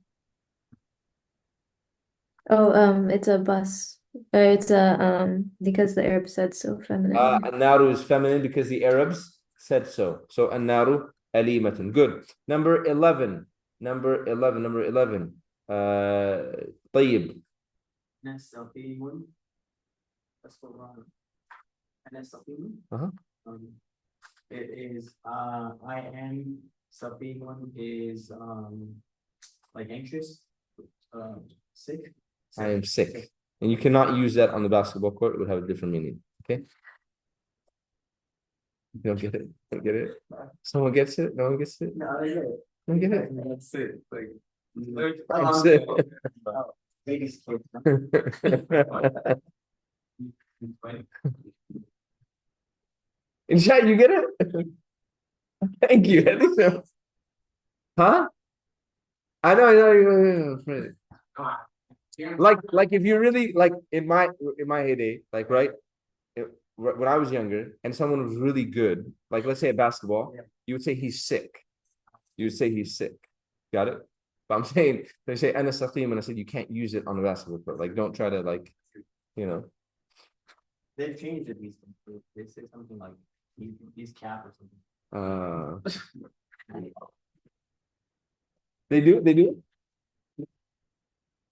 Oh, it's a bus. It's a because the Arab said so, feminine. An-naru is feminine because the Arabs said so. So an-naru alimatun. Good. Number 11. Number 11. طيب. نستقيم. That's what wrong. نستقيم. Uh-huh. It is I am Safimun is like anxious, sick. I am sick. And you cannot use that on the basketball court. It would have a different meaning. Okay? You don't get it? Don't get it? Someone gets it? No one gets it? No, I get it. Don't get it? That's it. Like, I'm sick. Biggest kid. In chat, you get it? Thank you. I think so. Huh? I know. Like if you really like in my heyday, like right, when I was younger and someone was really good, like let's say at basketball, you would say he's sick. You would say he's sick. Got it? But I'm saying they say ana saqim, and I said you can't use it on the basketball court. Like don't try to like, you know. They've changed it recently. They say something like he's cap or something. They do?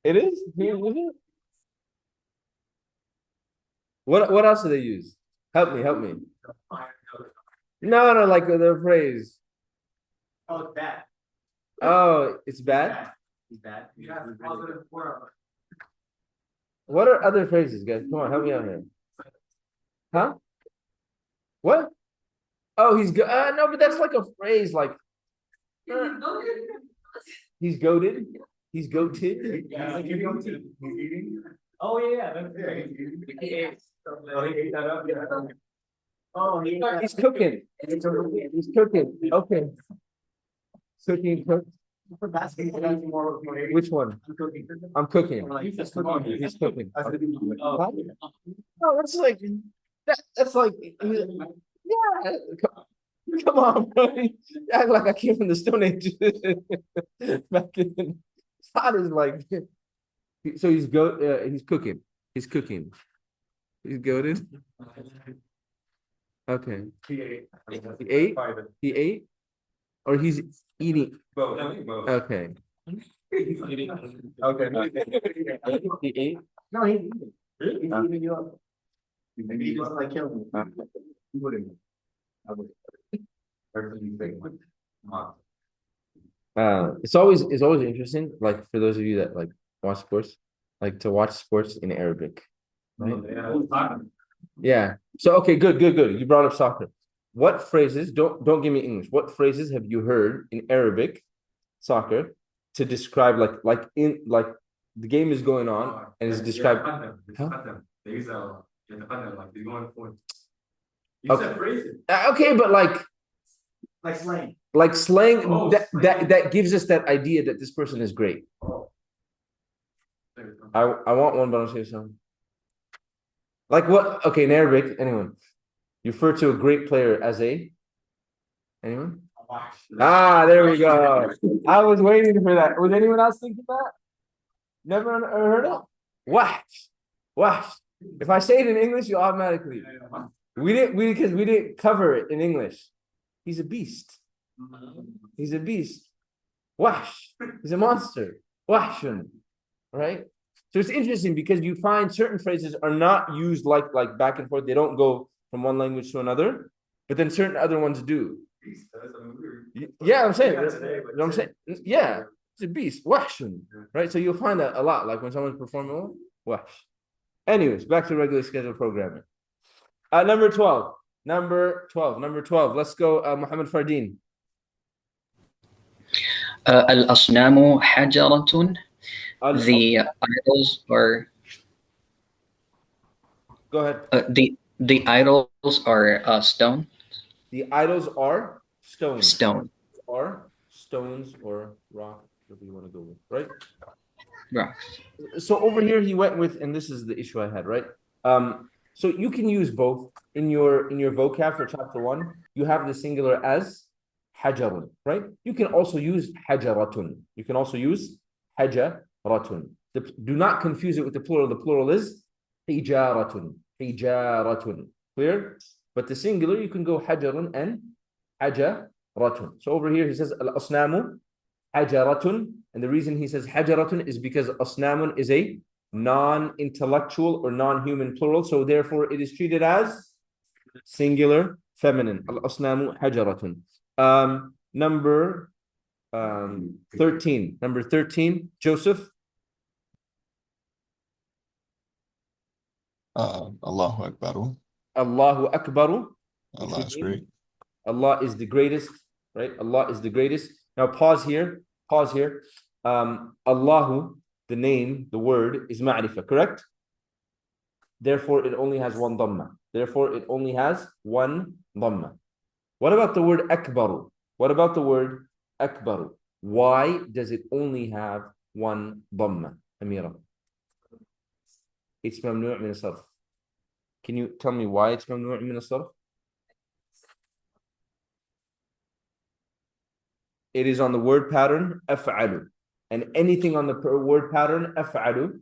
It is? What else do they use? Help me. No, like the phrase. Oh, it's bad. Oh, it's bad? He's bad. Yeah, positive world. What are other phrases, guys? Come on, help me out here. Huh? What? Oh, he's good. No, but that's like a phrase, like he's goated. He's goated. Yeah, like you're going to eating. Oh yeah, that's He ate that up. Yeah. Oh, He's cooking. He's cooking. Okay. Cooking. For basketball, Which one? I'm cooking. He's He's cooking. cooking. I said, Huh? No, that's like that's like yeah. Come on, bro. You act like I came from the Stone Age. Back in that is like so he's cooking. He's cooking. He's goated. Okay. He ate. He ate? He ate? Or he's eating? Both. Okay. Okay. He ate? No, he's eating. He's eating you up. Maybe he doesn't like killing you. He wouldn't. I would. Everything you think. It's always interesting, like for those of you that like watch sports, like to watch sports in Arabic. Right? Yeah. So okay, good. You brought up soccer. What phrases, don't give me English. What phrases have you heard in Arabic soccer to describe like the game is going on and it's described? Okay, but like slang. Like slang that gives us that idea that this person is great. I want one, but I'll say something. Like what? Okay, in Arabic, anyone? You refer to a great player as a anyone? There we go. I was waiting for that. Was anyone else thinking that? Never heard it? Wahsh. If I say it in English, you automatically. We didn't cover it in English. He's a beast. He's a beast. Wahsh. He's a monster. Wahshun. Right? So it's interesting because you find certain phrases are not used like back and forth. They don't go from one language to another, but then certain other ones do. Yeah, I'm saying. Yeah, it's a beast. Wahshun. Right? So you'll find that a lot. Like when someone's performing well, wahsh. Anyways, back to regular scheduled programming. Number 12. Let's go, Muhammad Fardeen. الأصنام حجرة. The idols are. Go ahead. The idols are stone. The idols are stones. Stone. Are stones or rock, whatever you want to go with, right? Rocks. So over here he went with, and this is the issue I had, right? So you can use both in your vocab for chapter 1. You have the singular as hajarun, right? You can also use hajaratun. You can also use hajaratun. Do not confuse it with the plural. The plural is hijaratun. Clear? But the singular, you can go hajarun and hajaratun. So over here he says al-asnamu hajaratun. And the reason he says hajaratun is because asnamun is a non-intellectual or non-human plural, so therefore it is treated as singular feminine. Al-asnamu hajaratun. Number 13. Number 13, Joseph. Allahu Akbaru. Allahu Akbaru. Allah is great. Allah is the greatest, right? Allah is the greatest. Now pause here. Pause here. Allahu, the name, the word is ma'rifah, correct? Therefore, it only has one dhamma. Therefore, it only has one dhamma. What about the word akbaru? What about the word akbaru? Why does it only have one dhamma, Amira? It's mamnu' min as-sarf. Can you tell me why it's mamnu' min as-sarf? It is on the word pattern af'alu. And anything on the word pattern af'alu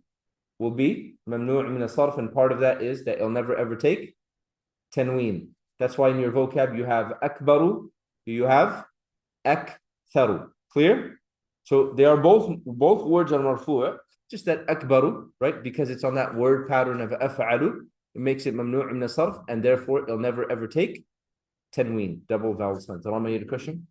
will be mamnu' min as-sarf, and part of that is that it'll never ever take tanween. That's why in your vocab you have akbaru, you have aktharu. Clear? So they are both words are marfu', just that akbaru, right? Because it's on that word pattern of af'alu, it makes it mamnu' min as-sarf, and therefore it'll never ever take tanween, double vowel sound. Rama, you had a question?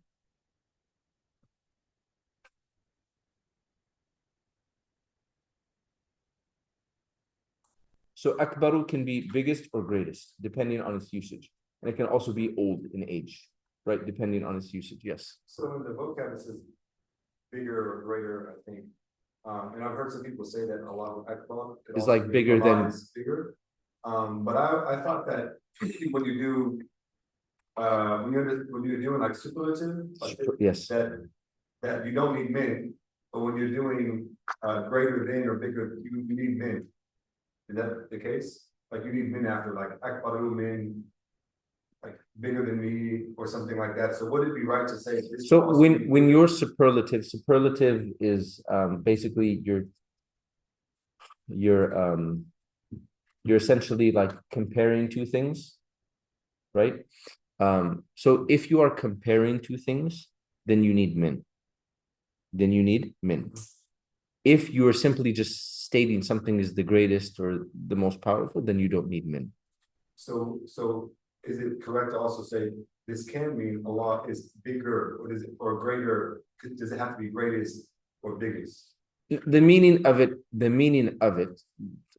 So akbaru can be biggest or greatest, depending on its usage. And it can also be old in age, right? Depending on its usage, yes. So in the vocab, it says bigger or greater, I think. And I've heard some people say that Allahu Akbar It's like bigger than... is bigger. But I thought that when you do, when you're doing like superlative, like yes, that you don't need min, but when you're doing greater than or bigger, you need min. Is that the case? Like you need min after, like akbaru min, like bigger than me or something like that. So would it be right to say this? So when you're superlative is basically you're essentially like comparing two things, right? So if you are comparing two things, then you need min. If you are simply just stating something is the greatest or the most powerful, then you don't need min. So is it correct to also say this can mean Allah is bigger, or greater? Does it have to be greatest or biggest? The meaning of it,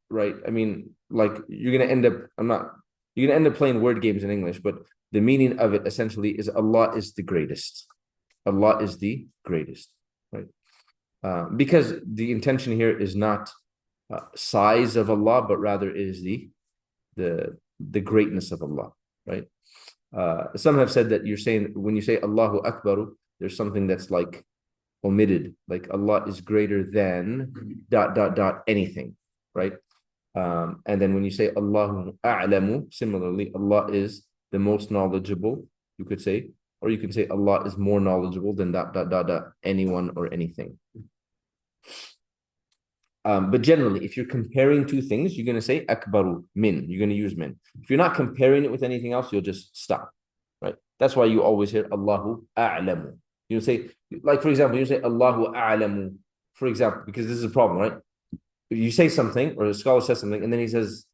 right? I mean, like you're gonna end up playing word games in English, but the meaning of it essentially is Allah is the greatest. Allah is the greatest, right? Because the intention here is not size of Allah, but rather is the greatness of Allah, right? Some have said that you're saying when you say Allahu Akbaru, there's something that's like omitted, like Allah is greater than ... anything, right? And then when you say Allahu A'lamu, similarly, Allah is the most knowledgeable, you could say, or you can say Allah is more knowledgeable than ... anyone or anything. But generally, if you're comparing two things, you're going to say akbaru, min. You're going to use min. If you're not comparing it with anything else, you'll just stop, right? That's why you always hear Allahu a'lamu. You say, like for example, you say Allahu a'lamu, for example, because this is a problem, right? If you say something, or a scholar says something, and then he says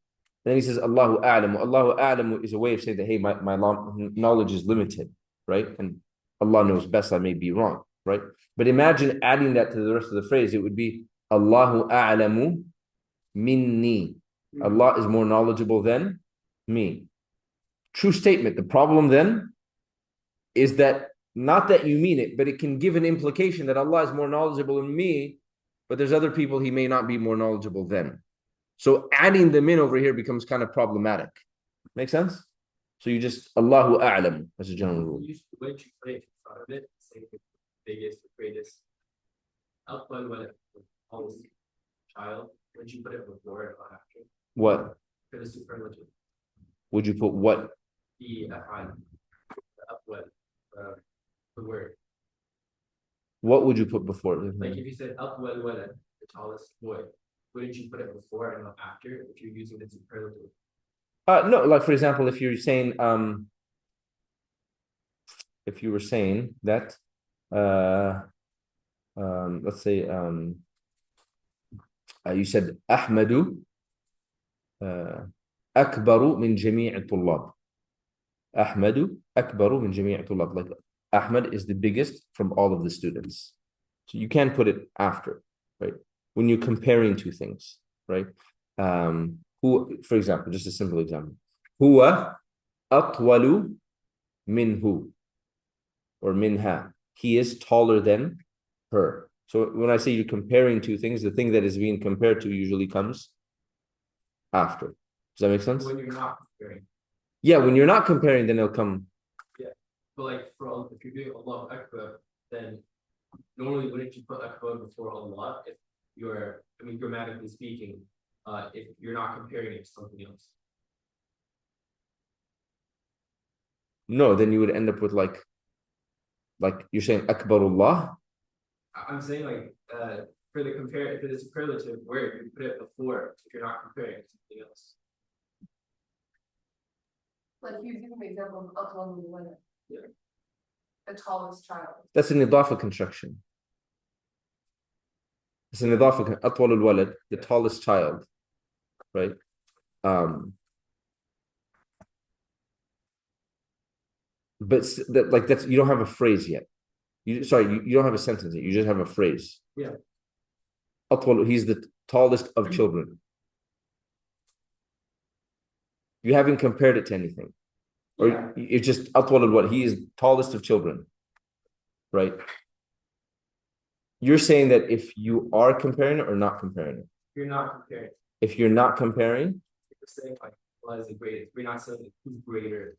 Allahu a'lamu. Allahu a'lamu is a way of saying that, hey, my knowledge is limited, right? And Allah knows best, I may be wrong, right? But imagine adding that to the rest of the phrase, it would be Allahu a'lamu minni. Allah is more knowledgeable than me. True statement. The problem then is that not that you mean it, but it can give an implication that Allah is more knowledgeable than me, but there's other people he may not be more knowledgeable than. So adding them in over here becomes kind of problematic. Make sense? So you just Allahu a'lam as a general rule. When you put it in front of it, say the biggest, the greatest, output when it always child, when you put it before or after? What? For the superlative. Would you put what? The af'al, the upward, the word. What would you put before? Like if you said upward walad, the tallest boy, wouldn't you put it before and not after if you're using the superlative? No, like for example, if you're saying if you were saying that let's say you said أحمد أكبر من جميع الطلاب. أحمد أكبر من جميع الطلاب. Like Ahmad is the biggest from all of the students. So you can put it after, right? When you're comparing two things, right? Who, for example, just a simple example. هو أطول منه or منها. He is taller than her. So when I say you're comparing two things, the thing that is being compared to usually comes after. Does that make sense? When you're not comparing. Yeah, when you're not comparing, then it'll come. Yeah, but like if you're doing Allah Akbar, then normally wouldn't you put Akbar before Allah if you're, grammatically speaking, if you're not comparing it to something else? No, then you would end up with like you're saying Akbarullah. I'm saying like for the superlative word, you put it before if you're not comparing it to something else. Like using the example of Atwal al-Walad. Yeah. The tallest child. That's an idafa construction. It's an idafa, Atwal al-Walad, the tallest child, right? But that's you don't have a phrase yet. You don't have a sentence yet. You just have a phrase. Yeah. Atwal, he's the tallest of children. You haven't compared it to anything. Or it's just Atwal al-Walad, he is tallest of children. Right? You're saying that if you are comparing it or not comparing it? You're not comparing. If you're not comparing, You're saying like Allah is the greatest. We're not saying who's greater.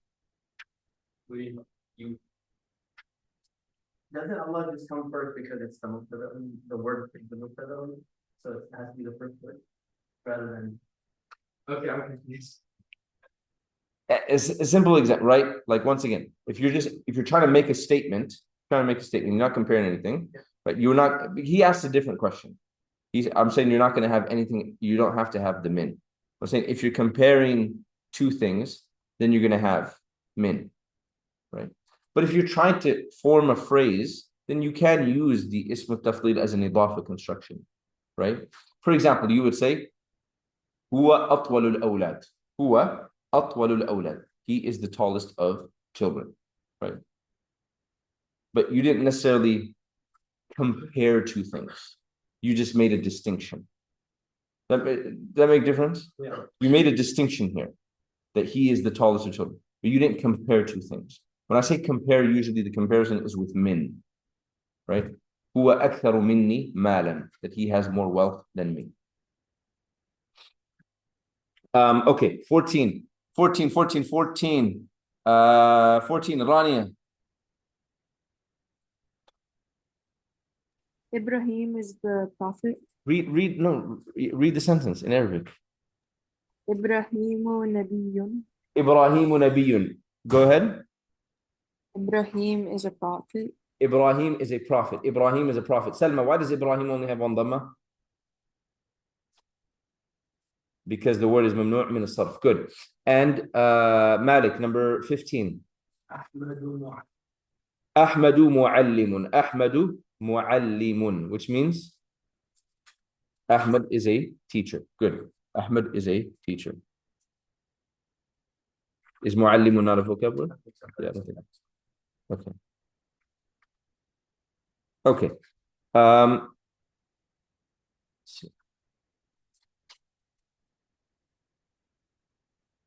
Doesn't Allah just come first because it's the word is the Muqtada, so it has to be the first word rather than. Okay, I'm confused. it's a simple example, right? Like once again, if you're trying to make a statement, you're not comparing anything, but you're not. He asked a different question. I'm saying you're not going to have anything. You don't have to have the min. I'm saying if you're comparing two things, then you're going to have min, right? But if you're trying to form a phrase, then you can use the ism al-tafdil as an idafa construction, right? For example, you would say, huwa atwalul awlad. Huwa atwalul awlad. He is the tallest of children, right? But you didn't necessarily compare two things. You just made a distinction. That make a difference? Yeah. You made a distinction here that he is the tallest of children, but you didn't compare two things. When I say compare, usually the comparison is with min, right? Huwa aktharu minni malan, that he has more wealth than me. Okay, 14, Rania. Ibrahim is the prophet. Read the sentence in Arabic. Ibrahimu Nabiyun. Ibrahimu Nabiyun. Go ahead. Ibrahim is a prophet. Ibrahim is a prophet. Ibrahim is a prophet. Salma, why does Ibrahim only have one dhamma? Because the word is mamnu' min as-sarf. Good. And Malik, number 15. Ahmadu mu'allimun. Ahmadu mu'allimun, which means Ahmad is a teacher. Good. Ahmad is a teacher. Is mu'allimun not a vocabulary? Yeah, okay. Okay.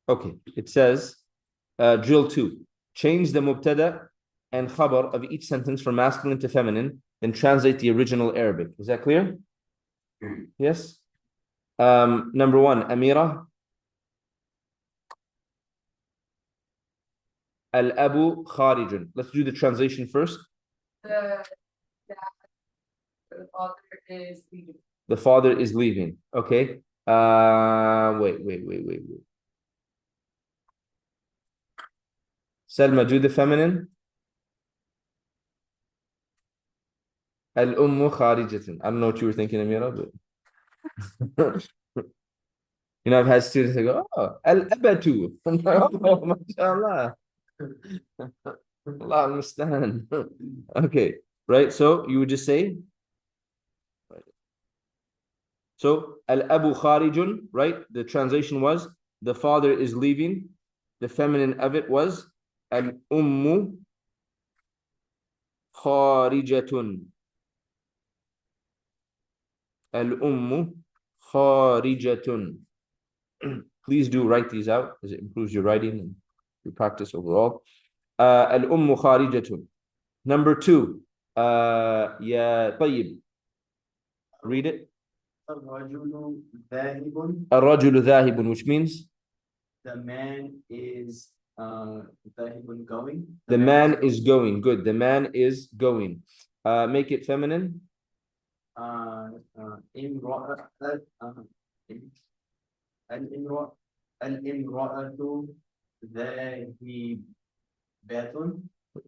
Okay. It says, drill 2. Change the mubtada and khabar of each sentence from masculine to feminine, then translate the original Arabic. Is that clear? Yes. Number 1, Amira. Al-Abu kharijun. Let's do the translation first. The father is leaving. The father is leaving. Okay. Wait. Salma, do the feminine. Al-Ummu kharijatun. I don't know what you were thinking, Amira, but I've had students that go, oh, Al-Abatu. Oh, mashallah. Allah understand. Okay, right? So you would just say So al-abu kharijun, right? The translation was the father is leaving. The feminine of it was al-ummu kharijatun. Al-ummu kharijatun. Please do write these out as it improves your writing and your practice overall. Al-ummu kharijatun. Number 2. Ya tayyib. Read it. الرجل ذاهب. الرجل ذاهب, which means The man is ذاهب going. the man is going. Good. The man is going. Make it feminine. امرأة الامرأة ذاهبة.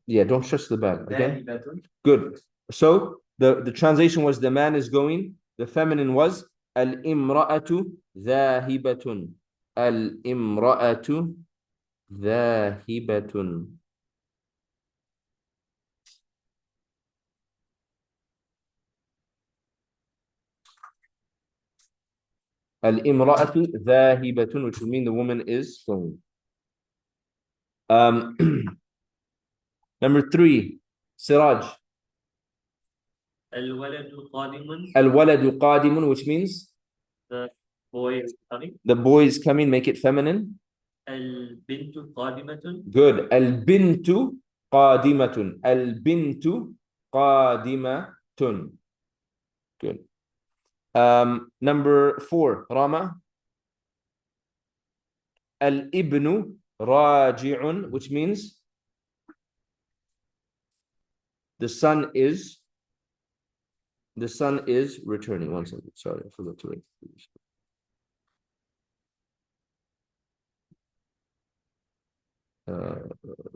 Yeah, don't stress the bad. Okay. ذاهبة. Good. So the translation was the man is going. The feminine was al-imra'atu dhahibatun. Al-imra'atu dhahibatun. Al-imra'atu dhahibatun, which would mean the woman is going. Number 3, Siraj. Al-waladu qadimun. Al-waladu qadimun, which means The boy is coming. the boy is coming. Make it feminine. Al-bintu qadimatun. Good. Al-bintu qadimatun. Al-bintu qadimatun. Good. Number 4, Rama. Al-ibnu raji'un, which means the son is returning. One second. Sorry, I forgot to write.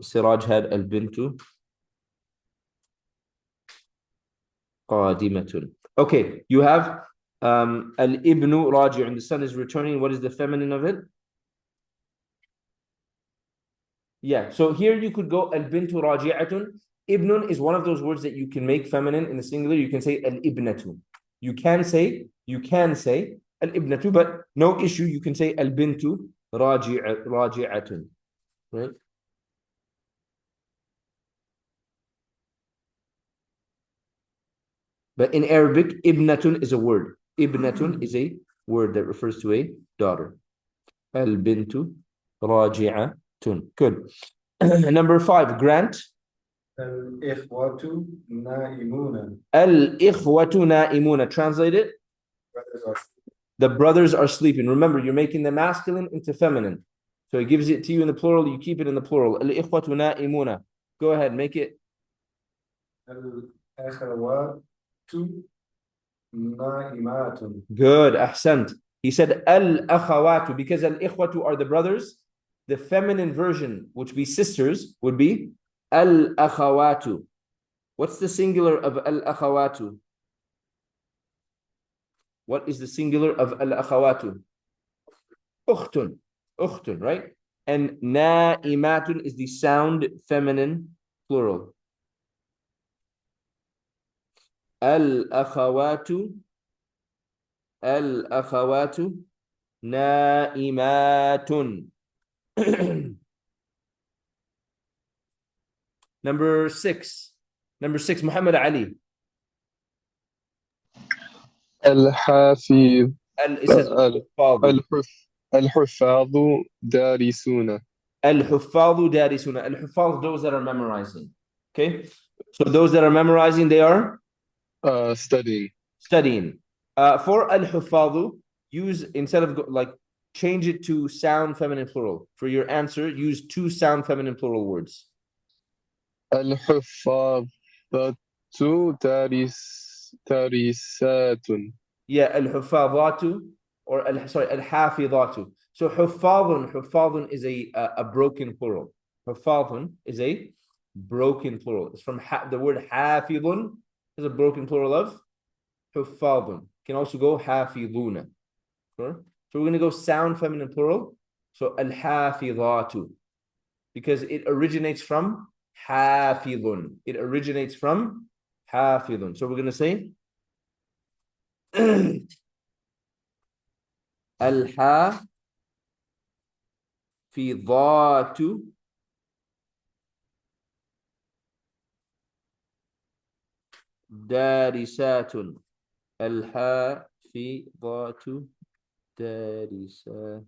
Siraj had al-bintu qadimatun. Okay, you have al-ibnu raji'un. The son is returning. What is the feminine of it? Yeah, so here you could go al-bintu raji'atun. Ibnun is one of those words that you can make feminine in the singular. You can say al-ibnatu. You can say al-ibnatu, but no issue. You can say al-bintu raji'atun. Right? But in Arabic, ibnatun is a word. Ibnatun is a word that refers to a daughter. Al-bintu raji'atun. Good. Number 5, Grant. Al-ikhwatu na'imuna. Al-ikhwatu na'imuna. Translate it. Brothers are The brothers are sleeping. Remember, you're making the masculine into feminine. So he gives it to you in the plural, you keep it in the plural. Al-ikhwatu na'imuna. Go ahead, make it. al-akhawatu na'imatun. Good, ahsant. He said al-akhawatu, because al-ikhwatu are the brothers. The feminine version, which be sisters, would be al-akhawatu. What's the singular of al-akhawatu? What is the singular of al-akhawatu? Ukhtun. Ukhtun, right? And na'imatun is the sound feminine plural. Al-akhawatu na'imatun. Number 6, Muhammad Ali. الحافظ الحفاظ دارسون. الحفاظ دارسون. الحفاظ, those that are memorizing. Okay, so those that are memorizing, they are studying. For al-hufadhu, use, instead of change it to sound feminine plural. For your answer, use 2 sound feminine plural words. الحفاظة دارسات. Yeah, al-hufadhatu or al-hafidhatu. So hufadhun is a broken plural. Hufadhun is a broken plural. It's from the word hafidhun is a broken plural of hufadhun. Can also go hafidhuna. Sure? So we're going to go sound feminine plural. So al-hafidhatu, because it originates from hafidhun. So we're going to say الحافظات دارسات الحافظات دارسات.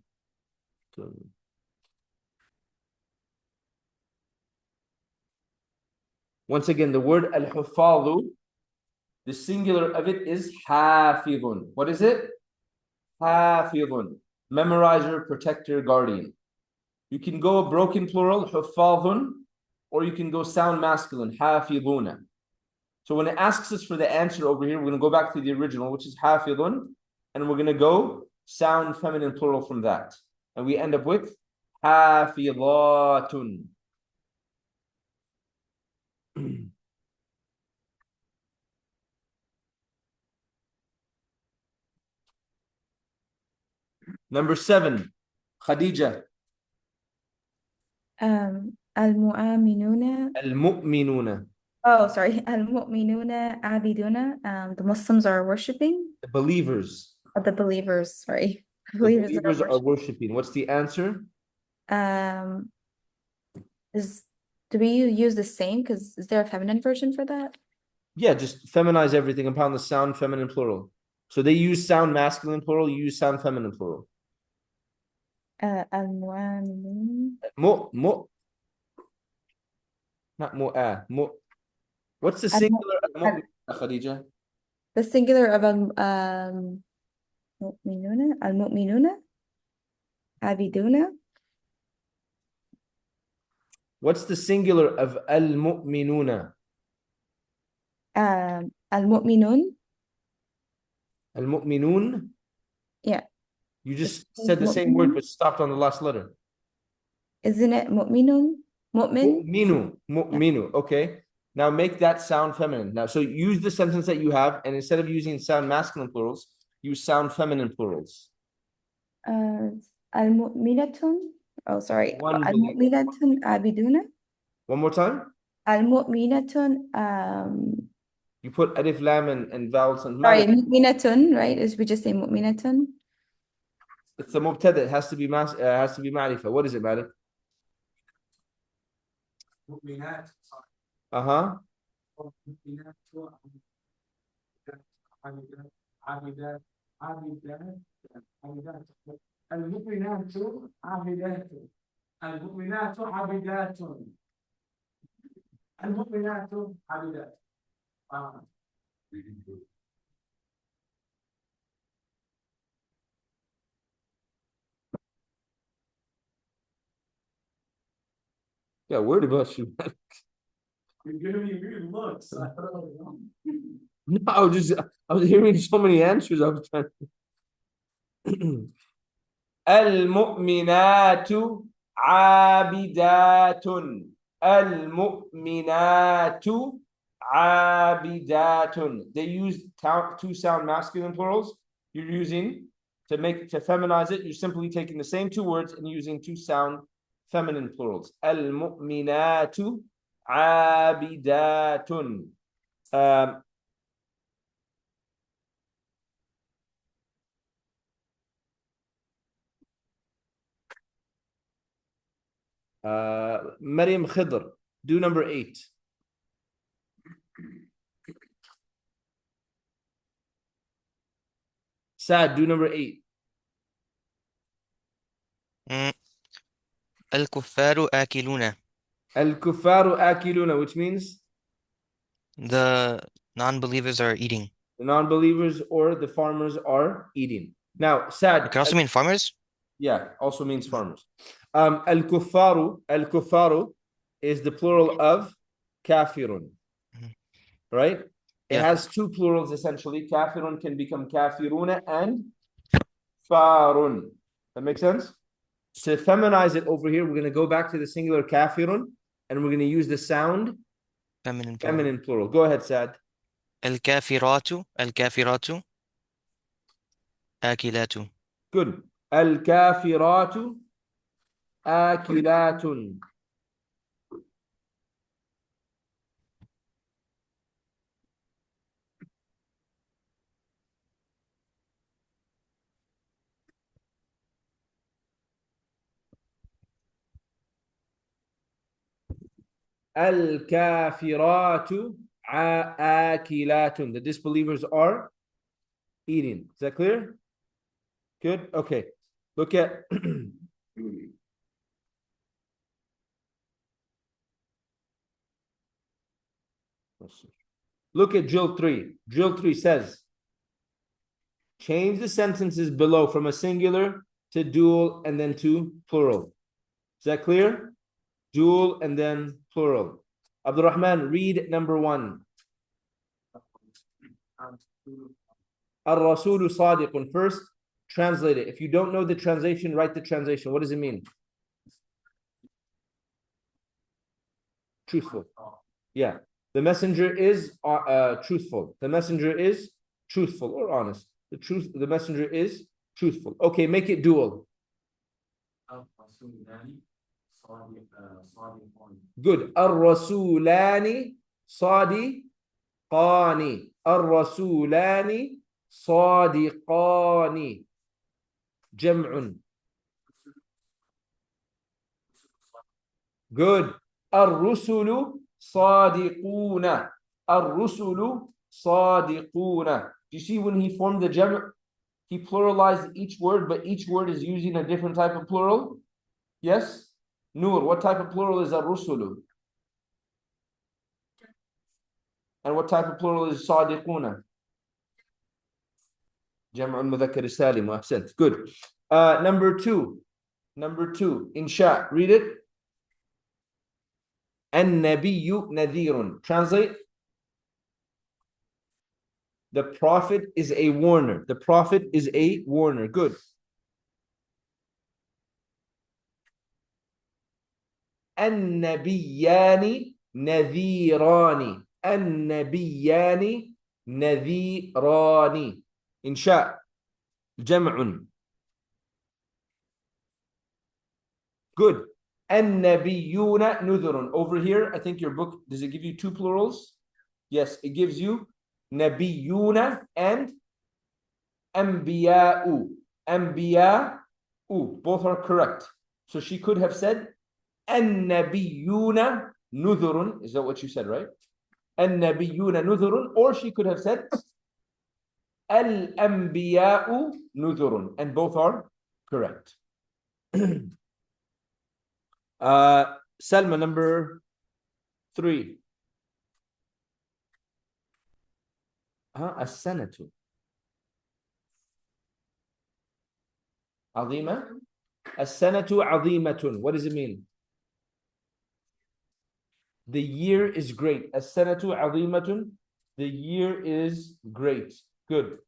Once again, the word al-hufazu, the singular of it is hafidun. What is it? Hafidun. Memorizer, protector, guardian. You can go a broken plural, hufadun, or you can go sound masculine, hafiduna. So when it asks us for the answer over here, we're going to go back to the original, which is hafidun, and we're going to go sound feminine plural from that. And we end up with hafidatun. Number 7, Khadija. المؤمنون. المؤمنون. Oh, sorry. المؤمنون عابدون. The Muslims are worshiping. The believers. The believers, sorry. The Believers believers are are worshiping. What's the answer? Um, do we use the same? Because is there a feminine version for that? Yeah, just feminize everything upon the sound feminine plural. So they use sound masculine plural, you use sound feminine plural. المؤمنون. Mu. Not mu. What's the singular of mu'min, Khadija? The singular of المؤمنون. المؤمنون عابدون. What's the singular of al-mu'minuna? المؤمنون. Al-mu'minun? Yeah. You just said the same word but stopped on the last letter. Isn't it مؤمنون? مؤمن. Mu'minu. Okay. Now make that sound feminine. Now, so use the sentence that you have, and instead of using sound masculine plurals, use sound feminine plurals. المؤمنة. Oh, sorry. One المؤمنة عابدون. One more time. المؤمنة. You put alif, lam, and vowels and Sorry, مؤمنة, right? Is we just say مؤمنة? It's the mubtada. It has to be ma'rifah. What is it, Malik? مؤمنات. Uh-huh. مؤمنات عابدات عابدات عابدات عابدات المؤمنات عابدات المؤمنات عابدات المؤمنات عابدات. Yeah, worried about you. You're giving me weird looks. I don't know. No, I was hearing so many answers. I was trying. المؤمنات عابدات المؤمنات عابدات. They use two sound masculine plurals. You're using to feminize it. You're simply taking the same two words and using two sound feminine plurals. المؤمنات عابدات. Maryam Khidr, do number 8. Sad, do number 8. الكفار آكلون. الكفار آكلون, which means? The non-believers are eating. The non-believers or the farmers are eating. Now, Sad. It can also mean farmers? Yeah, also means farmers. Al-kuffaru is the plural of kafirun. Right? It has two plurals essentially. Kafirun can become kafiruna and farun. That makes sense? To feminize it over here, we're going to go back to the singular kafirun and we're going to use the sound feminine plural. Go ahead, Sad. الكافرات آكلات. Good. الكافرات آكلات. Al-kafiratu akilatun. The disbelievers are eating. Is that clear? Good. Okay. Look at look at drill 3. Drill 3 says, change the sentences below from a singular to dual and then to plural. Is that clear? Dual and then plural. Abdul Rahman, read number 1. Ar-Rasulu Sadiqun. First, translate it. If you don't know the translation, write the translation. What does it mean? Truthful. Yeah. The messenger is truthful. The messenger is truthful or honest. The messenger is truthful. Okay, make it dual. Good. Ar-Rasulani Sadiqani. Ar-Rasulani Sadiqani. Jam'un. Good. Ar-Rusulu Sadiquna. Ar-Rusulu Sadiquna. Do you see when he formed the jam', he pluralized each word, but each word is using a different type of plural? Yes? Nur, what type of plural is Ar-Rusulu? And what type of plural is Sadiquna? Jam'ul Mudhakkar Salim. Ahsant. Good. Number 2. Number 2. Insha. Read it. An-Nabiyyu Nadhirun. Translate. The Prophet is a warner. The Prophet is a warner. Good. An-Nabiyyani Nadhirani. An-Nabiyyani Nadhirani. Insha. Jam'un. Good. An-Nabiyyuna Nudhurun. Over here, I think your book, does it give you 2 plurals? Yes, it gives you Nabiyyuna and Anbiya'u. Anbiya'u. Both are correct. So she could have said An-Nabiyyuna Nudhurun. Is that what you said, right? An-Nabiyyuna Nudhurun. Or she could have said Al-Anbiya'u Nudhurun. And both are correct. Salma, number 3. As-sanatu. Azima? As-sanatu azimatun. What does it mean? The year is great. As-sanatu azimatun. The year is great. Good.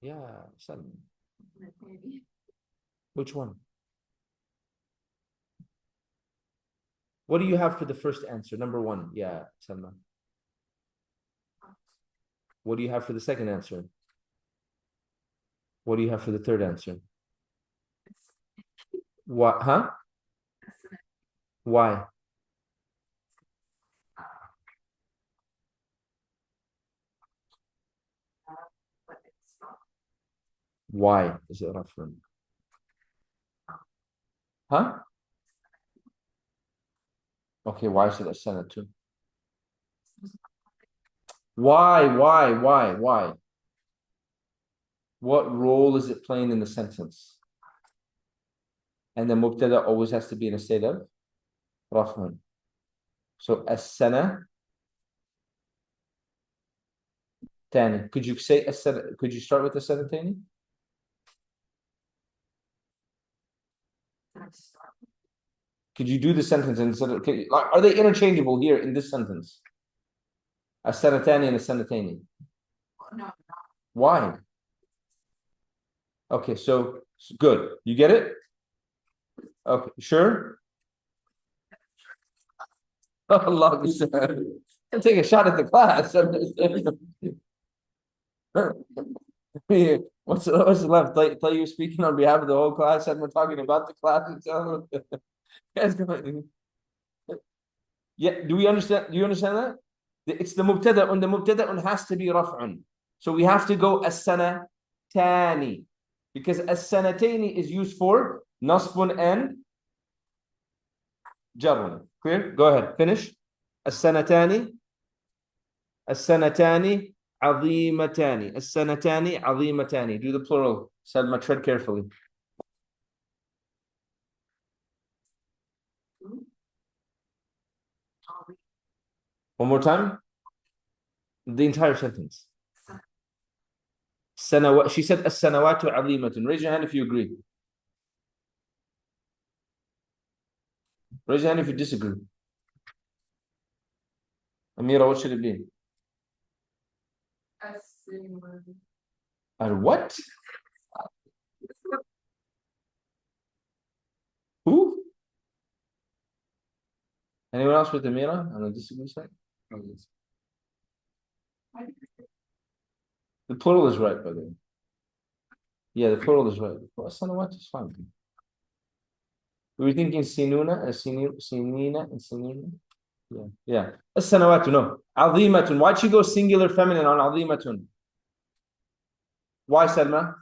Yeah, Salma. Which one? What do you have for the first answer? Number 1. Yeah, Salma. What do you have for the second answer? What do you have for the third answer? What? Huh? Why? Why is it rafran? Huh? Okay, why is it a sanad too? Why? What role is it playing in the sentence? And the mubtada always has to be in a state of rafran. So as-sana tani. Could you say as-sana? Could you start with as-sana tani? Could you do the sentence instead of, are they interchangeable here in this sentence? As-sanatani and as-sanatani. No. Why? Okay, so good. You get it? Okay, sure? Allah, I'll take a shot at the class. What's left? Tell you speaking on behalf of the whole class and we're talking about the class itself. Yeah, do you understand that? It's the mubtada, and the mubtada has to be raf'un. So we have to go as-sana tani. Because as-sanatayni is used for nasbun and jarrun. Clear? Go ahead. Finish. As-sanatani. As-sanatani azimatani. As-sanatani azimatani. Do the plural. Salma, tread carefully. One more time. The entire sentence. She said as-sanawatu azimatun. Raise your hand if you agree. Raise your hand if you disagree. Amira, what should it be? What? Who? Anyone else with Amira on the disagree side? The plural is right, by the way. Yeah, the plural is right. As-sanawat is fine. We were thinking sinuna, sinina, and sinina. Yeah. As-sanawatu, no. Azimatun. Why'd she go singular feminine on azimatun? Why, Salma?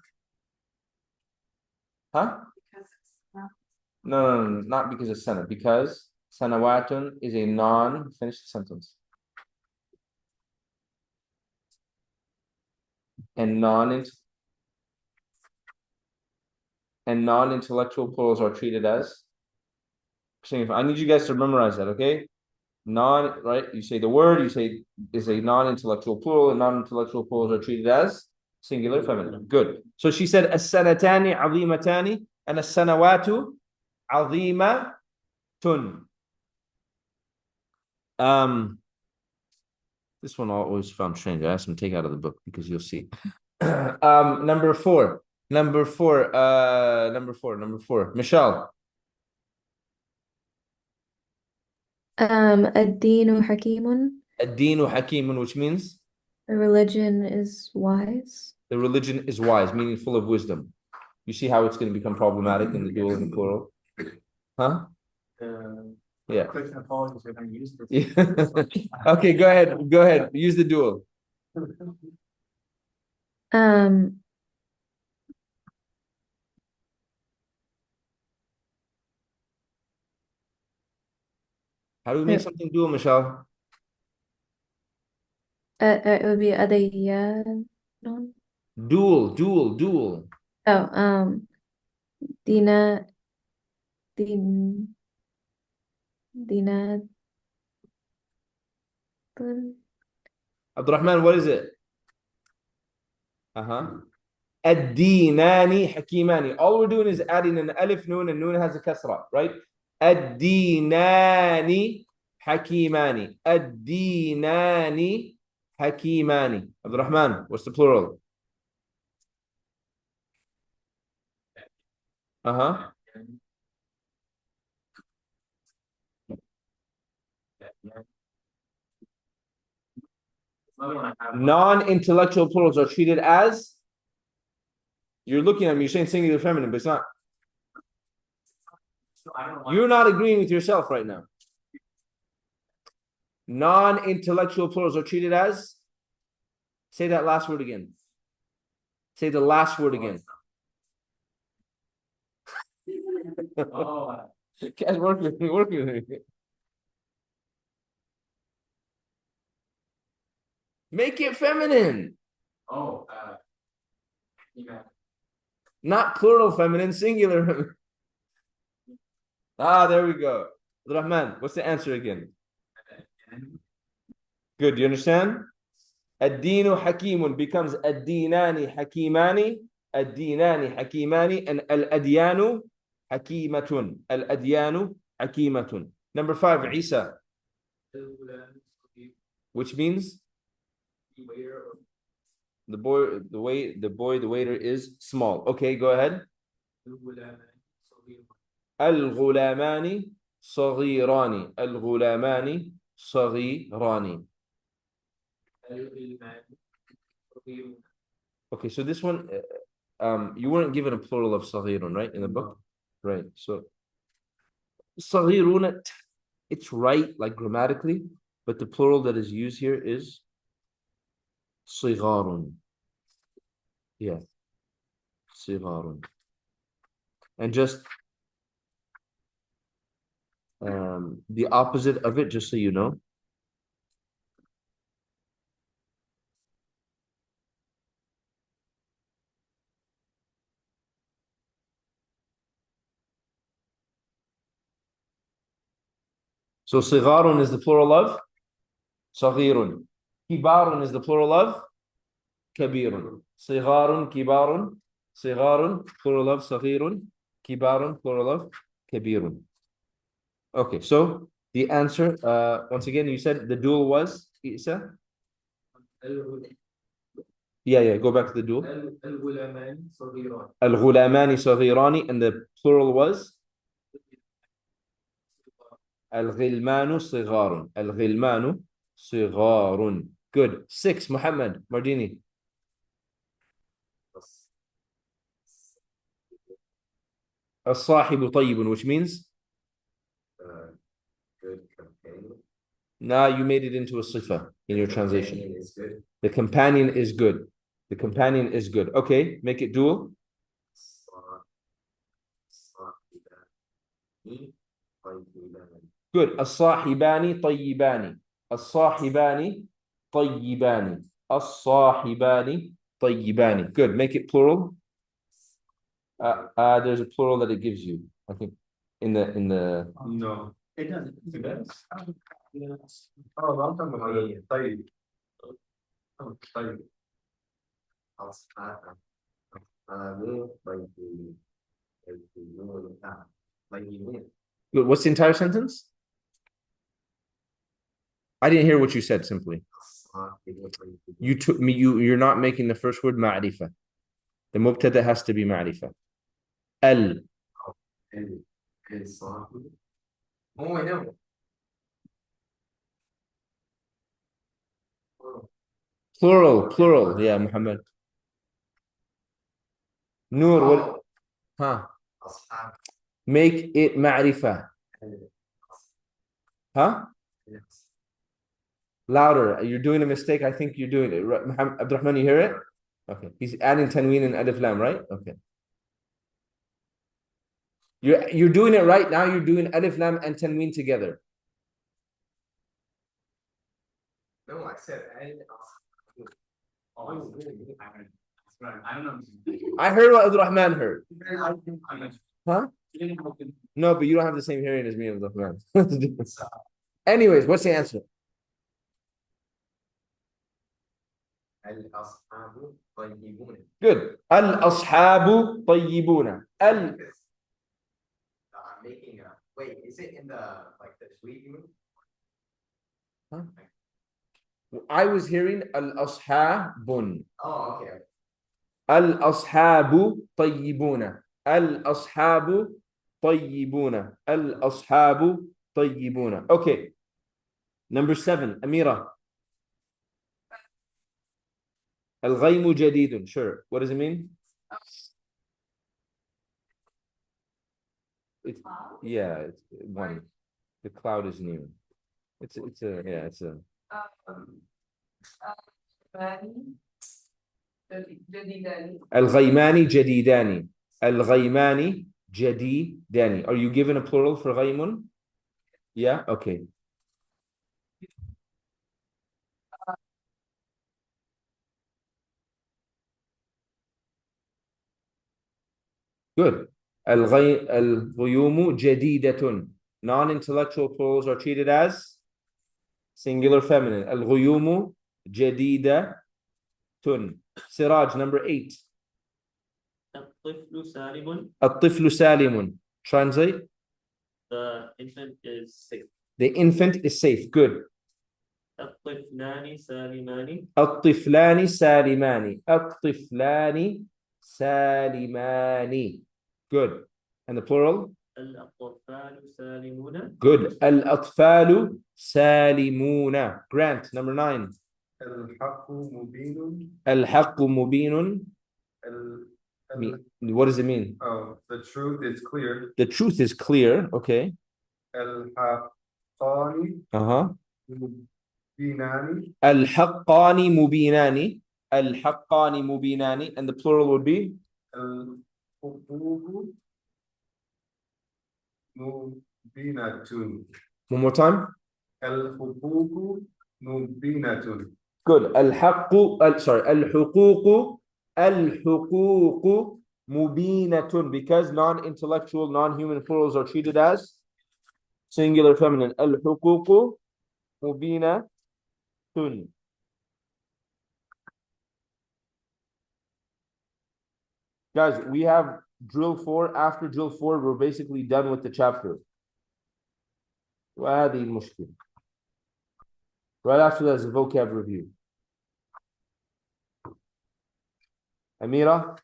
Huh? No, not because of sana. Because sanawatun is a non-finished sentence. And non-intellectual plurals are treated as. I need you guys to memorize that, okay? Right? You say the word, you say is a non-intellectual plural, and non-intellectual plurals are treated as singular feminine. Good. So she said as-sanatani azimatani and as-sanawatu azimatun. This one I always found strange. I asked him to take out of the book because you'll see. Number four. Michelle. Ad-dinu hakimun. Ad-dinu hakimun, which means? The religion is wise. The religion is wise, meaning full of wisdom. You see how it's going to become problematic in the dual and the plural? Huh? Yeah. Okay, go ahead. Use the dual. How do we make something dual, Michelle? It would be adayyan. Dual. Oh, dina, Abdurrahman, what is it? Ad-dinani hakimani. All we're doing is adding an alif noon, and noon has a kasra, right? Ad-dinani hakimani. Ad-dinani hakimani. Abdurrahman, what's the plural? Non-intellectual plurals are treated as. You're looking at me, you're saying singular feminine, but it's not. You're not agreeing with yourself right now. Non-intellectual plurals are treated as. Say that last word again. Say the last word again. Guys, work with me. Make it feminine. Not plural feminine, singular. There we go. Rahman, what's the answer again? Good, you understand? Ad-dinu hakimun becomes ad-dinani hakimani, ad-dinani hakimani, and al-adyanu hakimatun. Al-adyanu hakimatun. Number 5, Isa. Which means? The waiter is small. Okay, go ahead. Al-ghulamani saghirani. Al-ghulamani saghirani. Okay, so this one, you weren't given a plural of saghirun, right, in the book? Right, so saghirun, it's right, like grammatically, but the plural that is used here is صغار. Yeah. صغار. And just the opposite of it, just so you know. So صغار is the plural of صغير. كبار is the plural of كبير. صغار كبار. صغار plural of صغير. كبار plural of كبير. Okay, so the answer, once again, you said the dual was Isa? Yeah, go back to the dual. الغلامان صغيران. الغلامان صغيران, and the plural was الغلمان صغار. الغلمان صغار. Good. 6, Muhammad Mardini. الصاحب طيب, which means? Good companion. Now you made it into a sifa in your translation. Companion is good. The companion is good. The companion is good. Okay, make it dual. Good. الصاحبان طيبان. الصاحبان طيبان. الصاحبان طيبان. Good. Make it plural. There's a plural that it gives you. I think in the No. It doesn't. It does. Oh, I'm talking about it. طيب. Oh, طيب. Good. What's the entire sentence? I didn't hear what you said simply. You took me, you're not making the first word ma'rifah. The mubtada has to be ma'rifah. Al. Oh, I know. Plural. Yeah, Muhammad. Noor, what? Huh? Make it ma'rifah. Huh? Louder. You're doing a mistake. I think you're doing it. Muhammad Abdurrahman, you hear it? Okay. He's adding tanween and alif lam, right? Okay. You're doing it right now. You're doing alif lam and tanween together. No, I said I don't know. I heard what Abdurrahman heard. Huh? No, but you don't have the same hearing as me, Abdurrahman. Anyways, what's the answer? Good. Al-ashabu tayyibuna. I'm making a wait. Is it in the the sweet mood? Huh? I was hearing al-ashabun. Oh, okay. Al-ashabu tayyibuna. Al-ashabu tayyibuna. Al-ashabu tayyibuna. Okay. Number 7, Amira. Al-ghaymu jadidun. Sure. What does it mean? It's one. The cloud is new. It's a Al-ghaymani jadidani. Al-ghaymani jadidani. Are you given a plural for ghaymun? Yeah? Okay. Good. Al-ghuyumu jadidatun. Non-intellectual plurals are treated as singular feminine. Al-ghuyumu jadidatun. Siraj, number 8. الطفل سالم. الطفل سالم. Translate. The infant is safe. The infant is safe. Good. الطفلان سالمان. الطفلان سالمان. الطفلان سالمان. Good. And the plural? الأطفال سالمون. Good. الأطفال سالمون. Grant, number 9. الحق مبين. الحق مبين. What does it mean? Oh, the truth is clear. The truth is clear. Okay. الحقان مبينان. الحقان مبينان. الحقان مبينان. And the plural would be? الحقوق مبينة. One more time. الحقوق مبينة. Good. الحقوق مبينة, because non-intellectual, non-human plurals are treated as singular feminine. الحقوق مبينة. Guys, we have drill 4. After drill 4, we're basically done with the chapter. وهذه المشكلة. Right after that is a vocab review. Amira,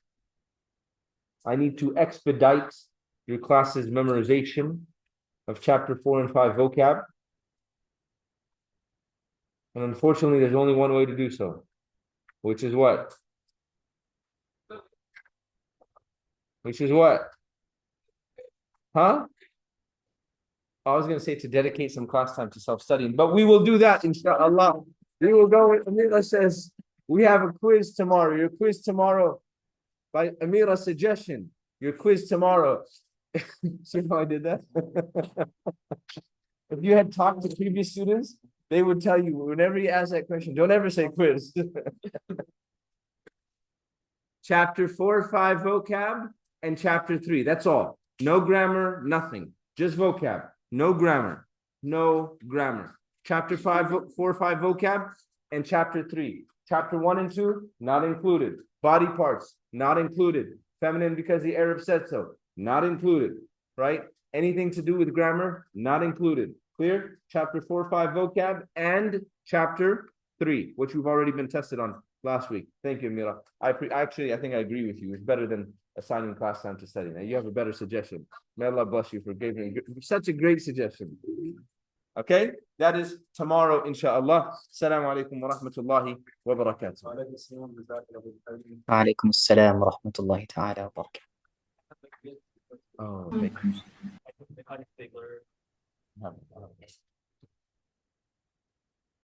I need to expedite your class's memorization of chapter 4 and 5 vocab. And unfortunately, there's only one way to do so, which is what? Which is what? Huh? I was going to say to dedicate some class time to self-studying, but we will do that, inshallah. We will go with Amira says, we have a quiz tomorrow. Your quiz tomorrow, by Amira's suggestion, your quiz tomorrow. See how I did that? If you had talked to previous students, they would tell you, whenever you ask that question, don't ever say quiz. Chapter 4, 5 vocab, and chapter 3. That's all. No grammar, nothing. Just vocab. No grammar. No grammar. Chapter 4, 5 vocab, and chapter 3. Chapter 1 and 2, not included. Body parts, not included. Feminine because the Arab said so, not included. Right? Anything to do with grammar, not included. Clear? Chapter 4, 5 vocab, and chapter 3, which we've already been tested on last week. Thank you, Mira. I think I agree with you. It's better than assigning class time to study. Now you have a better suggestion. May Allah bless you for giving such a great suggestion. Okay, that is tomorrow, inshallah. Assalamu alaikum wa rahmatullahi wa barakatuh. وعليكم السلام ورحمة الله تعالى وبركاته. Oh, thank you.